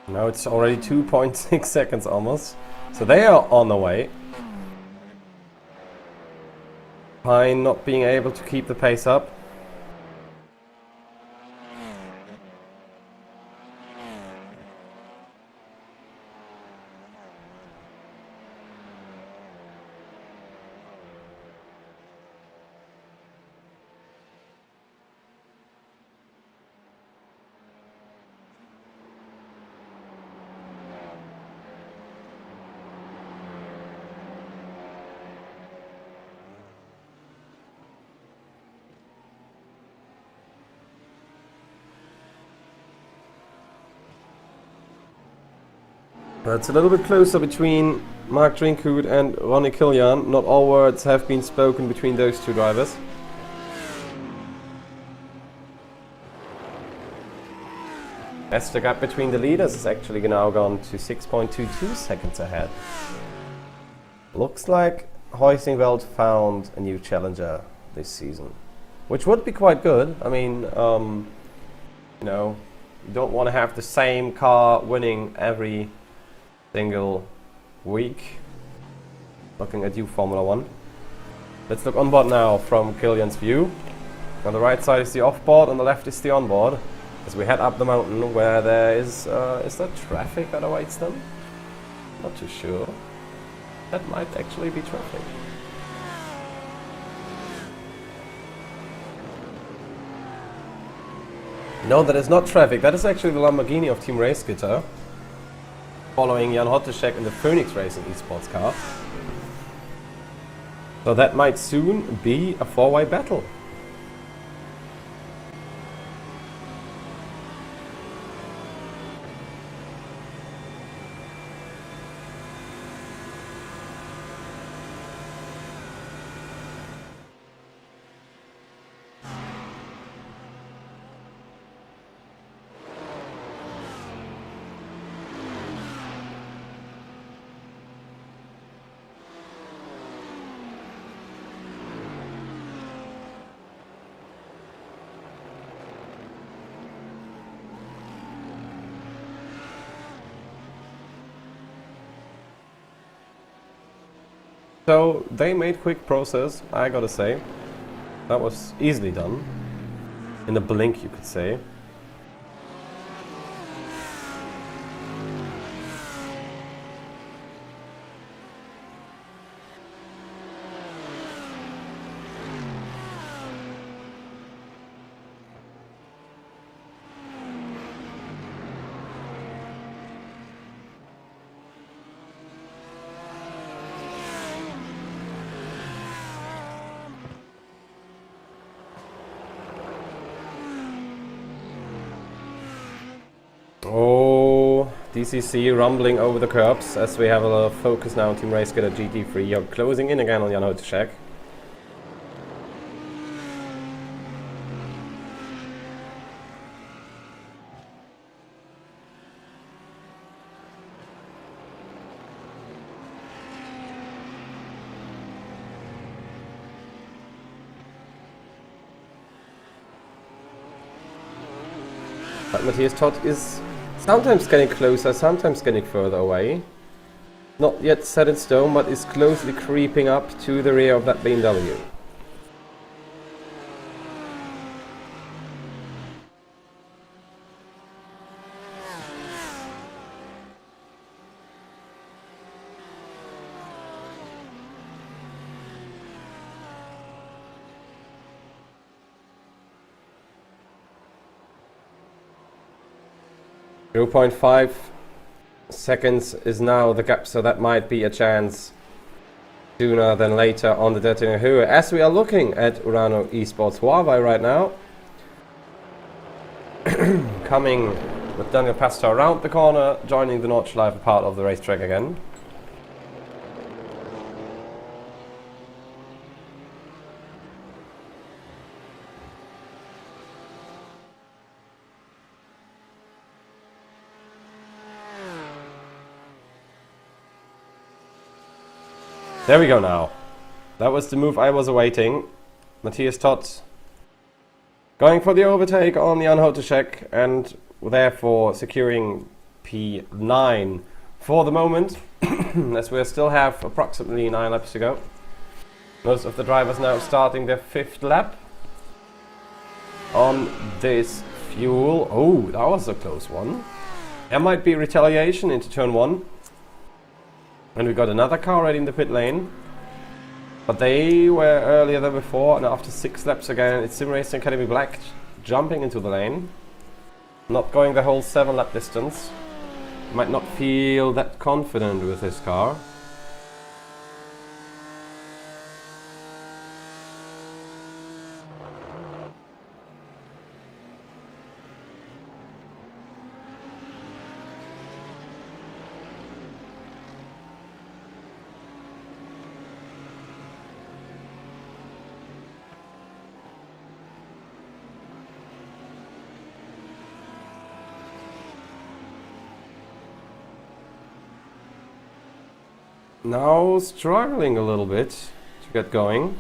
Now it's already 2.6 seconds almost. So they are on the way. Pine not being able to keep the pace up. It's a little bit closer between Mark Drinkhood and Ronnie Killian. Not all words have been spoken between those two drivers. As the gap between the leaders is actually now gone to 6.22 seconds ahead. Looks like Huijsingveld found a new challenger this season, which would be quite good. I mean, you know, you don't want to have the same car winning every single week. Looking at you, Formula One. Let's look onboard now from Killian's view. On the right side is the offboard, on the left is the onboard. As we head up the mountain where there is there traffic that awaits them? Not too sure. That might actually be traffic. No, that is not traffic. That is actually the Lamborghini of Team Race Gitter, following Jan Hottešek in the Phoenix Racing Esports car. So that might soon be a four-way battle. So they made quick process, I gotta say. That was easily done. In a blink, you could say. Oh, DCC rumbling over the curbs as we have a lot of focus now on Team Race Gitter GT3. You're closing in again on Jan Hottešek. But Matthias Todt is sometimes getting closer, sometimes getting further away. Not yet set in stone, but is closely creeping up to the rear of that BMW. .5 seconds is now the gap, so that might be a chance sooner than later on the Digital Nürburgring. As we are looking at Urano Esports Huawei right now, coming with Daniel Pastor around the corner, joining the Nordschleife part of the racetrack again. There we go now. That was the move I was awaiting. Matthias Todt going for the overtake on Jan Hottešek and therefore securing P9 for the moment, as we still have approximately 9 laps to go. Most of the drivers now starting their 5th lap on this fuel. Oh, that was a close one. There might be retaliation into turn 1. And we got another car already in the pit lane. But they were earlier than before, and after 6 laps again, it's Sim Racing Academy Black jumping into the lane. Not going the whole 7 lap distance. Might not feel that confident with his car. Now struggling a little bit to get going.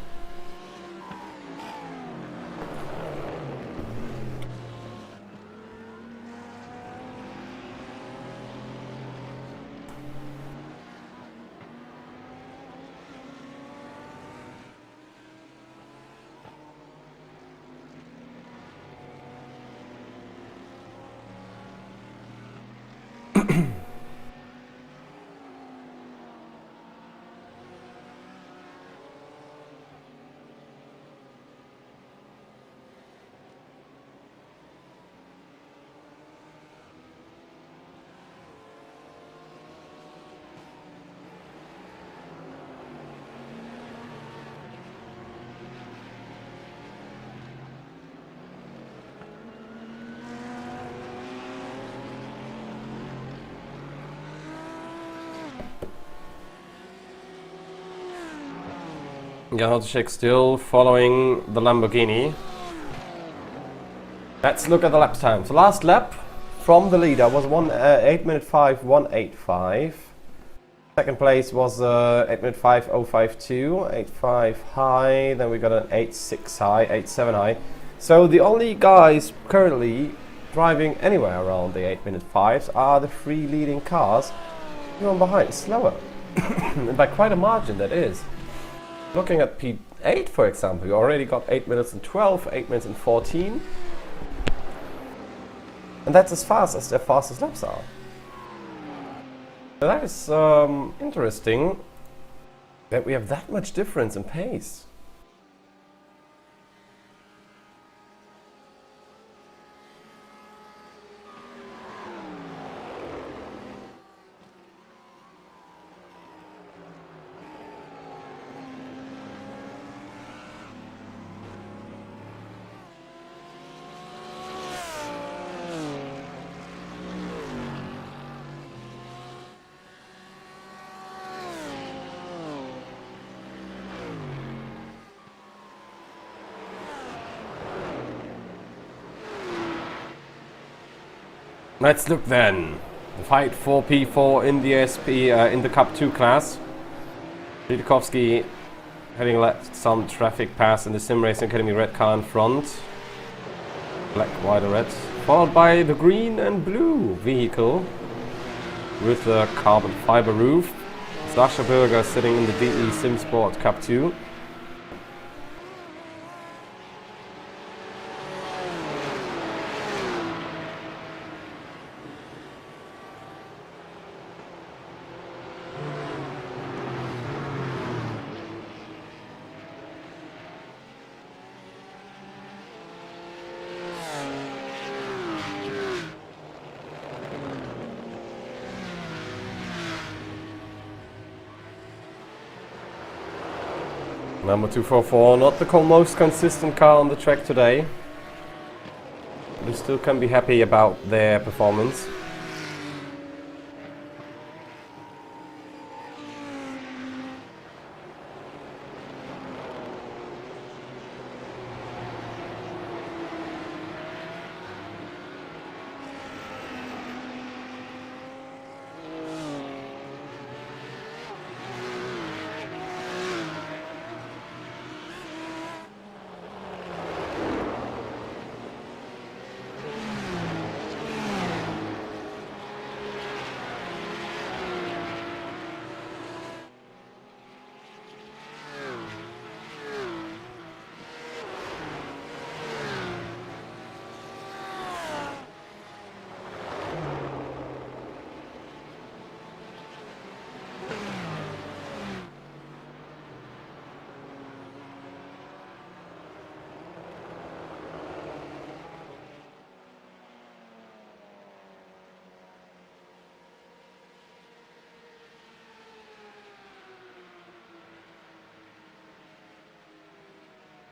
Nordschleife still following the Lamborghini. Let's look at the lap time. So last lap from the leader was 8 minute 5 185. Second place was 8 minute 5 052, 85 high. Then we got an 86 high, 87 high. So the only guys currently driving anywhere around the 8 minute 5s are the three leading cars. The one behind is slower, and by quite a margin that is. Looking at P8, for example, you already got 8 minutes and 12, 8 minutes and 14. And that's as fast as their fastest laps are. So that is interesting that we have that much difference in pace. Let's look then. The fight for P4 in the in the Cup 2 class. Lidikovsky having let some traffic pass in the Sim Racing Academy red car in front. Black, white, and red. Followed by the green and blue vehicle with the carbon fiber roof. Sascha Berger sitting in the DE Sim Sport Cup 2. Number 244, not the most consistent car on the track today. We still can be happy about their performance.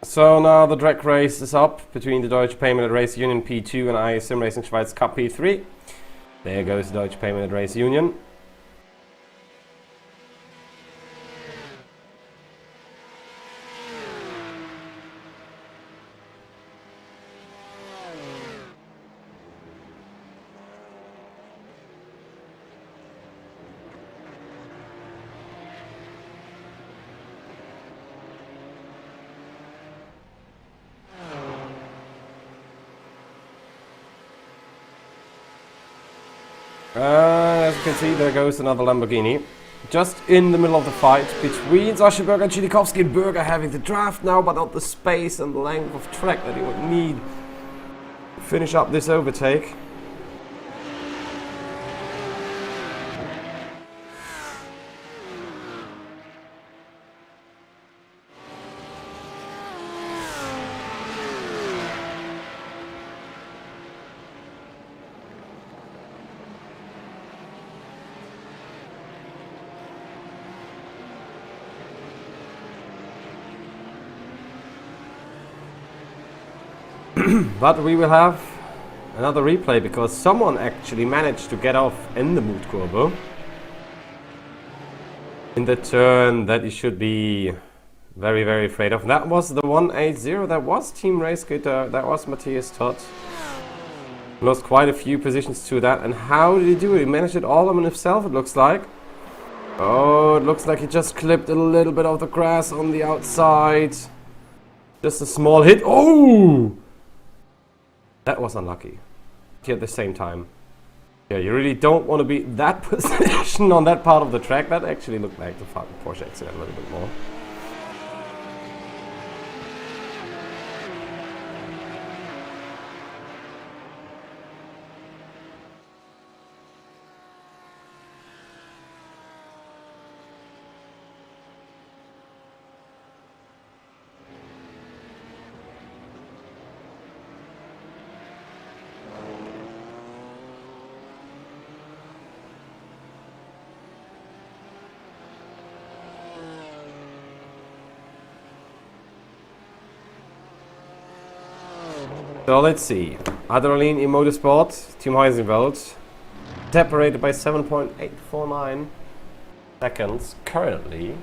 So now the drag race is up between the Deutsche Payment Race Union P2 and IS Sim Racing Schweiz Cup P3. There goes the Deutsche Payment Race Union. As you can see, there goes another Lamborghini. Just in the middle of the fight between Sascha Berger and Chilikowski, and Berger having the draft now, but not the space and the length of track that he would need to finish up this overtake. But we will have another replay because someone actually managed to get off in the Mutkurve in the turn that he should be very, very afraid of. That was the 180. That was Team Racegitter. That was Matthias Todt. Lost quite a few positions to that. And how did he do it? He managed it all on himself, it looks like. Oh, it looks like he just clipped a little bit of the grass on the outside. Just a small hit. Oh! That was unlucky. At the same time. Yeah, you really don't want to be that position on that part of the track. That actually looked like the Porsche accident a little bit more. So let's see. Adrenalin in Motorsport, Team Heisenfeld, separated by 7.849 seconds. Currently,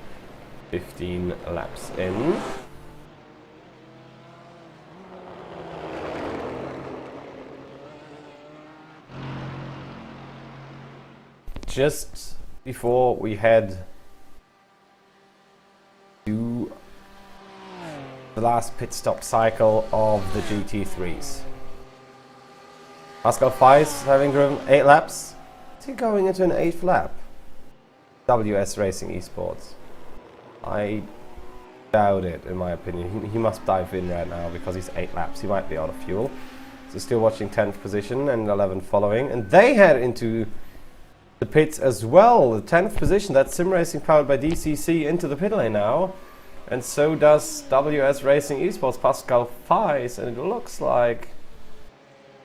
15 laps in. Just before we head to the last pit stop cycle of the GT3s. Pascal Weiss having driven 8 laps. Is he going into an 8th lap? WS Racing Esports. I doubt it, in my opinion. He must dive in right now because he's 8 laps. He might be out of fuel. So still watching 10th position and 11th following. And they head into the pits as well. The 10th position, that's Sim Racing powered by DCC into the pit lane now. And so does WS Racing Esports Pascal Weiss, and it looks like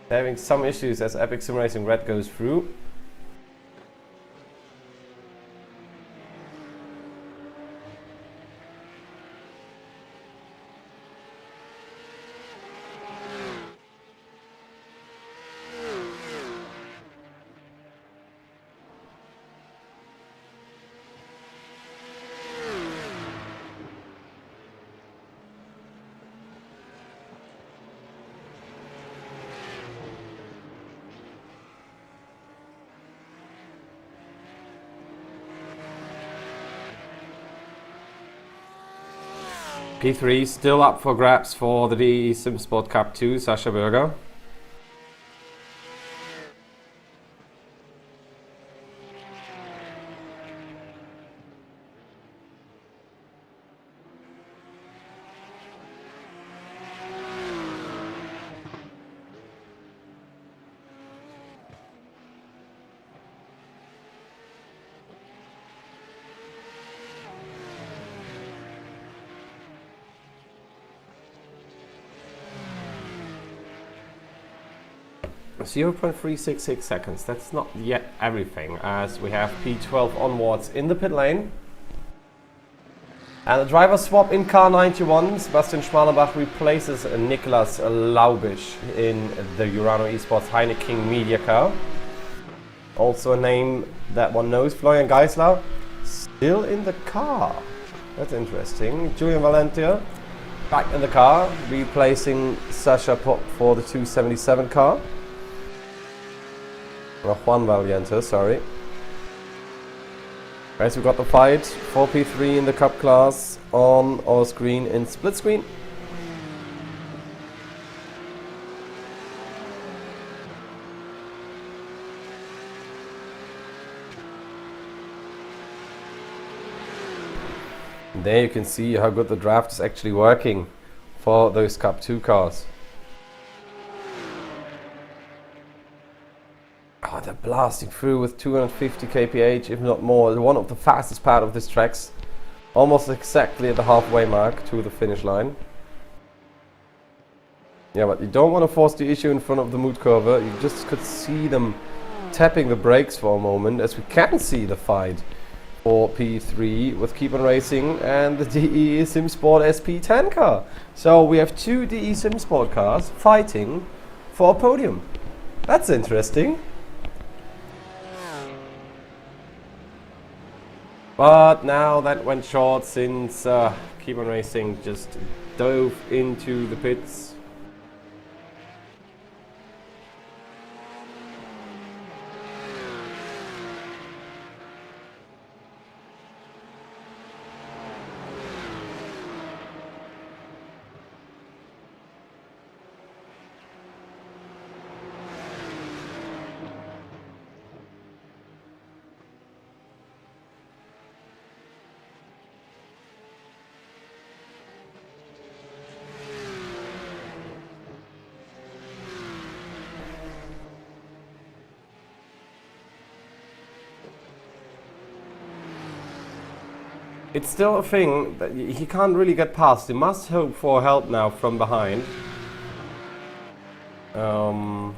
they're having some issues as Epic Sim Racing Red goes through. P3 still up for grabs for the DE Sim Sport Cup 2, Sascha Berger. .366 seconds, that's not yet everything, as we have P12 onwards in the pit lane. And the driver swap in car 91, Sebastian Schmalenbach replaces Niklas Laubisch in the Urano Esports Heineken Media car. Also a name that one knows, Florian Geisler, still in the car. That's interesting. Julian Valentia back in the car, replacing Sascha Pop for the 277 car. Juan Valiente, sorry. Right, we got the fight for P3 in the Cup class on our screen in split screen. And there you can see how good the draft is actually working for those Cup 2 cars. Oh, they're blasting through with 250 kph, if not more. One of the fastest part of this tracks. Almost exactly at the halfway mark to the finish line. Yeah, but you don't want to force the issue in front of the mood curve. You just could see them tapping the brakes for a moment, as we can see the fight for P3 with Keep On Racing and the DE SimSport SP10 car. So we have two DE SimSport cars fighting for a podium. That's interesting. But now that went short since Keep On Racing just dove into the pits. It's still a thing that he can't really get past. He must hope for help now from behind. Or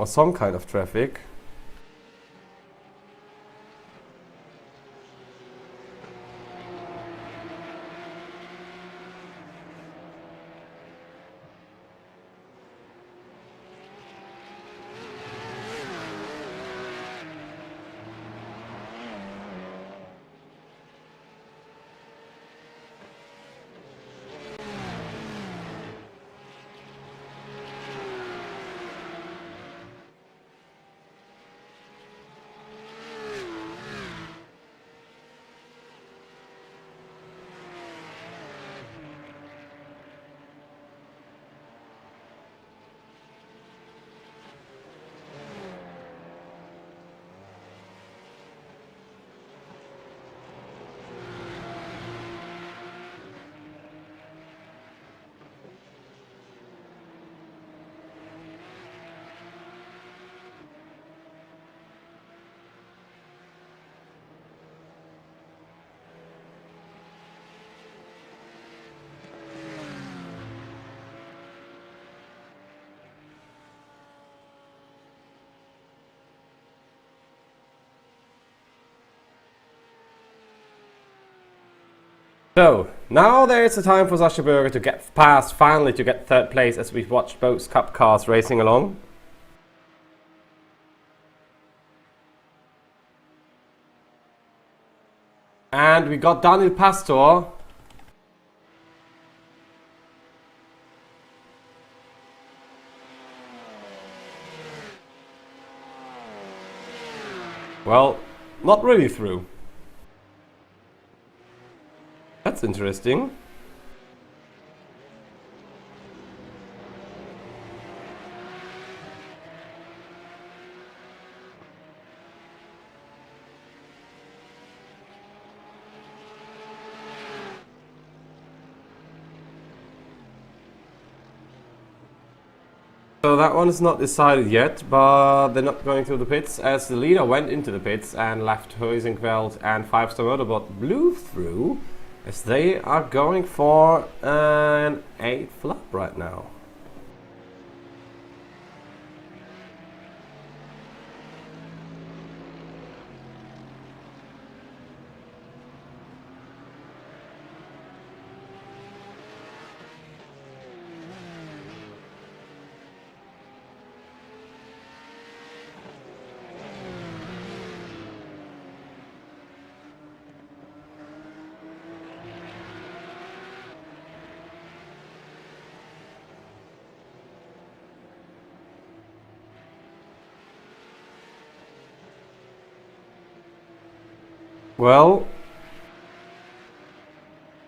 some kind of traffic. So, now there is a time for Sascha Bürger to get past, finally to get third place, as we've watched both Cup cars racing along. And we got Daniel Pastor. Well, not really through. That's interesting. So that one is not decided yet, but they're not going through the pits, as the leader went into the pits and left Huizenveld and 5-Star Motorbot blew through, as they are going for an 8 flap right now. Well,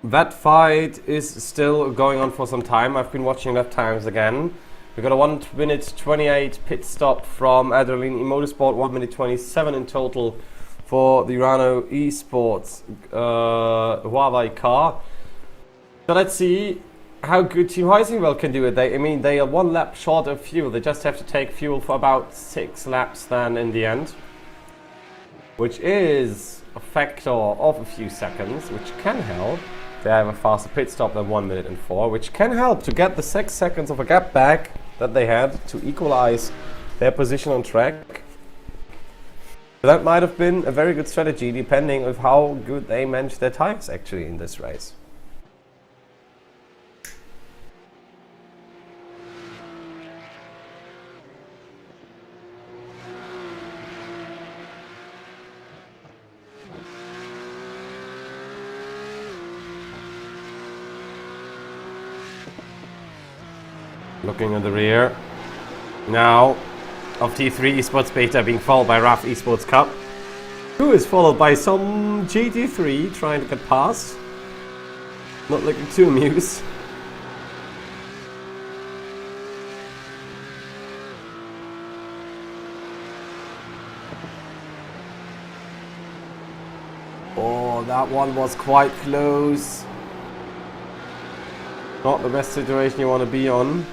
that fight is still going on for some time. I've been watching lap times again. We got a 1 minute 28 pit stop from Adrenaline Motorsport, 1 minute 27 in total for the Renault Esports Huawei car. So let's see how good Team Heisingwell can do it. They are 1 lap short of fuel. They just have to take fuel for about 6 laps then in the end, which is a factor of a few seconds, which can help. They have a faster pit stop than 1 minute and 4, which can help to get the 6 seconds of a gap back that they had to equalize their position on track. So that might have been a very good strategy, depending on how good they managed their tires actually in this race. Looking at the rear now of T3 Esports Beta being followed by RAF Esports Cup, who is followed by some GT3 trying to get past. Not looking too amused. Oh, that one was quite close. Not the best situation you want to be on.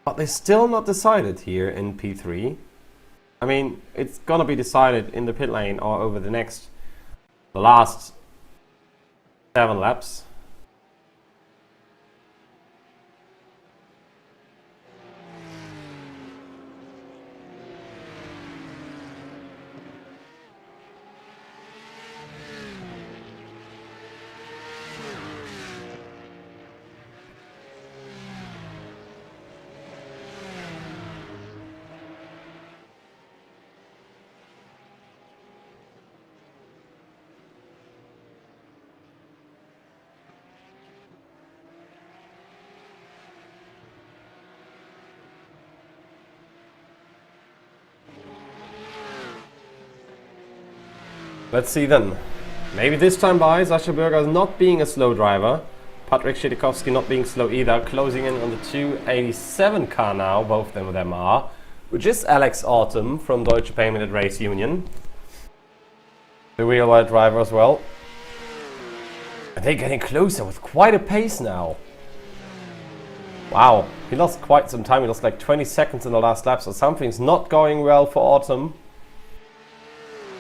But they're still not decided here in P3. I mean, it's gonna be decided in the pit lane or over the last 7 laps. Let's see then. Maybe this time by Sascha Bürger not being a slow driver. Patrick Schiedekowski not being slow either. Closing in on the 287 car now, both of them are. Which is Alex Autumn from Deutsche Payment Race Union. The real-world driver as well. And they're getting closer with quite a pace now. Wow, he lost quite some time. He lost like 20 seconds in the last lap, so something's not going well for Autumn.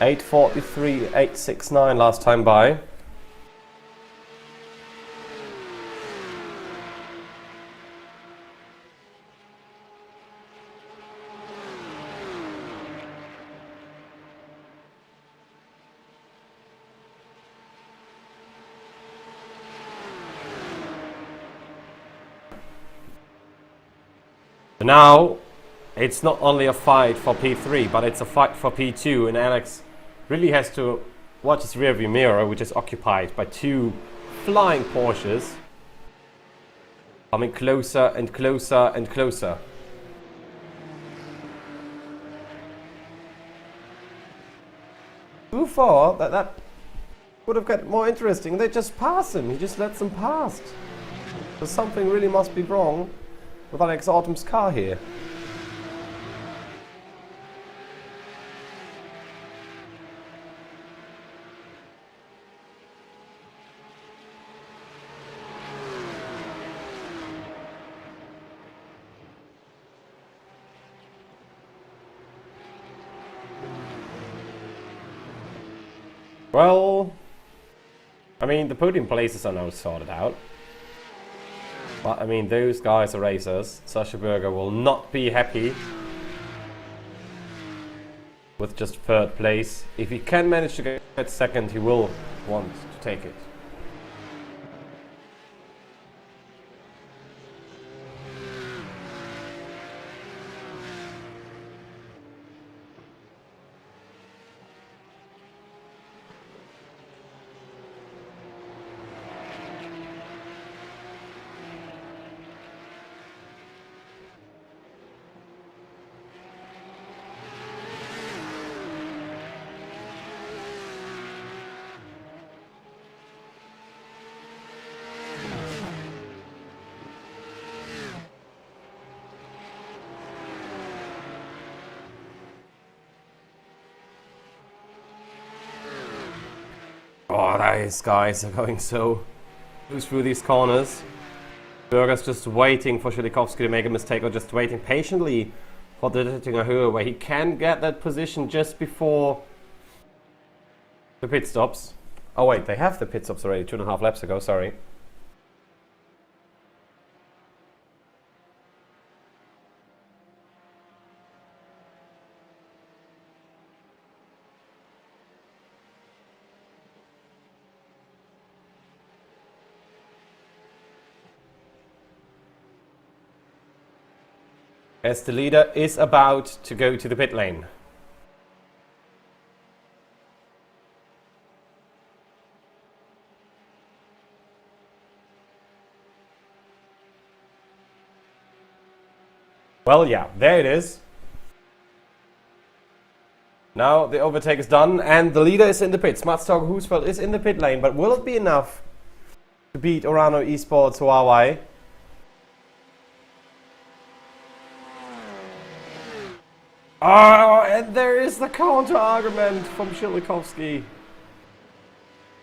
8:43, 8:69 last time by. Now, it's not only a fight for P3, but it's a fight for P2, and Alex really has to watch his rearview mirror, which is occupied by 2 flying Porsches. Coming closer and closer and closer. Too far that would have got more interesting. They just pass him. He just lets them pass. So something really must be wrong with Alex Autumn's car here. Well, I mean, the podium places are now sorted out. But, I mean, those guys are racers. Sascha Bürger will not be happy with just 3rd place. If he can manage to get 2nd, he will want to take it. Oh, these guys are going so loose through these corners. Berger's just waiting for Szylikowski to make a mistake, or just waiting patiently for the Dittinger where he can get that position just before the pit stops. Oh wait, they have the pit stops already 2.5 laps ago, sorry. As the leader is about to go to the pit lane. Well, yeah, there it is. Now the overtake is done and the leader is in the pits. Mats Torge Husfeldt is in the pit lane, but will it be enough to beat Orano Esports Huawei? Oh, and there is the counter argument from Szylikowski.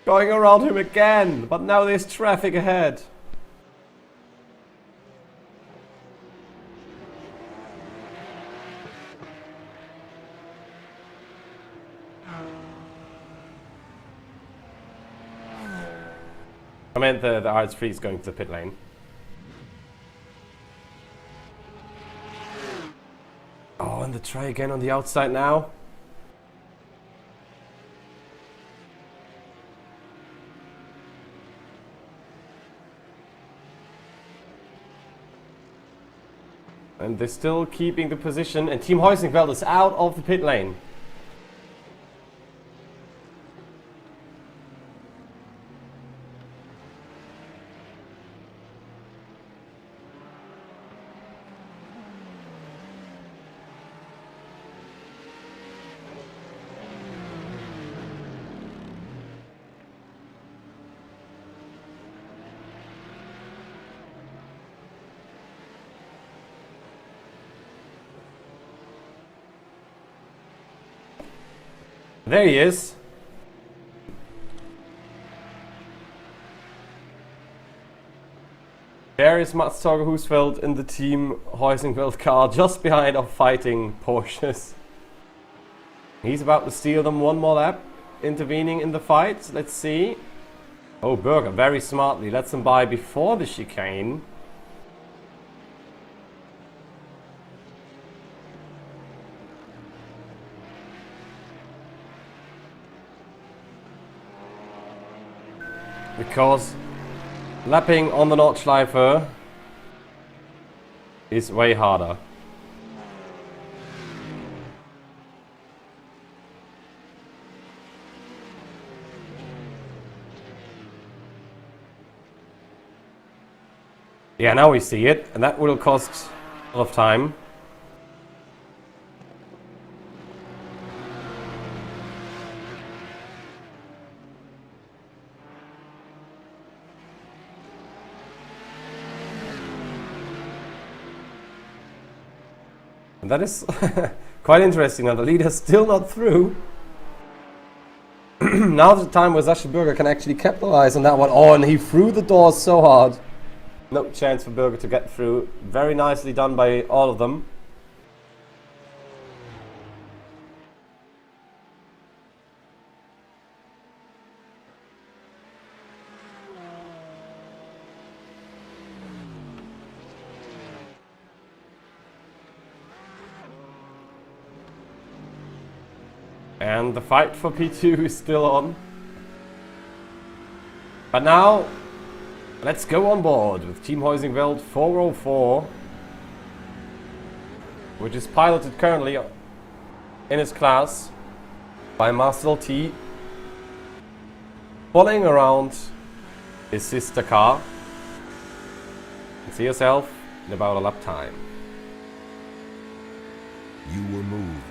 Going around him again, but now there's traffic ahead. I meant the RS3 is going to the pit lane. Oh, and the try again on the outside now. And they're still keeping the position, and Team Heusingfeld is out of the pit lane. There he is. There is Mats Torge Husfeldt in the Team Heusingfeld car, just behind of fighting Porsches. He's about to steal them one more lap, intervening in the fight. Let's see. Oh, Berger very smartly lets them by before the chicane. Because lapping on the Nordschleife is way harder. Yeah, now we see it, and that will cost a lot of time. And that is quite interesting. Now the leader's still not through. Now's the time where Sascha Berger can actually capitalize on that one. Oh, and he threw the doors so hard. No chance for Berger to get through. Very nicely done by all of them. And the fight for P2 is still on. But now, let's go on board with Team Heusingfeld 404, which is piloted currently in its class by Marcel T. Following around his sister car. And see yourself in about a lap time. You were moved.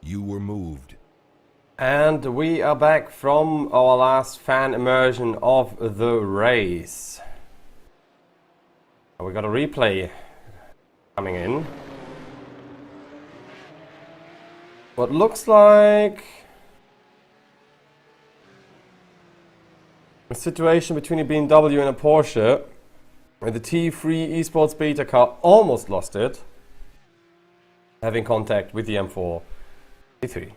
You were moved. And we are back from our last fan immersion of the race. We got a replay coming in. What looks like a situation between a BMW and a Porsche, where the T3 Esports Beta car almost lost it, having contact with the M4 T3.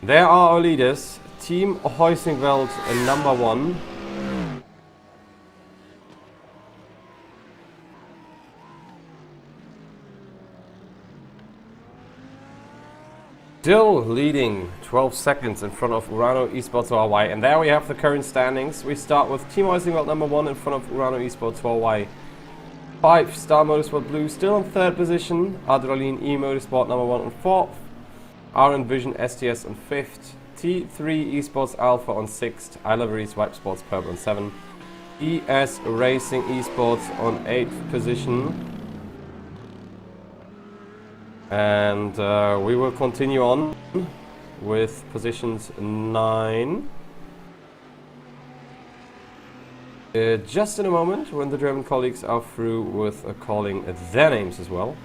There are our leaders, Team Heusingwald number 1. Still leading 12 seconds in front of Urano Esports Huawei. And there we have the current standings. We start with Team Heusingwald number 1 in front of Urano Esports Huawei. 5 Star Motorsport Blue still in 3rd position. Adrenaline E Motorsport number 1 on 4th. RN Vision STS on 5th. T3 Esports Alpha on 6th. I Love Reese Wipe Sports Purple on 7th. ES Racing Esports on 8th position. And we will continue on with positions 9. Just in a moment, when the German colleagues are through with calling their names as well.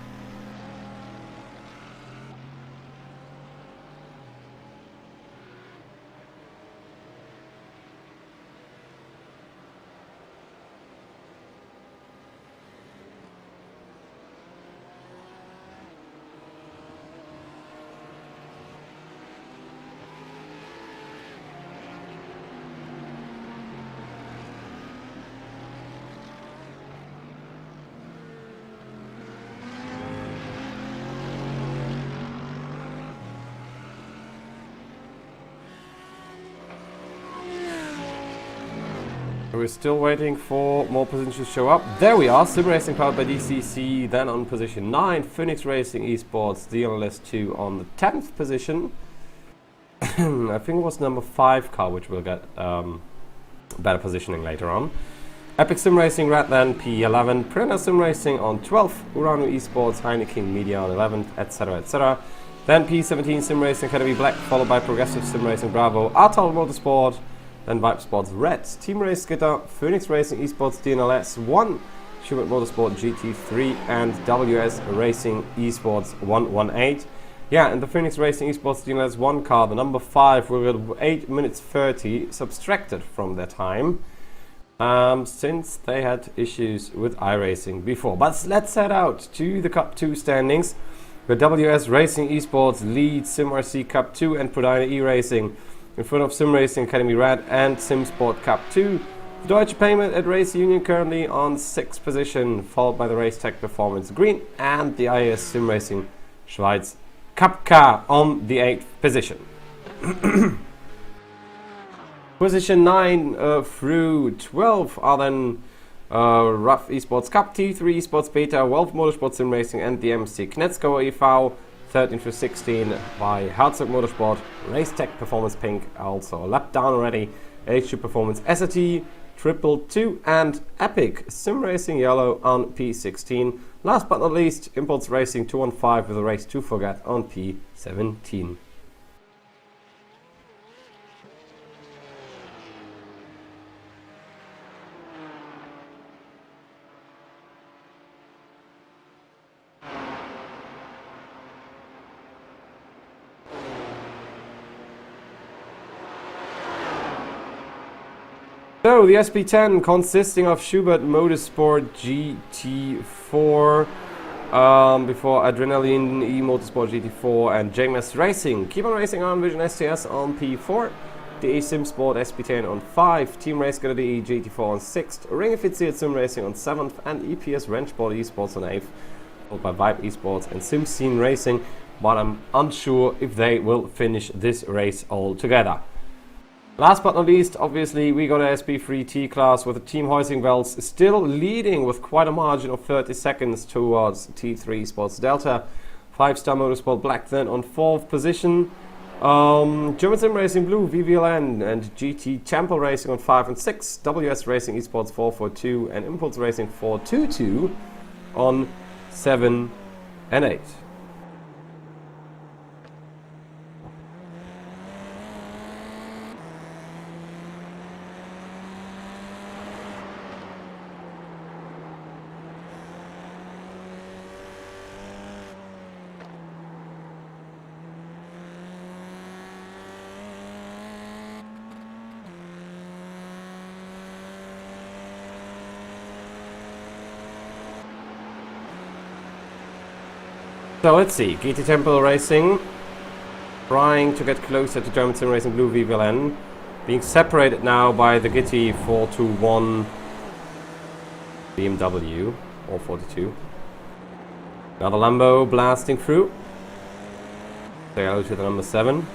We're still waiting for more positions to show up. There we are, Sim Racing powered by DCC, then on position 9, Phoenix Racing Esports, DNLS 2 on the 10th position. I think it was number 5 car, which will get better positioning later on. Epic Sim Racing Red then P11, Prena Sim Racing on 12th, Urano Esports, Heineken Media on 11th, etc, etc. Then P17 Sim Racing Academy Black, followed by Progressive Sim Racing Bravo, Artal Motorsport, then Vibe Sports Red, Team Race Skitter, Phoenix Racing Esports DNLS 1, Schubert Motorsport GT3 and WS Racing Esports 118. Yeah, and the Phoenix Racing Esports DNLS 1 car, the number 5, will get 8 minutes 30 subtracted from their time, since they had issues with iRacing before. But let's head out to the Cup 2 standings, where WS Racing Esports leads SimRC Cup 2 and Prodina E-Racing in front of Sim Racing Academy Red and SimSport Cup 2. The Deutsche Payment at Race Union currently on 6th position, followed by the Race Tech Performance Green and the IAS Sim Racing Schweiz Cup car on the 8th position. Position 9 through 12 are then Rough Esports Cup, T3 Esports Beta, Wolf Motorsport Sim Racing and the MC Knetzgauer e.V. 13 through 16 by Herzog Motorsport, Race Tech Performance Pink, also a lap down already, H2 Performance SRT, Triple 2 and Epic Sim Racing Yellow on P16. Last but not least, Imports Racing 215 with a Race to Forget on P17. So the SP10 consisting of Schubert Motorsport GT4, before Adrenaline E Motorsport GT4 and JMS Racing. Keep on Racing on Vision STS on P4, the Sim Sport SP10 on 5, Team Race Grenadier GT4 on 6th, Ring Offizier Sim Racing on 7th and EPS Wrenchball Esports on 8th, followed by Vibe Esports and Sim Scene Racing, but I'm unsure if they will finish this race all together. Last but not least, obviously, we got a SP3T class with the Team Heusingwelds still leading with quite a margin of 30 seconds towards T3 Sports Delta. 5 Star Motorsport Black then on 4th position. German Sim Racing Blue, VVLN, and GT Champion Racing on 5 and 6, WS Racing Esports 442, and Impulse Racing 422 on 7 and 8. So let's see, GT Temple Racing trying to get closer to German Sim Racing Blue VVLN, being separated now by the GT 421 BMW or 42. Another Lambo blasting through. Say hello to the number 7.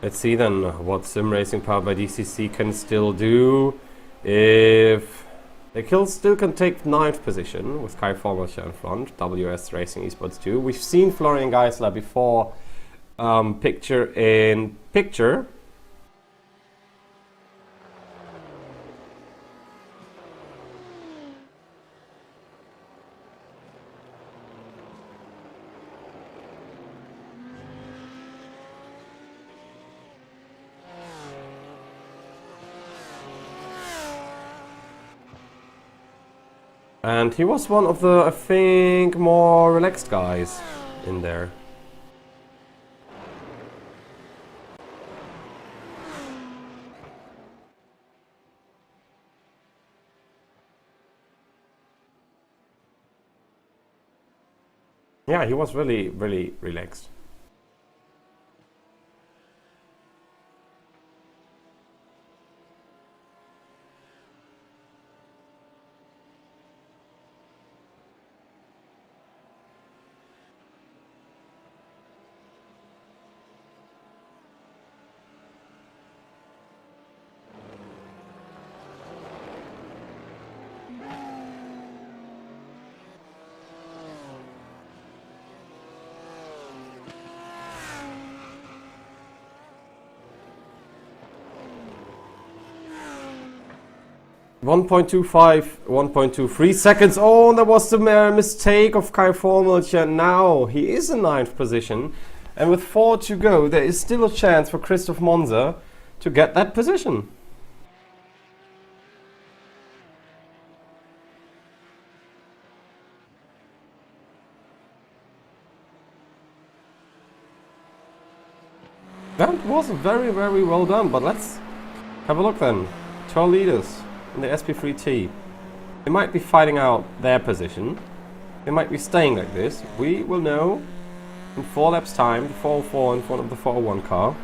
Let's see then what Sim Racing powered by DCC can still do. If they still can take 9th position with Kai Formelcher in front, WS Racing Esports 2. We've seen Florian Geisler before, picture in picture. And he was one of the, I think, more relaxed guys in there. Yeah, he was really, really relaxed. One 1.23 seconds. Oh, that was the mistake of Kai Formelcher. Now he is in 9th position, and with 4 to go, there is still a chance for Christoph Monza to get that position. That was very, very well done, but let's have a look then. 12 leaders in the SP3T. They might be fighting out their position. They might be staying like this. We will know in 4 laps time, the 404 in front of the 401 car.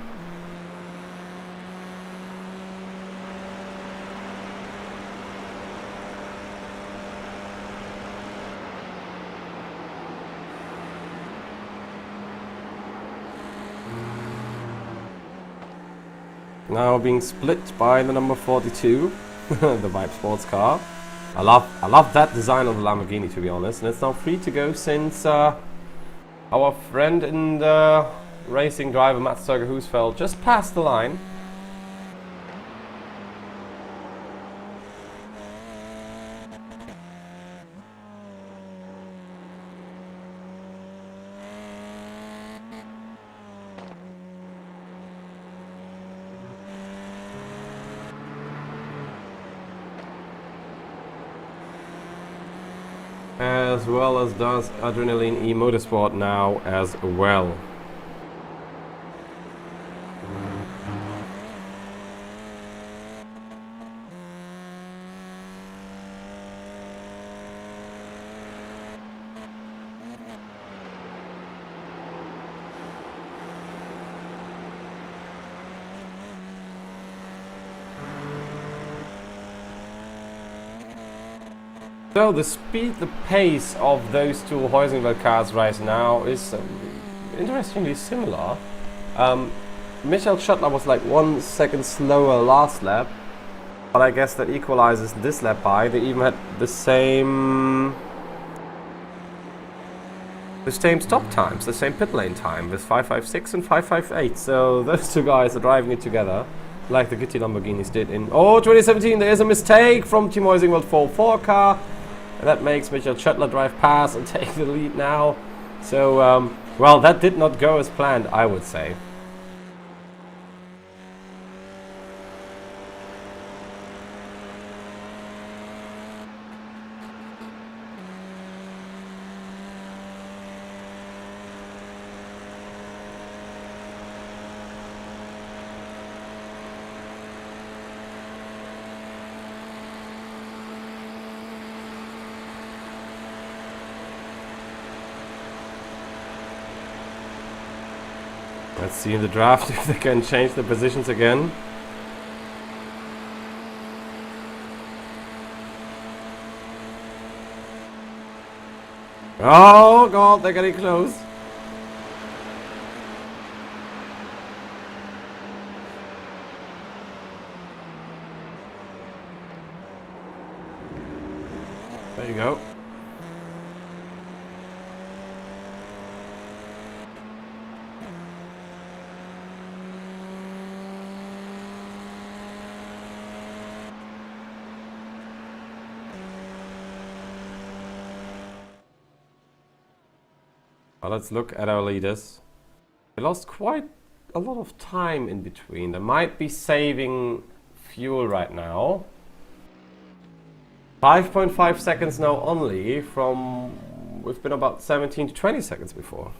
Now being split by the number 42. The Vibe Sports car. I love that design of the Lamborghini, to be honest. And it's now free to go since our friend and racing driver Mats Torger Husfeldt just passed the line. As well as does Adrenaline E Motorsport now as well. So the speed, the pace of those two Heusenwald cars right now is interestingly similar. Michael Schottler was like 1 second slower last lap, but I guess that equalizes this lap by. They even had the same stop times, the same pit lane time with 5.56 and 5.58. So those two guys are driving it together, like the Digital Lamborghinis did in 2017. There is a mistake from Team Heusenwald 4 car. And that makes Michael Schottler drive past and take the lead now. So, well, that did not go as planned, I would say. Let's see in the draft if they can change the positions again. Oh god, they're getting close. There you go. Well, let's look at our leaders. They lost quite a lot of time in between. They might be saving fuel right now. 5.5 seconds now only from... We've been about 17 to 20 seconds before.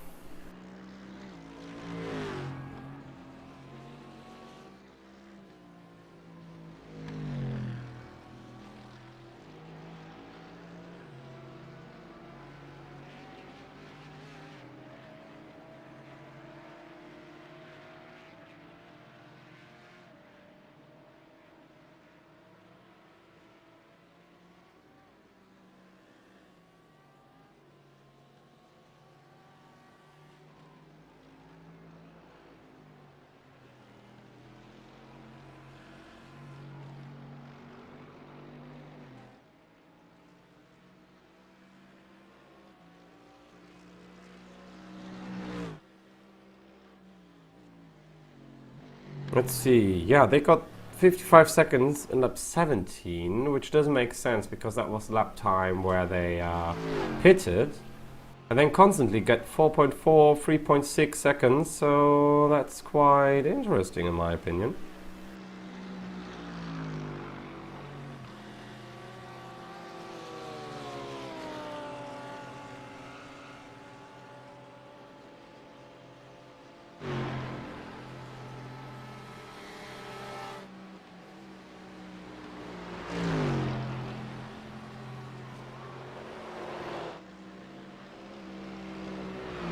Let's see. Yeah, they got 55 seconds in lap 17, which doesn't make sense because that was lap time where they pitted. And then constantly get 4.4, 3.6 seconds, so that's quite interesting in my opinion.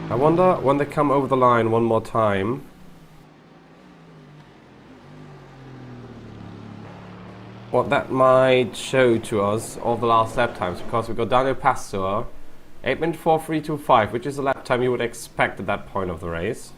I wonder when they come over the line one more time what that might show to us of the last lap times, because we got Daniel Pastor 8:43.25, which is a lap time you would expect at that point of the race.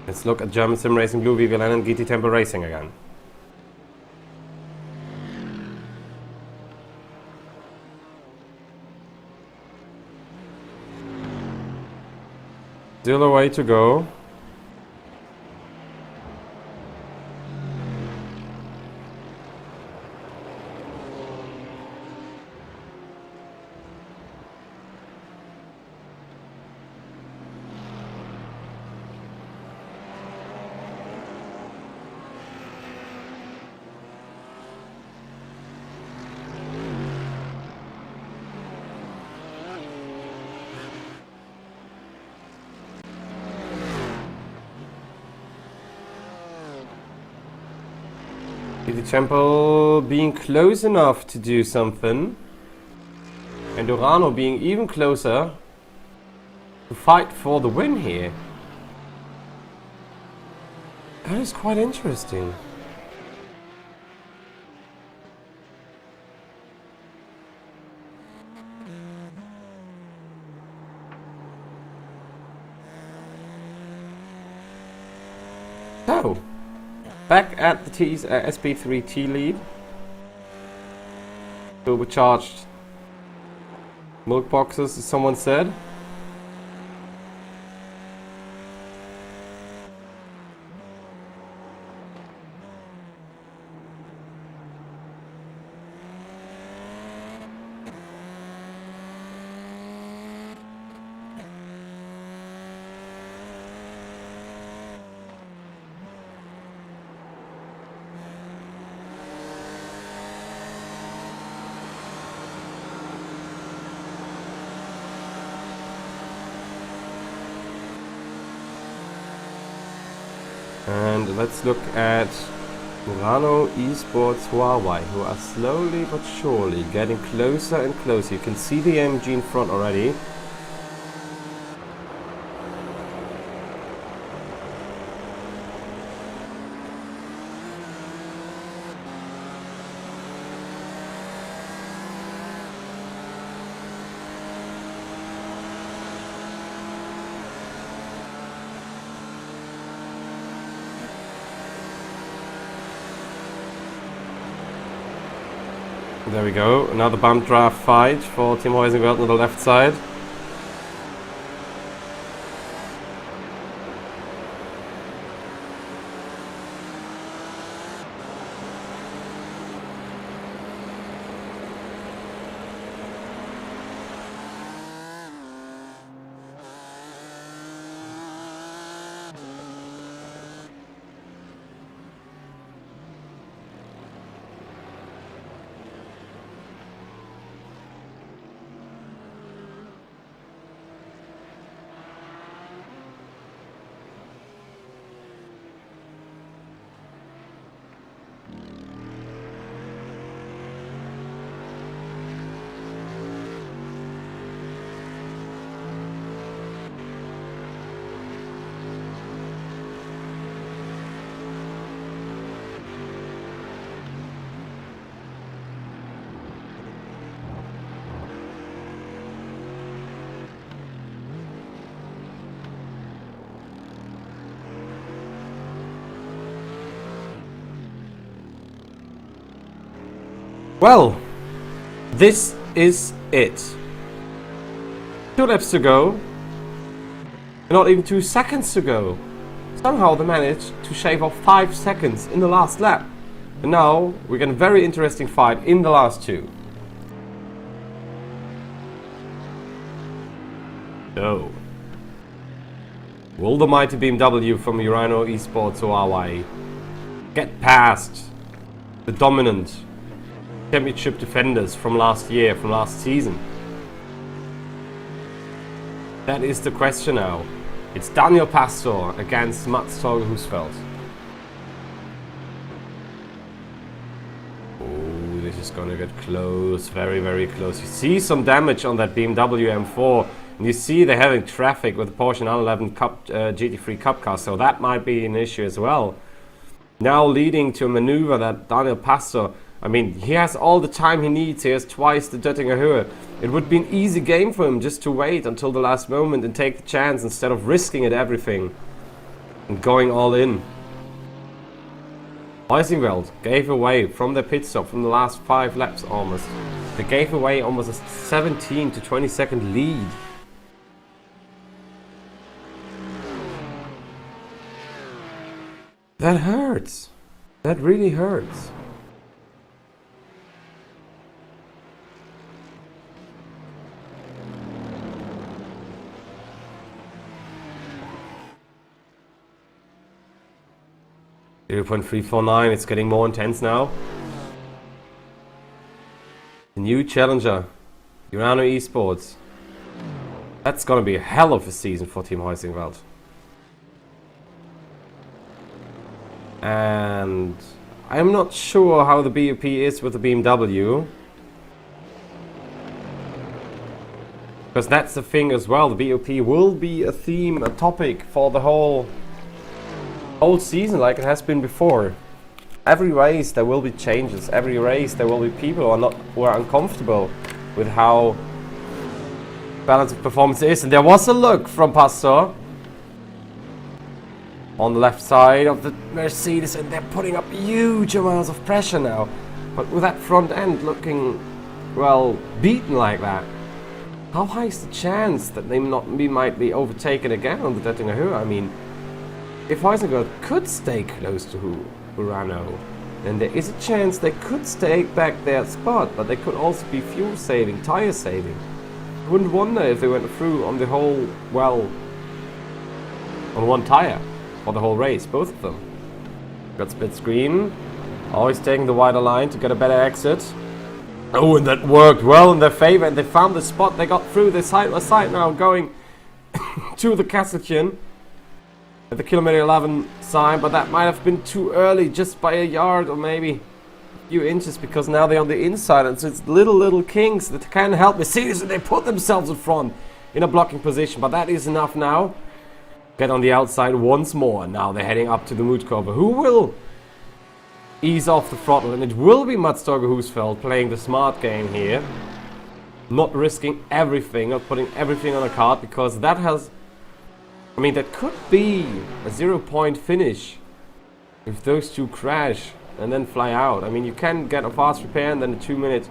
Let's look at German Sim Racing Blue VVLN and GT Temple Racing again. Still a way to go. The Temple being close enough to do something. And Urano being even closer to fight for the win here. That is quite interesting. So, back at the SP3T lead. Turbocharged milk boxes, as someone said. And let's look at Murano, Esports, Huawei, who are slowly but surely getting closer and closer. You can see the MG in front already. There we go, another bump draft fight for Tim Heusingwelt on the left side. Well, this is it. 2 laps to go. Not even 2 seconds to go. Somehow they managed to shave off 5 seconds in the last lap. And now we get a very interesting fight in the last 2. So, will the mighty BMW from Urano, Esports or Huawei get past the dominant championship defenders from last year, from last season? That is the question now. It's Daniel Pastor against Mats Torge Husfeldt. Oh, this is gonna get close, very, very close. You see some damage on that BMW M4, and you see they're having traffic with the Porsche 911 Cup, GT3 Cup car, so that might be an issue as well. Now leading to a maneuver that Daniel Pastor, I mean, he has all the time he needs. He has twice the Döttinger Höhe. It would be an easy game for him just to wait until the last moment and take the chance instead of risking it everything and going all in. Heusingwelt gave away from their pit stop, from the last 5 laps almost. They gave away almost a 17 to 20 second lead. That hurts. That really hurts. .349, it's getting more intense now. The new challenger, Urano Esports. That's gonna be a hell of a season for Team Heusingwelt. And I'm not sure how the BOP is with the BMW. Because that's the thing as well, the BOP will be a theme, a topic for the whole season like it has been before. Every race there will be changes, every race there will be people who are uncomfortable with how balanced of performance is. And there was a look from Pastor on the left side of the Mercedes, and they're putting up huge amounts of pressure now. But with that front end looking, well, beaten like that, how high is the chance that they might be overtaken again on the Dettinger Höhe? I mean, if Heusengard could stay close to Urano, then there is a chance they could stay back their spot, but they could also be fuel saving, tire saving. I wouldn't wonder if they went through on the whole, well, on one tire for the whole race, both of them. Got split screen, always taking the wider line to get a better exit. Oh, and that worked well in their favor, and they found the spot. They got through. They're side by side now, going to the Kasselchen at the kilometer 11 sign, but that might have been too early, just by a yard or maybe a few inches, because now they're on the inside, and so it's little kings that can help Mercedes, and they put themselves in front in a blocking position. But that is enough now. Get on the outside once more. Now they're heading up to the Mutkurve. Who will ease off the throttle? And it will be Mats Torge Husfeldt playing the smart game here. Not risking everything, not putting everything on a card, because that has... I mean, that could be a 0-point finish if those two crash and then fly out. I mean, you can get a fast repair and then a 2-minute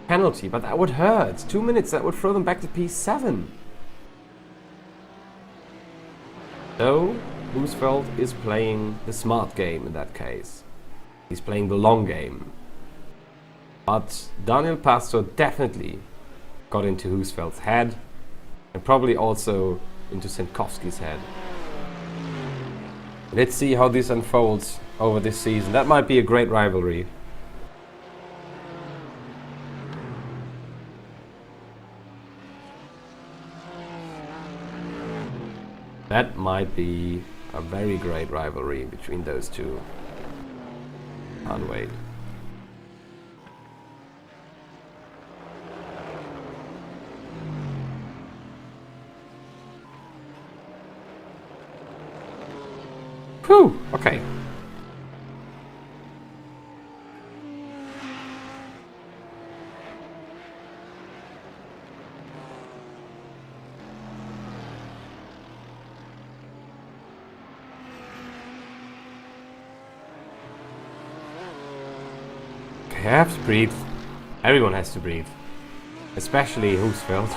penalty, but that would hurt. 2 minutes, that would throw them back to P7. So, Husfeldt is playing the smart game in that case. He's playing the long game. But Daniel Pastor definitely got into Husfeldt's head, and probably also into Sentkovsky's head. Let's see how this unfolds over this season. That might be a great rivalry. That might be a very great rivalry between those two. Can't wait. Whew, okay. I have to breathe. Everyone has to breathe. Especially Husfeldt.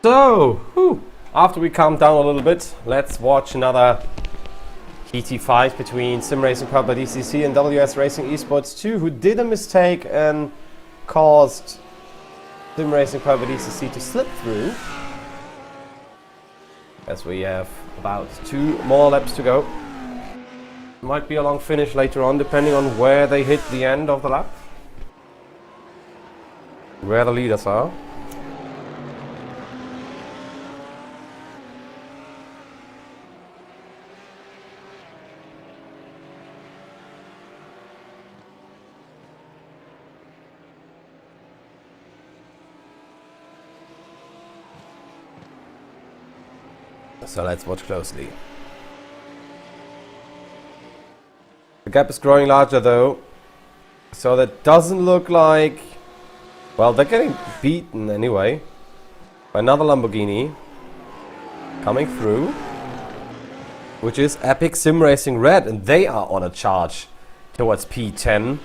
So, after we calm down a little bit, let's watch another GT5 between Sim Racing Club by DCC and WS Racing Esports 2, who did a mistake and caused Sim Racing Club by DCC to slip through. As we have about 2 more laps to go. Might be a long finish later on, depending on where they hit the end of the lap. Where the leaders are. So let's watch closely. The gap is growing larger though. So that doesn't look like... Well, they're getting beaten anyway. By another Lamborghini. Coming through. Which is Epic Sim Racing Red. And they are on a charge towards P10.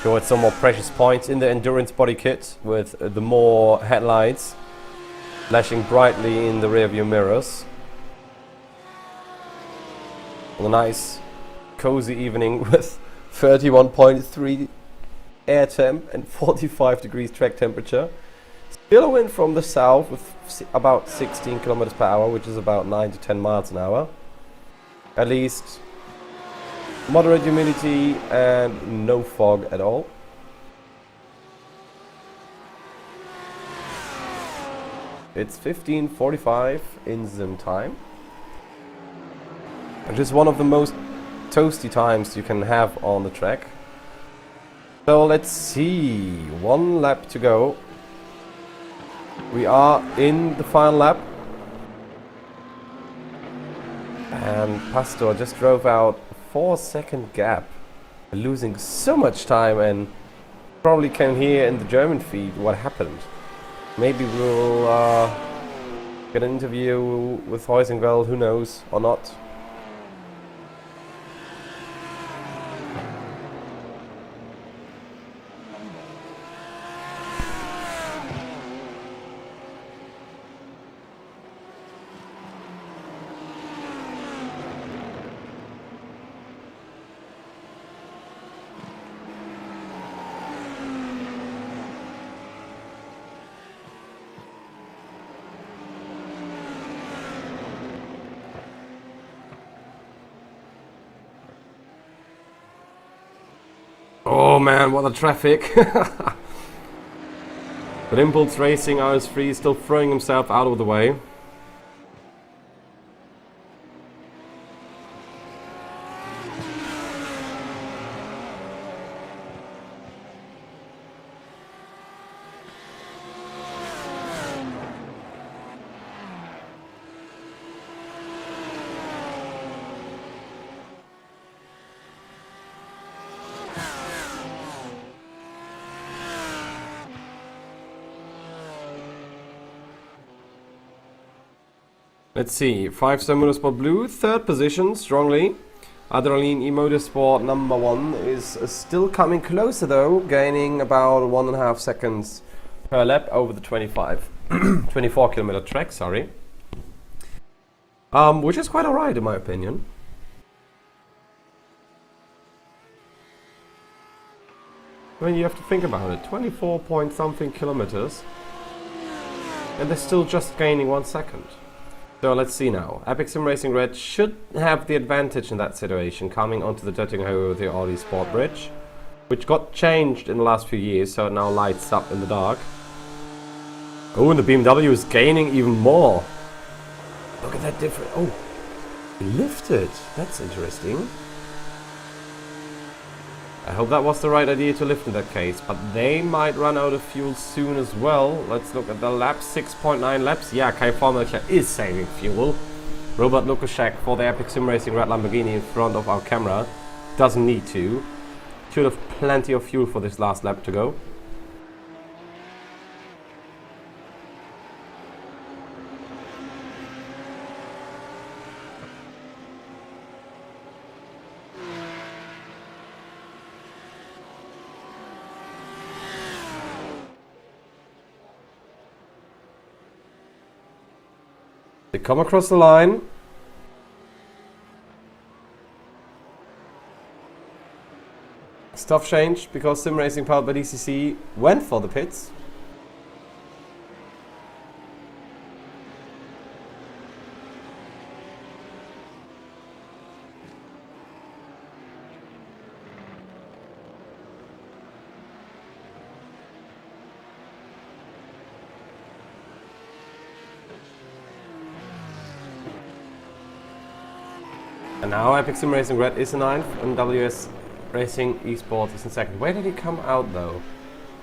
Towards some more precious points in the endurance body kit. With the more headlights. Flashing brightly in the rearview mirrors. A nice cozy evening with 31.3 air temp and 45 degrees track temperature. Still a wind from the south with about 16 kilometers per hour, which is about 9 to 10 miles an hour. At least moderate humidity and no fog at all. It's 15:45 in sim time, which is one of the most toasty times you can have on the track. So let's see, one lap to go. We are in the final lap. And Pastor just drove out a 4-second gap, losing so much time, and probably can hear in the German feed what happened. Maybe we'll get an interview with Heusingveld, who knows, or not. Oh man, what a traffic! But Impulse Racing RS3 is still throwing himself out of the way. Let's see, 5-star Motorsport Blue, 3rd position, strongly. Adrenaline E-Motorsport number 1 is still coming closer though, gaining about 1.5 seconds per lap over the 24 kilometer track, sorry. Which is quite alright in my opinion. I mean, you have to think about it, 24 point something kilometers, and they're still just gaining 1 second. So let's see now. Epic Sim Racing Red should have the advantage in that situation, coming onto the Döttinger with the Audi Sport Bridge, which got changed in the last few years, so it now lights up in the dark. Oh, and the BMW is gaining even more. Look at that difference. Oh, he lifted. That's interesting. I hope that was the right idea to lift in that case, but they might run out of fuel soon as well. Let's look at the laps, 6.9 laps. Yeah, Kai Formelcher is saving fuel. Robert Lukaszek for the Epic Sim Racing Red Lamborghini in front of our camera. Doesn't need to. Should have plenty of fuel for this last lap to go. They come across the line. Stuff changed because Sim Racing powered by DCC went for the pits. And now Epic Sim Racing Red is in 9th and WS Racing Esports is in 2nd. Where did he come out though?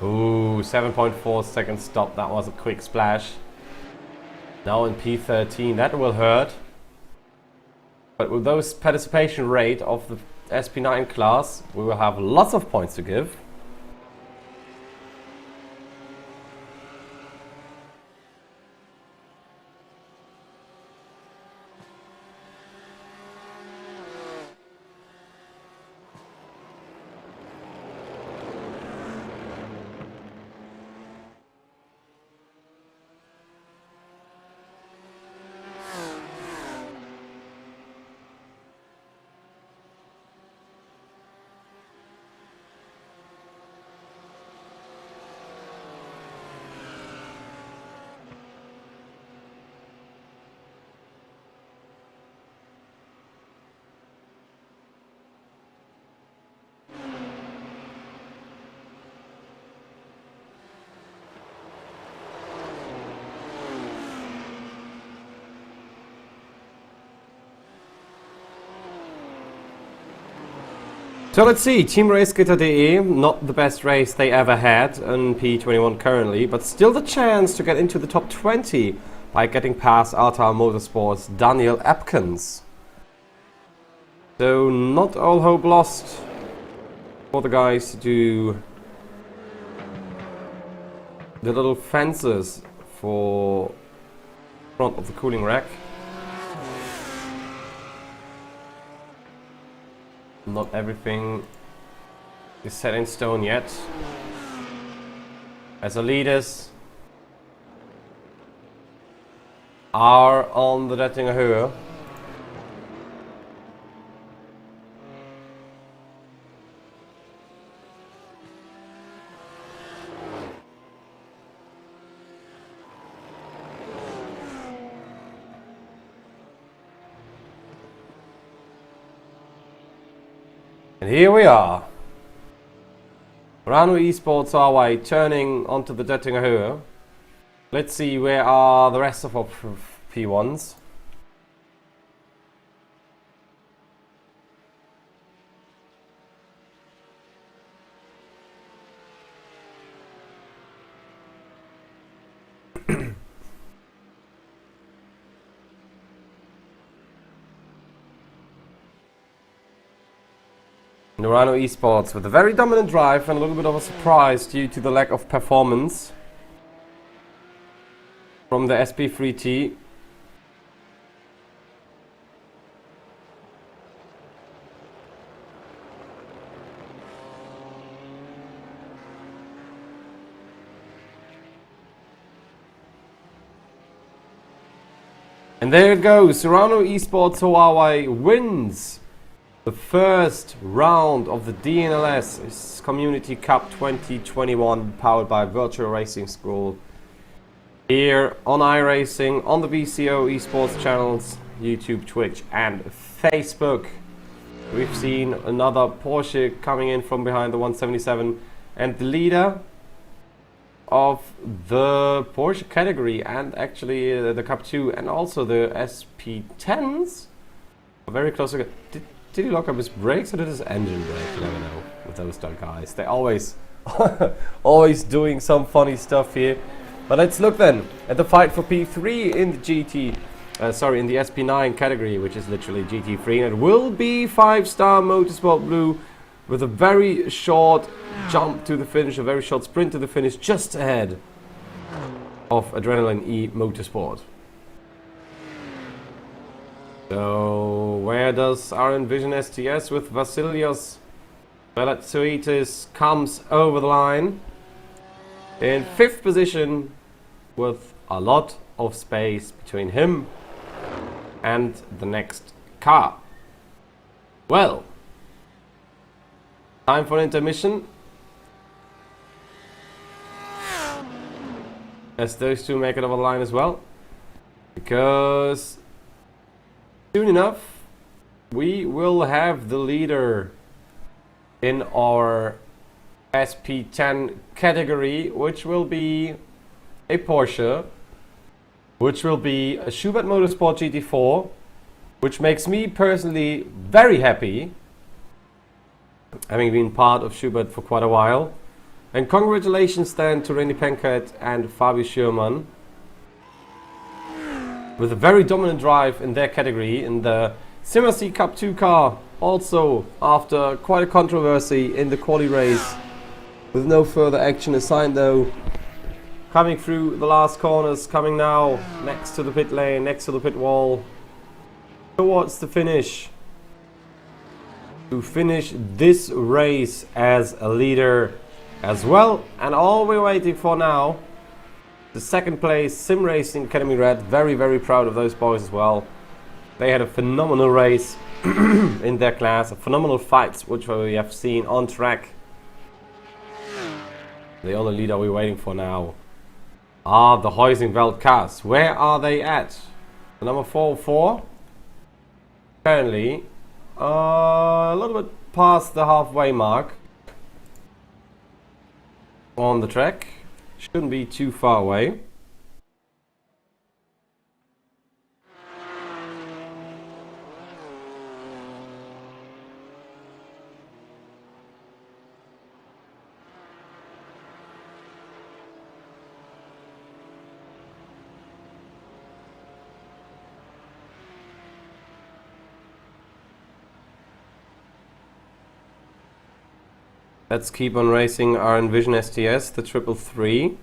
Ooh, 7.4 second stop. That was a quick splash. Now in P13, that will hurt. But with those participation rate of the SP9 class, we will have lots of points to give. So let's see, Team RaceGitter.de, not the best race they ever had in P21 currently, but still the chance to get into the top 20 by getting past Alta Motorsports' Daniel Epkins. So not all hope lost for the guys to do the little fences for front of the cooling rack. Not everything is set in stone yet. As the leaders are on the Rettinger Höhe. And here we are. Rano Esports our way, turning onto the Rettinger Höhe. Let's see where are the rest of our P1s. Nurano Esports with a very dominant drive and a little bit of a surprise due to the lack of performance from the SP3T. And there it goes, Nurano Esports Huawei wins the first round of the DNLS Community Cup 2021, powered by Virtual Racing School, here on iRacing, on the VCO Esports channels, YouTube, Twitch and Facebook. We've seen another Porsche coming in from behind the 177, and the leader of the Porsche category, and actually the Cup 2 and also the SP10s are very close together. Did he lock up his brakes or did his engine brake? You never know with those guys. They're always doing some funny stuff here. But let's look then at the fight for P3 in the in the SP9 category, which is literally GT3, and it will be 5-star Motorsport Blue with a very short jump to the finish, a very short sprint to the finish, just ahead of Adrenaline E Motorsport. So, where does our Envision STS with Vasilios Velatsuitis comes over the line? In 5th position with a lot of space between him and the next car. Well, time for intermission. As those two make it over the line as well. Because soon enough, we will have the leader in our SP10 category, which will be a Porsche, which will be a Schubert Motorsport GT4, which makes me personally very happy, having been part of Schubert for quite a while. And congratulations then to René Penkert and Fabi Schürmann, with a very dominant drive in their category in the Simmercy Cup 2 car, also after quite a controversy in the quali race, with no further action assigned though. Coming through the last corners, coming now next to the pit lane, next to the pit wall, towards the finish, to finish this race as a leader as well. And all we're waiting for now, the second place Sim Racing Academy Red. Very, very proud of those boys as well. They had a phenomenal race in their class, a phenomenal fights which we have seen on track. The only leader we're waiting for now are the Heusingveld cars. Where are they at? The number 404, apparently a little bit past the halfway mark on the track. Shouldn't be too far away. Let's keep on racing our Envision STS, the 333.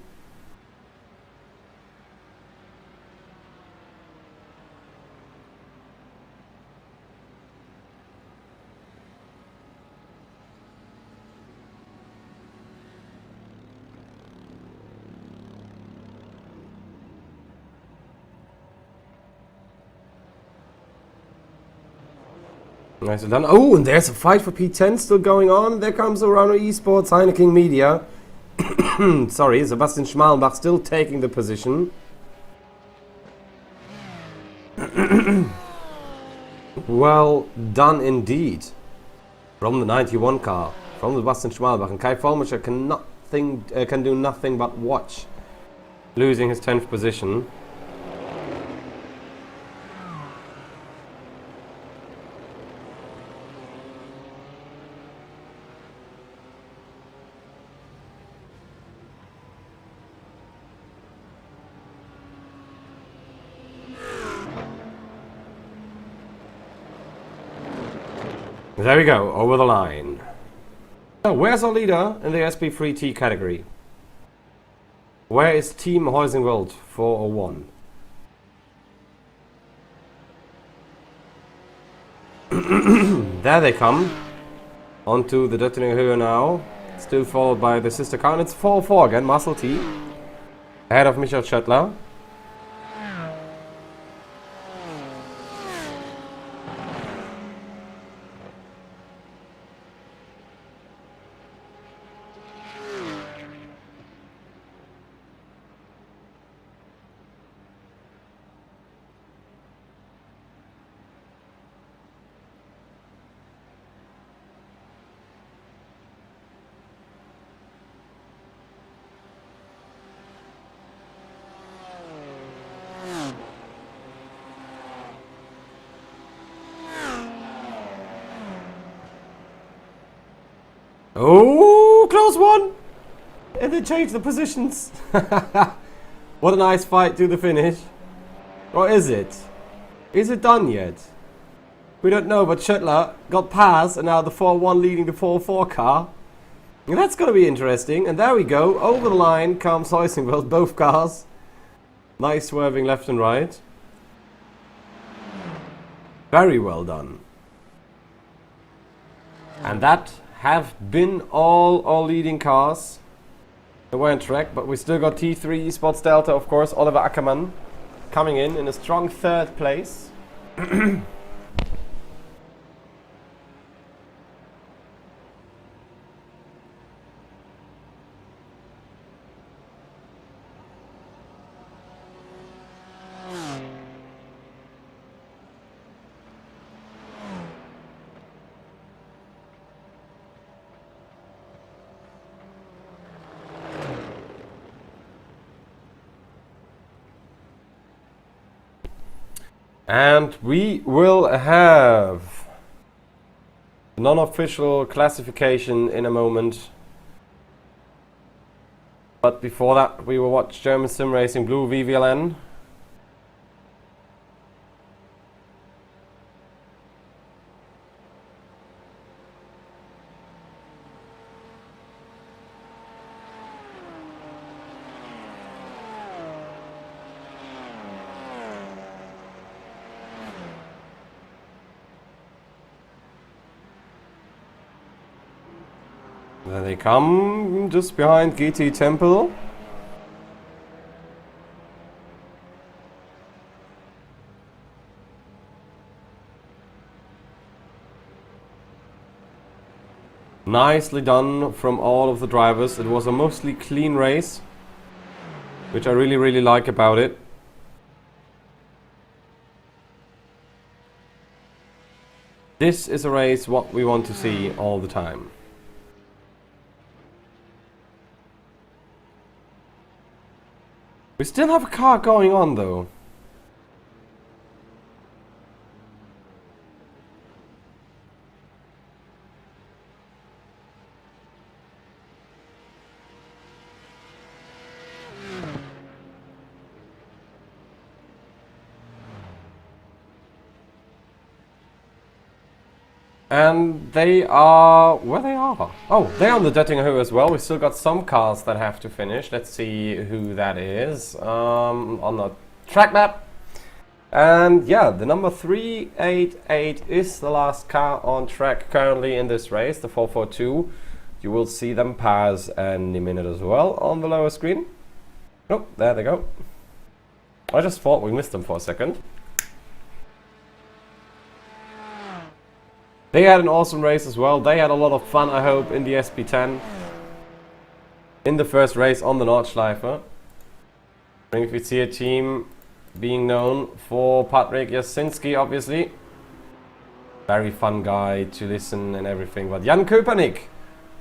Nicely done. Oh, and there's a fight for P10 still going on. There comes Orano Esports, Heineken Media. Sorry, Sebastian Schmalenbach still taking the position. Well done indeed. From the 91 car, from Sebastian Schmalenbach. And Kai Vollmischer can do nothing but watch. Losing his 10th position. There we go, over the line. So, where's our leader in the SP3T category? Where is Team Heusingwald 401? There they come. Onto the Döttinger now. Still followed by the sister car. And it's 4-4 again, Marcel T. Ahead of Michael Schöttler. Oh, close one! And they changed the positions. What a nice fight to the finish. Or is it? Is it done yet? We don't know, but Schöttler got past and now the 4-1 leading the 4-4 car. And that's going to be interesting. And there we go. Over the line comes Heusingwald, both cars. Nice swerving left and right. Very well done. And that have been all our leading cars. They were on track, but we still got T3 Esports Delta, of course, Oliver Ackermann coming in a strong 3rd place. And we will have non-official classification in a moment. But before that, we will watch German Sim Racing Blue VVLN. There they come, just behind GT Temple. Nicely done from all of the drivers. It was a mostly clean race, which I really like about it. This is a race what we want to see all the time. We still have a car going on though. And they are where they are. Oh, they're on the Döttinger as well. We still got some cars that have to finish. Let's see who that is on the track map. And yeah, the number 388 is the last car on track currently in this race, the 442. You will see them pass any minute as well on the lower screen. Oh, there they go. I just thought we missed them for a second. They had an awesome race as well. They had a lot of fun, I hope, in the SP10. In the first race on the Nordschleife. Ringoffizier team being known for Patrick Jasinski, obviously. Very fun guy to listen and everything. But Jan Köpernick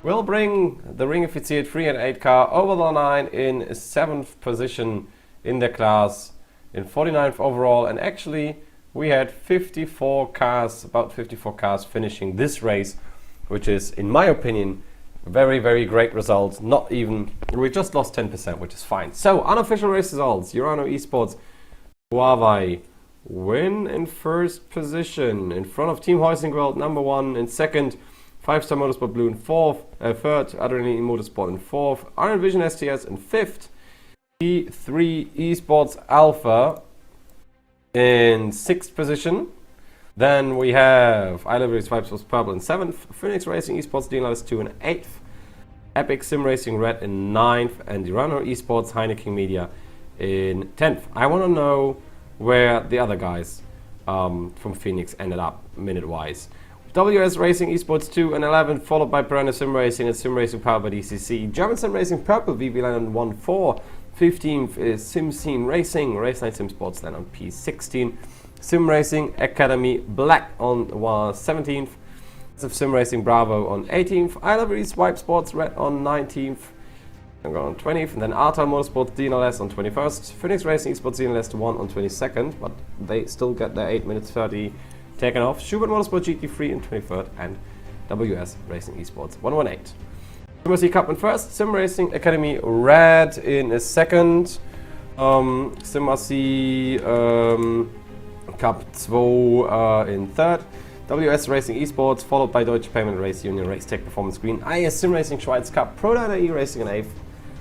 will bring the Ringoffizier 3 and 8 car over the line in 7th position in the class, in 49th overall. And actually, we had 54 cars, about 54 cars finishing this race, which is, in my opinion, very, very great result. Not even, we just lost 10%, which is fine. So, unofficial race results. Urano Esports Huawei win in first position in front of Team Heusingwald, number 1 in second, 5-Star Motorsport Blue in third, Adrenaline Motorsport in fourth, Iron Vision STS in fifth, T3 Esports Alpha in sixth position. Then we have I Love Swipes was Purple in seventh, Phoenix Racing Esports DNLS 2 in eighth, Epic Sim Racing Red in ninth, and Urano Esports Heineken Media in 10th. I want to know where the other guys from Phoenix ended up minute-wise. WS Racing Esports 2 and 11, followed by Piranha Sim Racing and Sim Racing powered by DCC. German Sim Racing Purple, VV Line on 1-4. 15th is Sim Scene Racing, Race Night Sim Sports then on P16. Sim Racing Academy Black on 17th. Sim Racing Bravo on 18th. I Love Swipe Sports Red on 19th. I'm on 20th, and then Artal Motorsports DNLS on 21st, Phoenix Racing Esports DNLS 1 on 22nd, but they still get their 8 minutes 30 taken off. Schubert Motorsport GT3 in 23rd, and WS Racing Esports 118. Sim Cup in first, Sim Racing Academy Red in a second, Sim Cup 2 in third, WS Racing Esports, followed by Deutsche Payment Race Union Race Tech Performance Green, IS Sim Racing Schweiz Cup, Pro E Racing in 8th,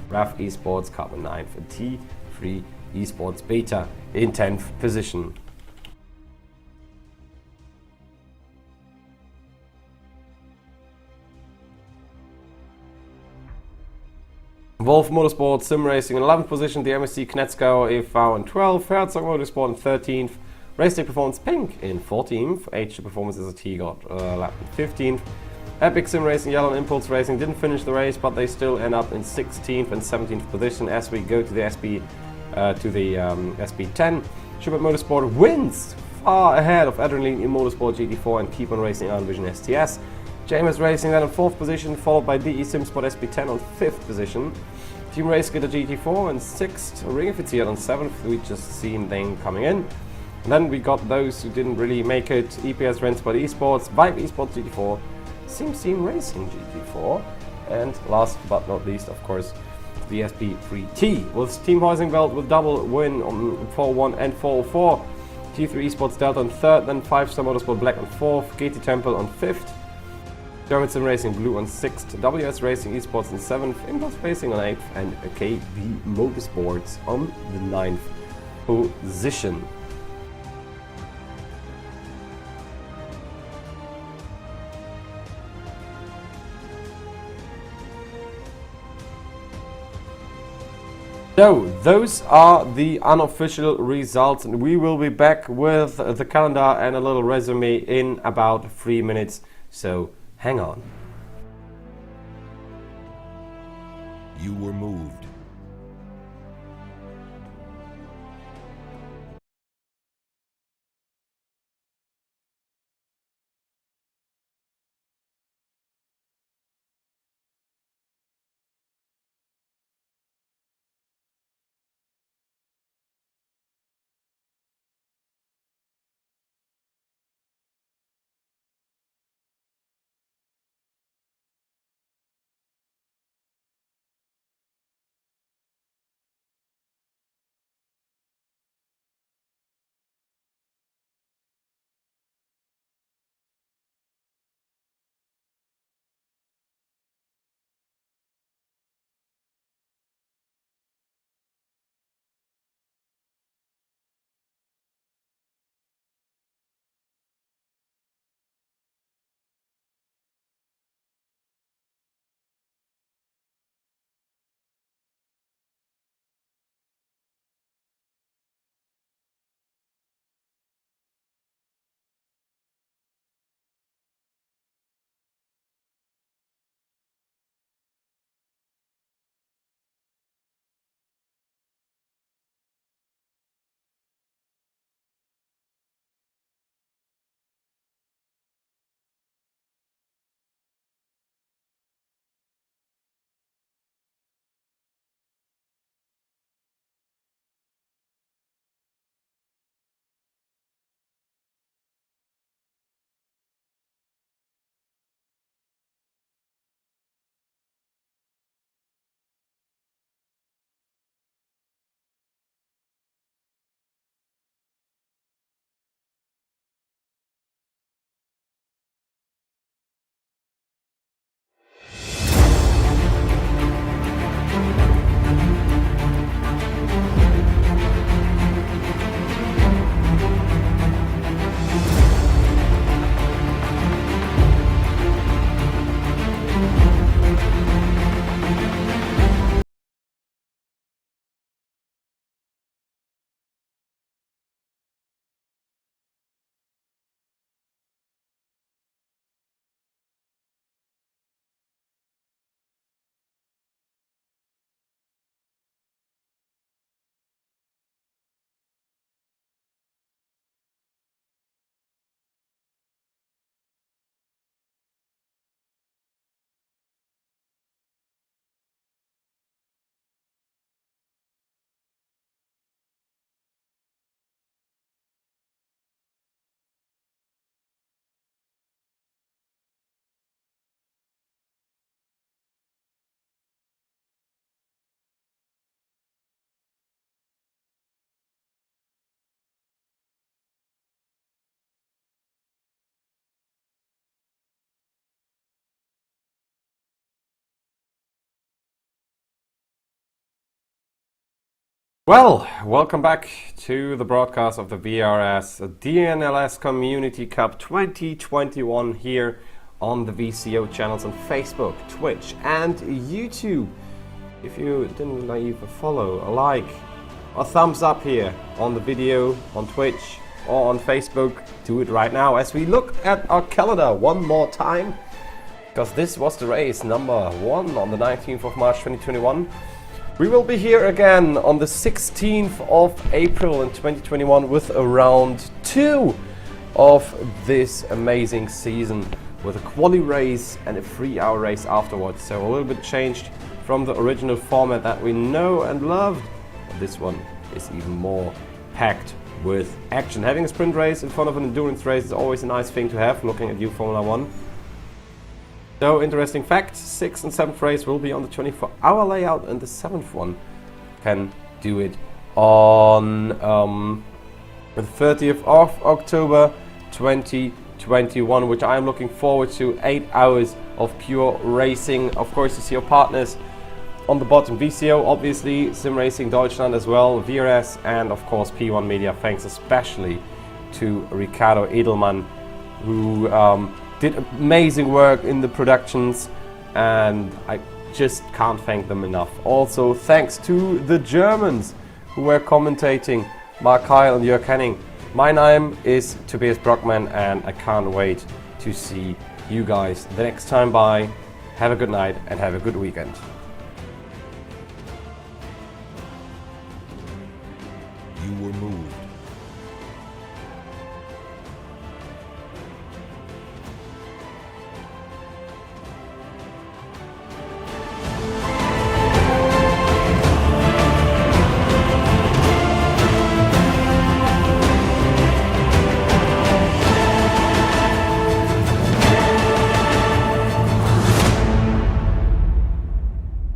RAF Esports Cup in 9th, and T3 Esports Beta in 10th position. Wolf Motorsport Sim Racing in 11th position, the MSC Knetzgau e.V. in 12th, Herzog Motorsport in 13th, Race Day Performance Pink in 14th, H2 Performance SRT got lapped in 15th, Epic Sim Racing Yellow and Impulse Racing didn't finish the race, but they still end up in 16th and 17th position as we go to the SP10. Schubert Motorsport wins far ahead of Adrenaline in Motorsport GT4 and Keep on Racing Iron Vision STS. James Racing then in 4th position, followed by DE Sim Sport SP10 on 5th position. Team Race Getter GT4 and 6th, Ringoffizier on 7th, we just seen them coming in. And then we got those who didn't really make it, EPS Rennsport Esports, Vibe Esports GT4, Sim Racing GT4, and last but not least, of course, the SP3T, with Team Heusingwald with double win on 4-1 and 4-4. T3 Esports Delta on 3rd, then 5-Star Motorsport Black on 4th, GT Temple on 5th, German Sim Racing Blue on 6th, WS Racing Esports on 7th, Impulse Racing on 8th, and KB Motorsports on the 9th position. So, those are the unofficial results, and we will be back with the calendar and a little resume in about 3 minutes, so hang on. You were moved. Well, welcome back to the broadcast of the VRS DNLS Community Cup 2021 here on the VCO channels on Facebook, Twitch and YouTube. If you didn't leave a follow, a like, a thumbs up here on the video on Twitch or on Facebook, do it right now as we look at our calendar one more time, because this was the race number 1 on the 19th of March 2021. We will be here again on the 16th of April in 2021 with a round 2 of this amazing season, with a quali race and a 3-hour race afterwards. So a little bit changed from the original format that we know and loved. This one is even more packed with action. Having a sprint race in front of an endurance race is always a nice thing to have, looking at you Formula 1. So, interesting fact, 6th and 7th race will be on the 24-hour layout, and the 7th one can do it on the 30th of October 2021, which I am looking forward to. 8 hours of pure racing. Of course, you see your partners on the bottom, VCO, obviously, Sim Racing Deutschland as well, VRS, and of course P1 Media. Thanks especially to Ricardo Edelmann, who did amazing work in the productions, and I just can't thank them enough. Also, thanks to the Germans who were commentating, Mark Heil and Jörg Henning. My name is Tobias Brockmann, and I can't wait to see you guys the next time by. Have a good night and have a good weekend.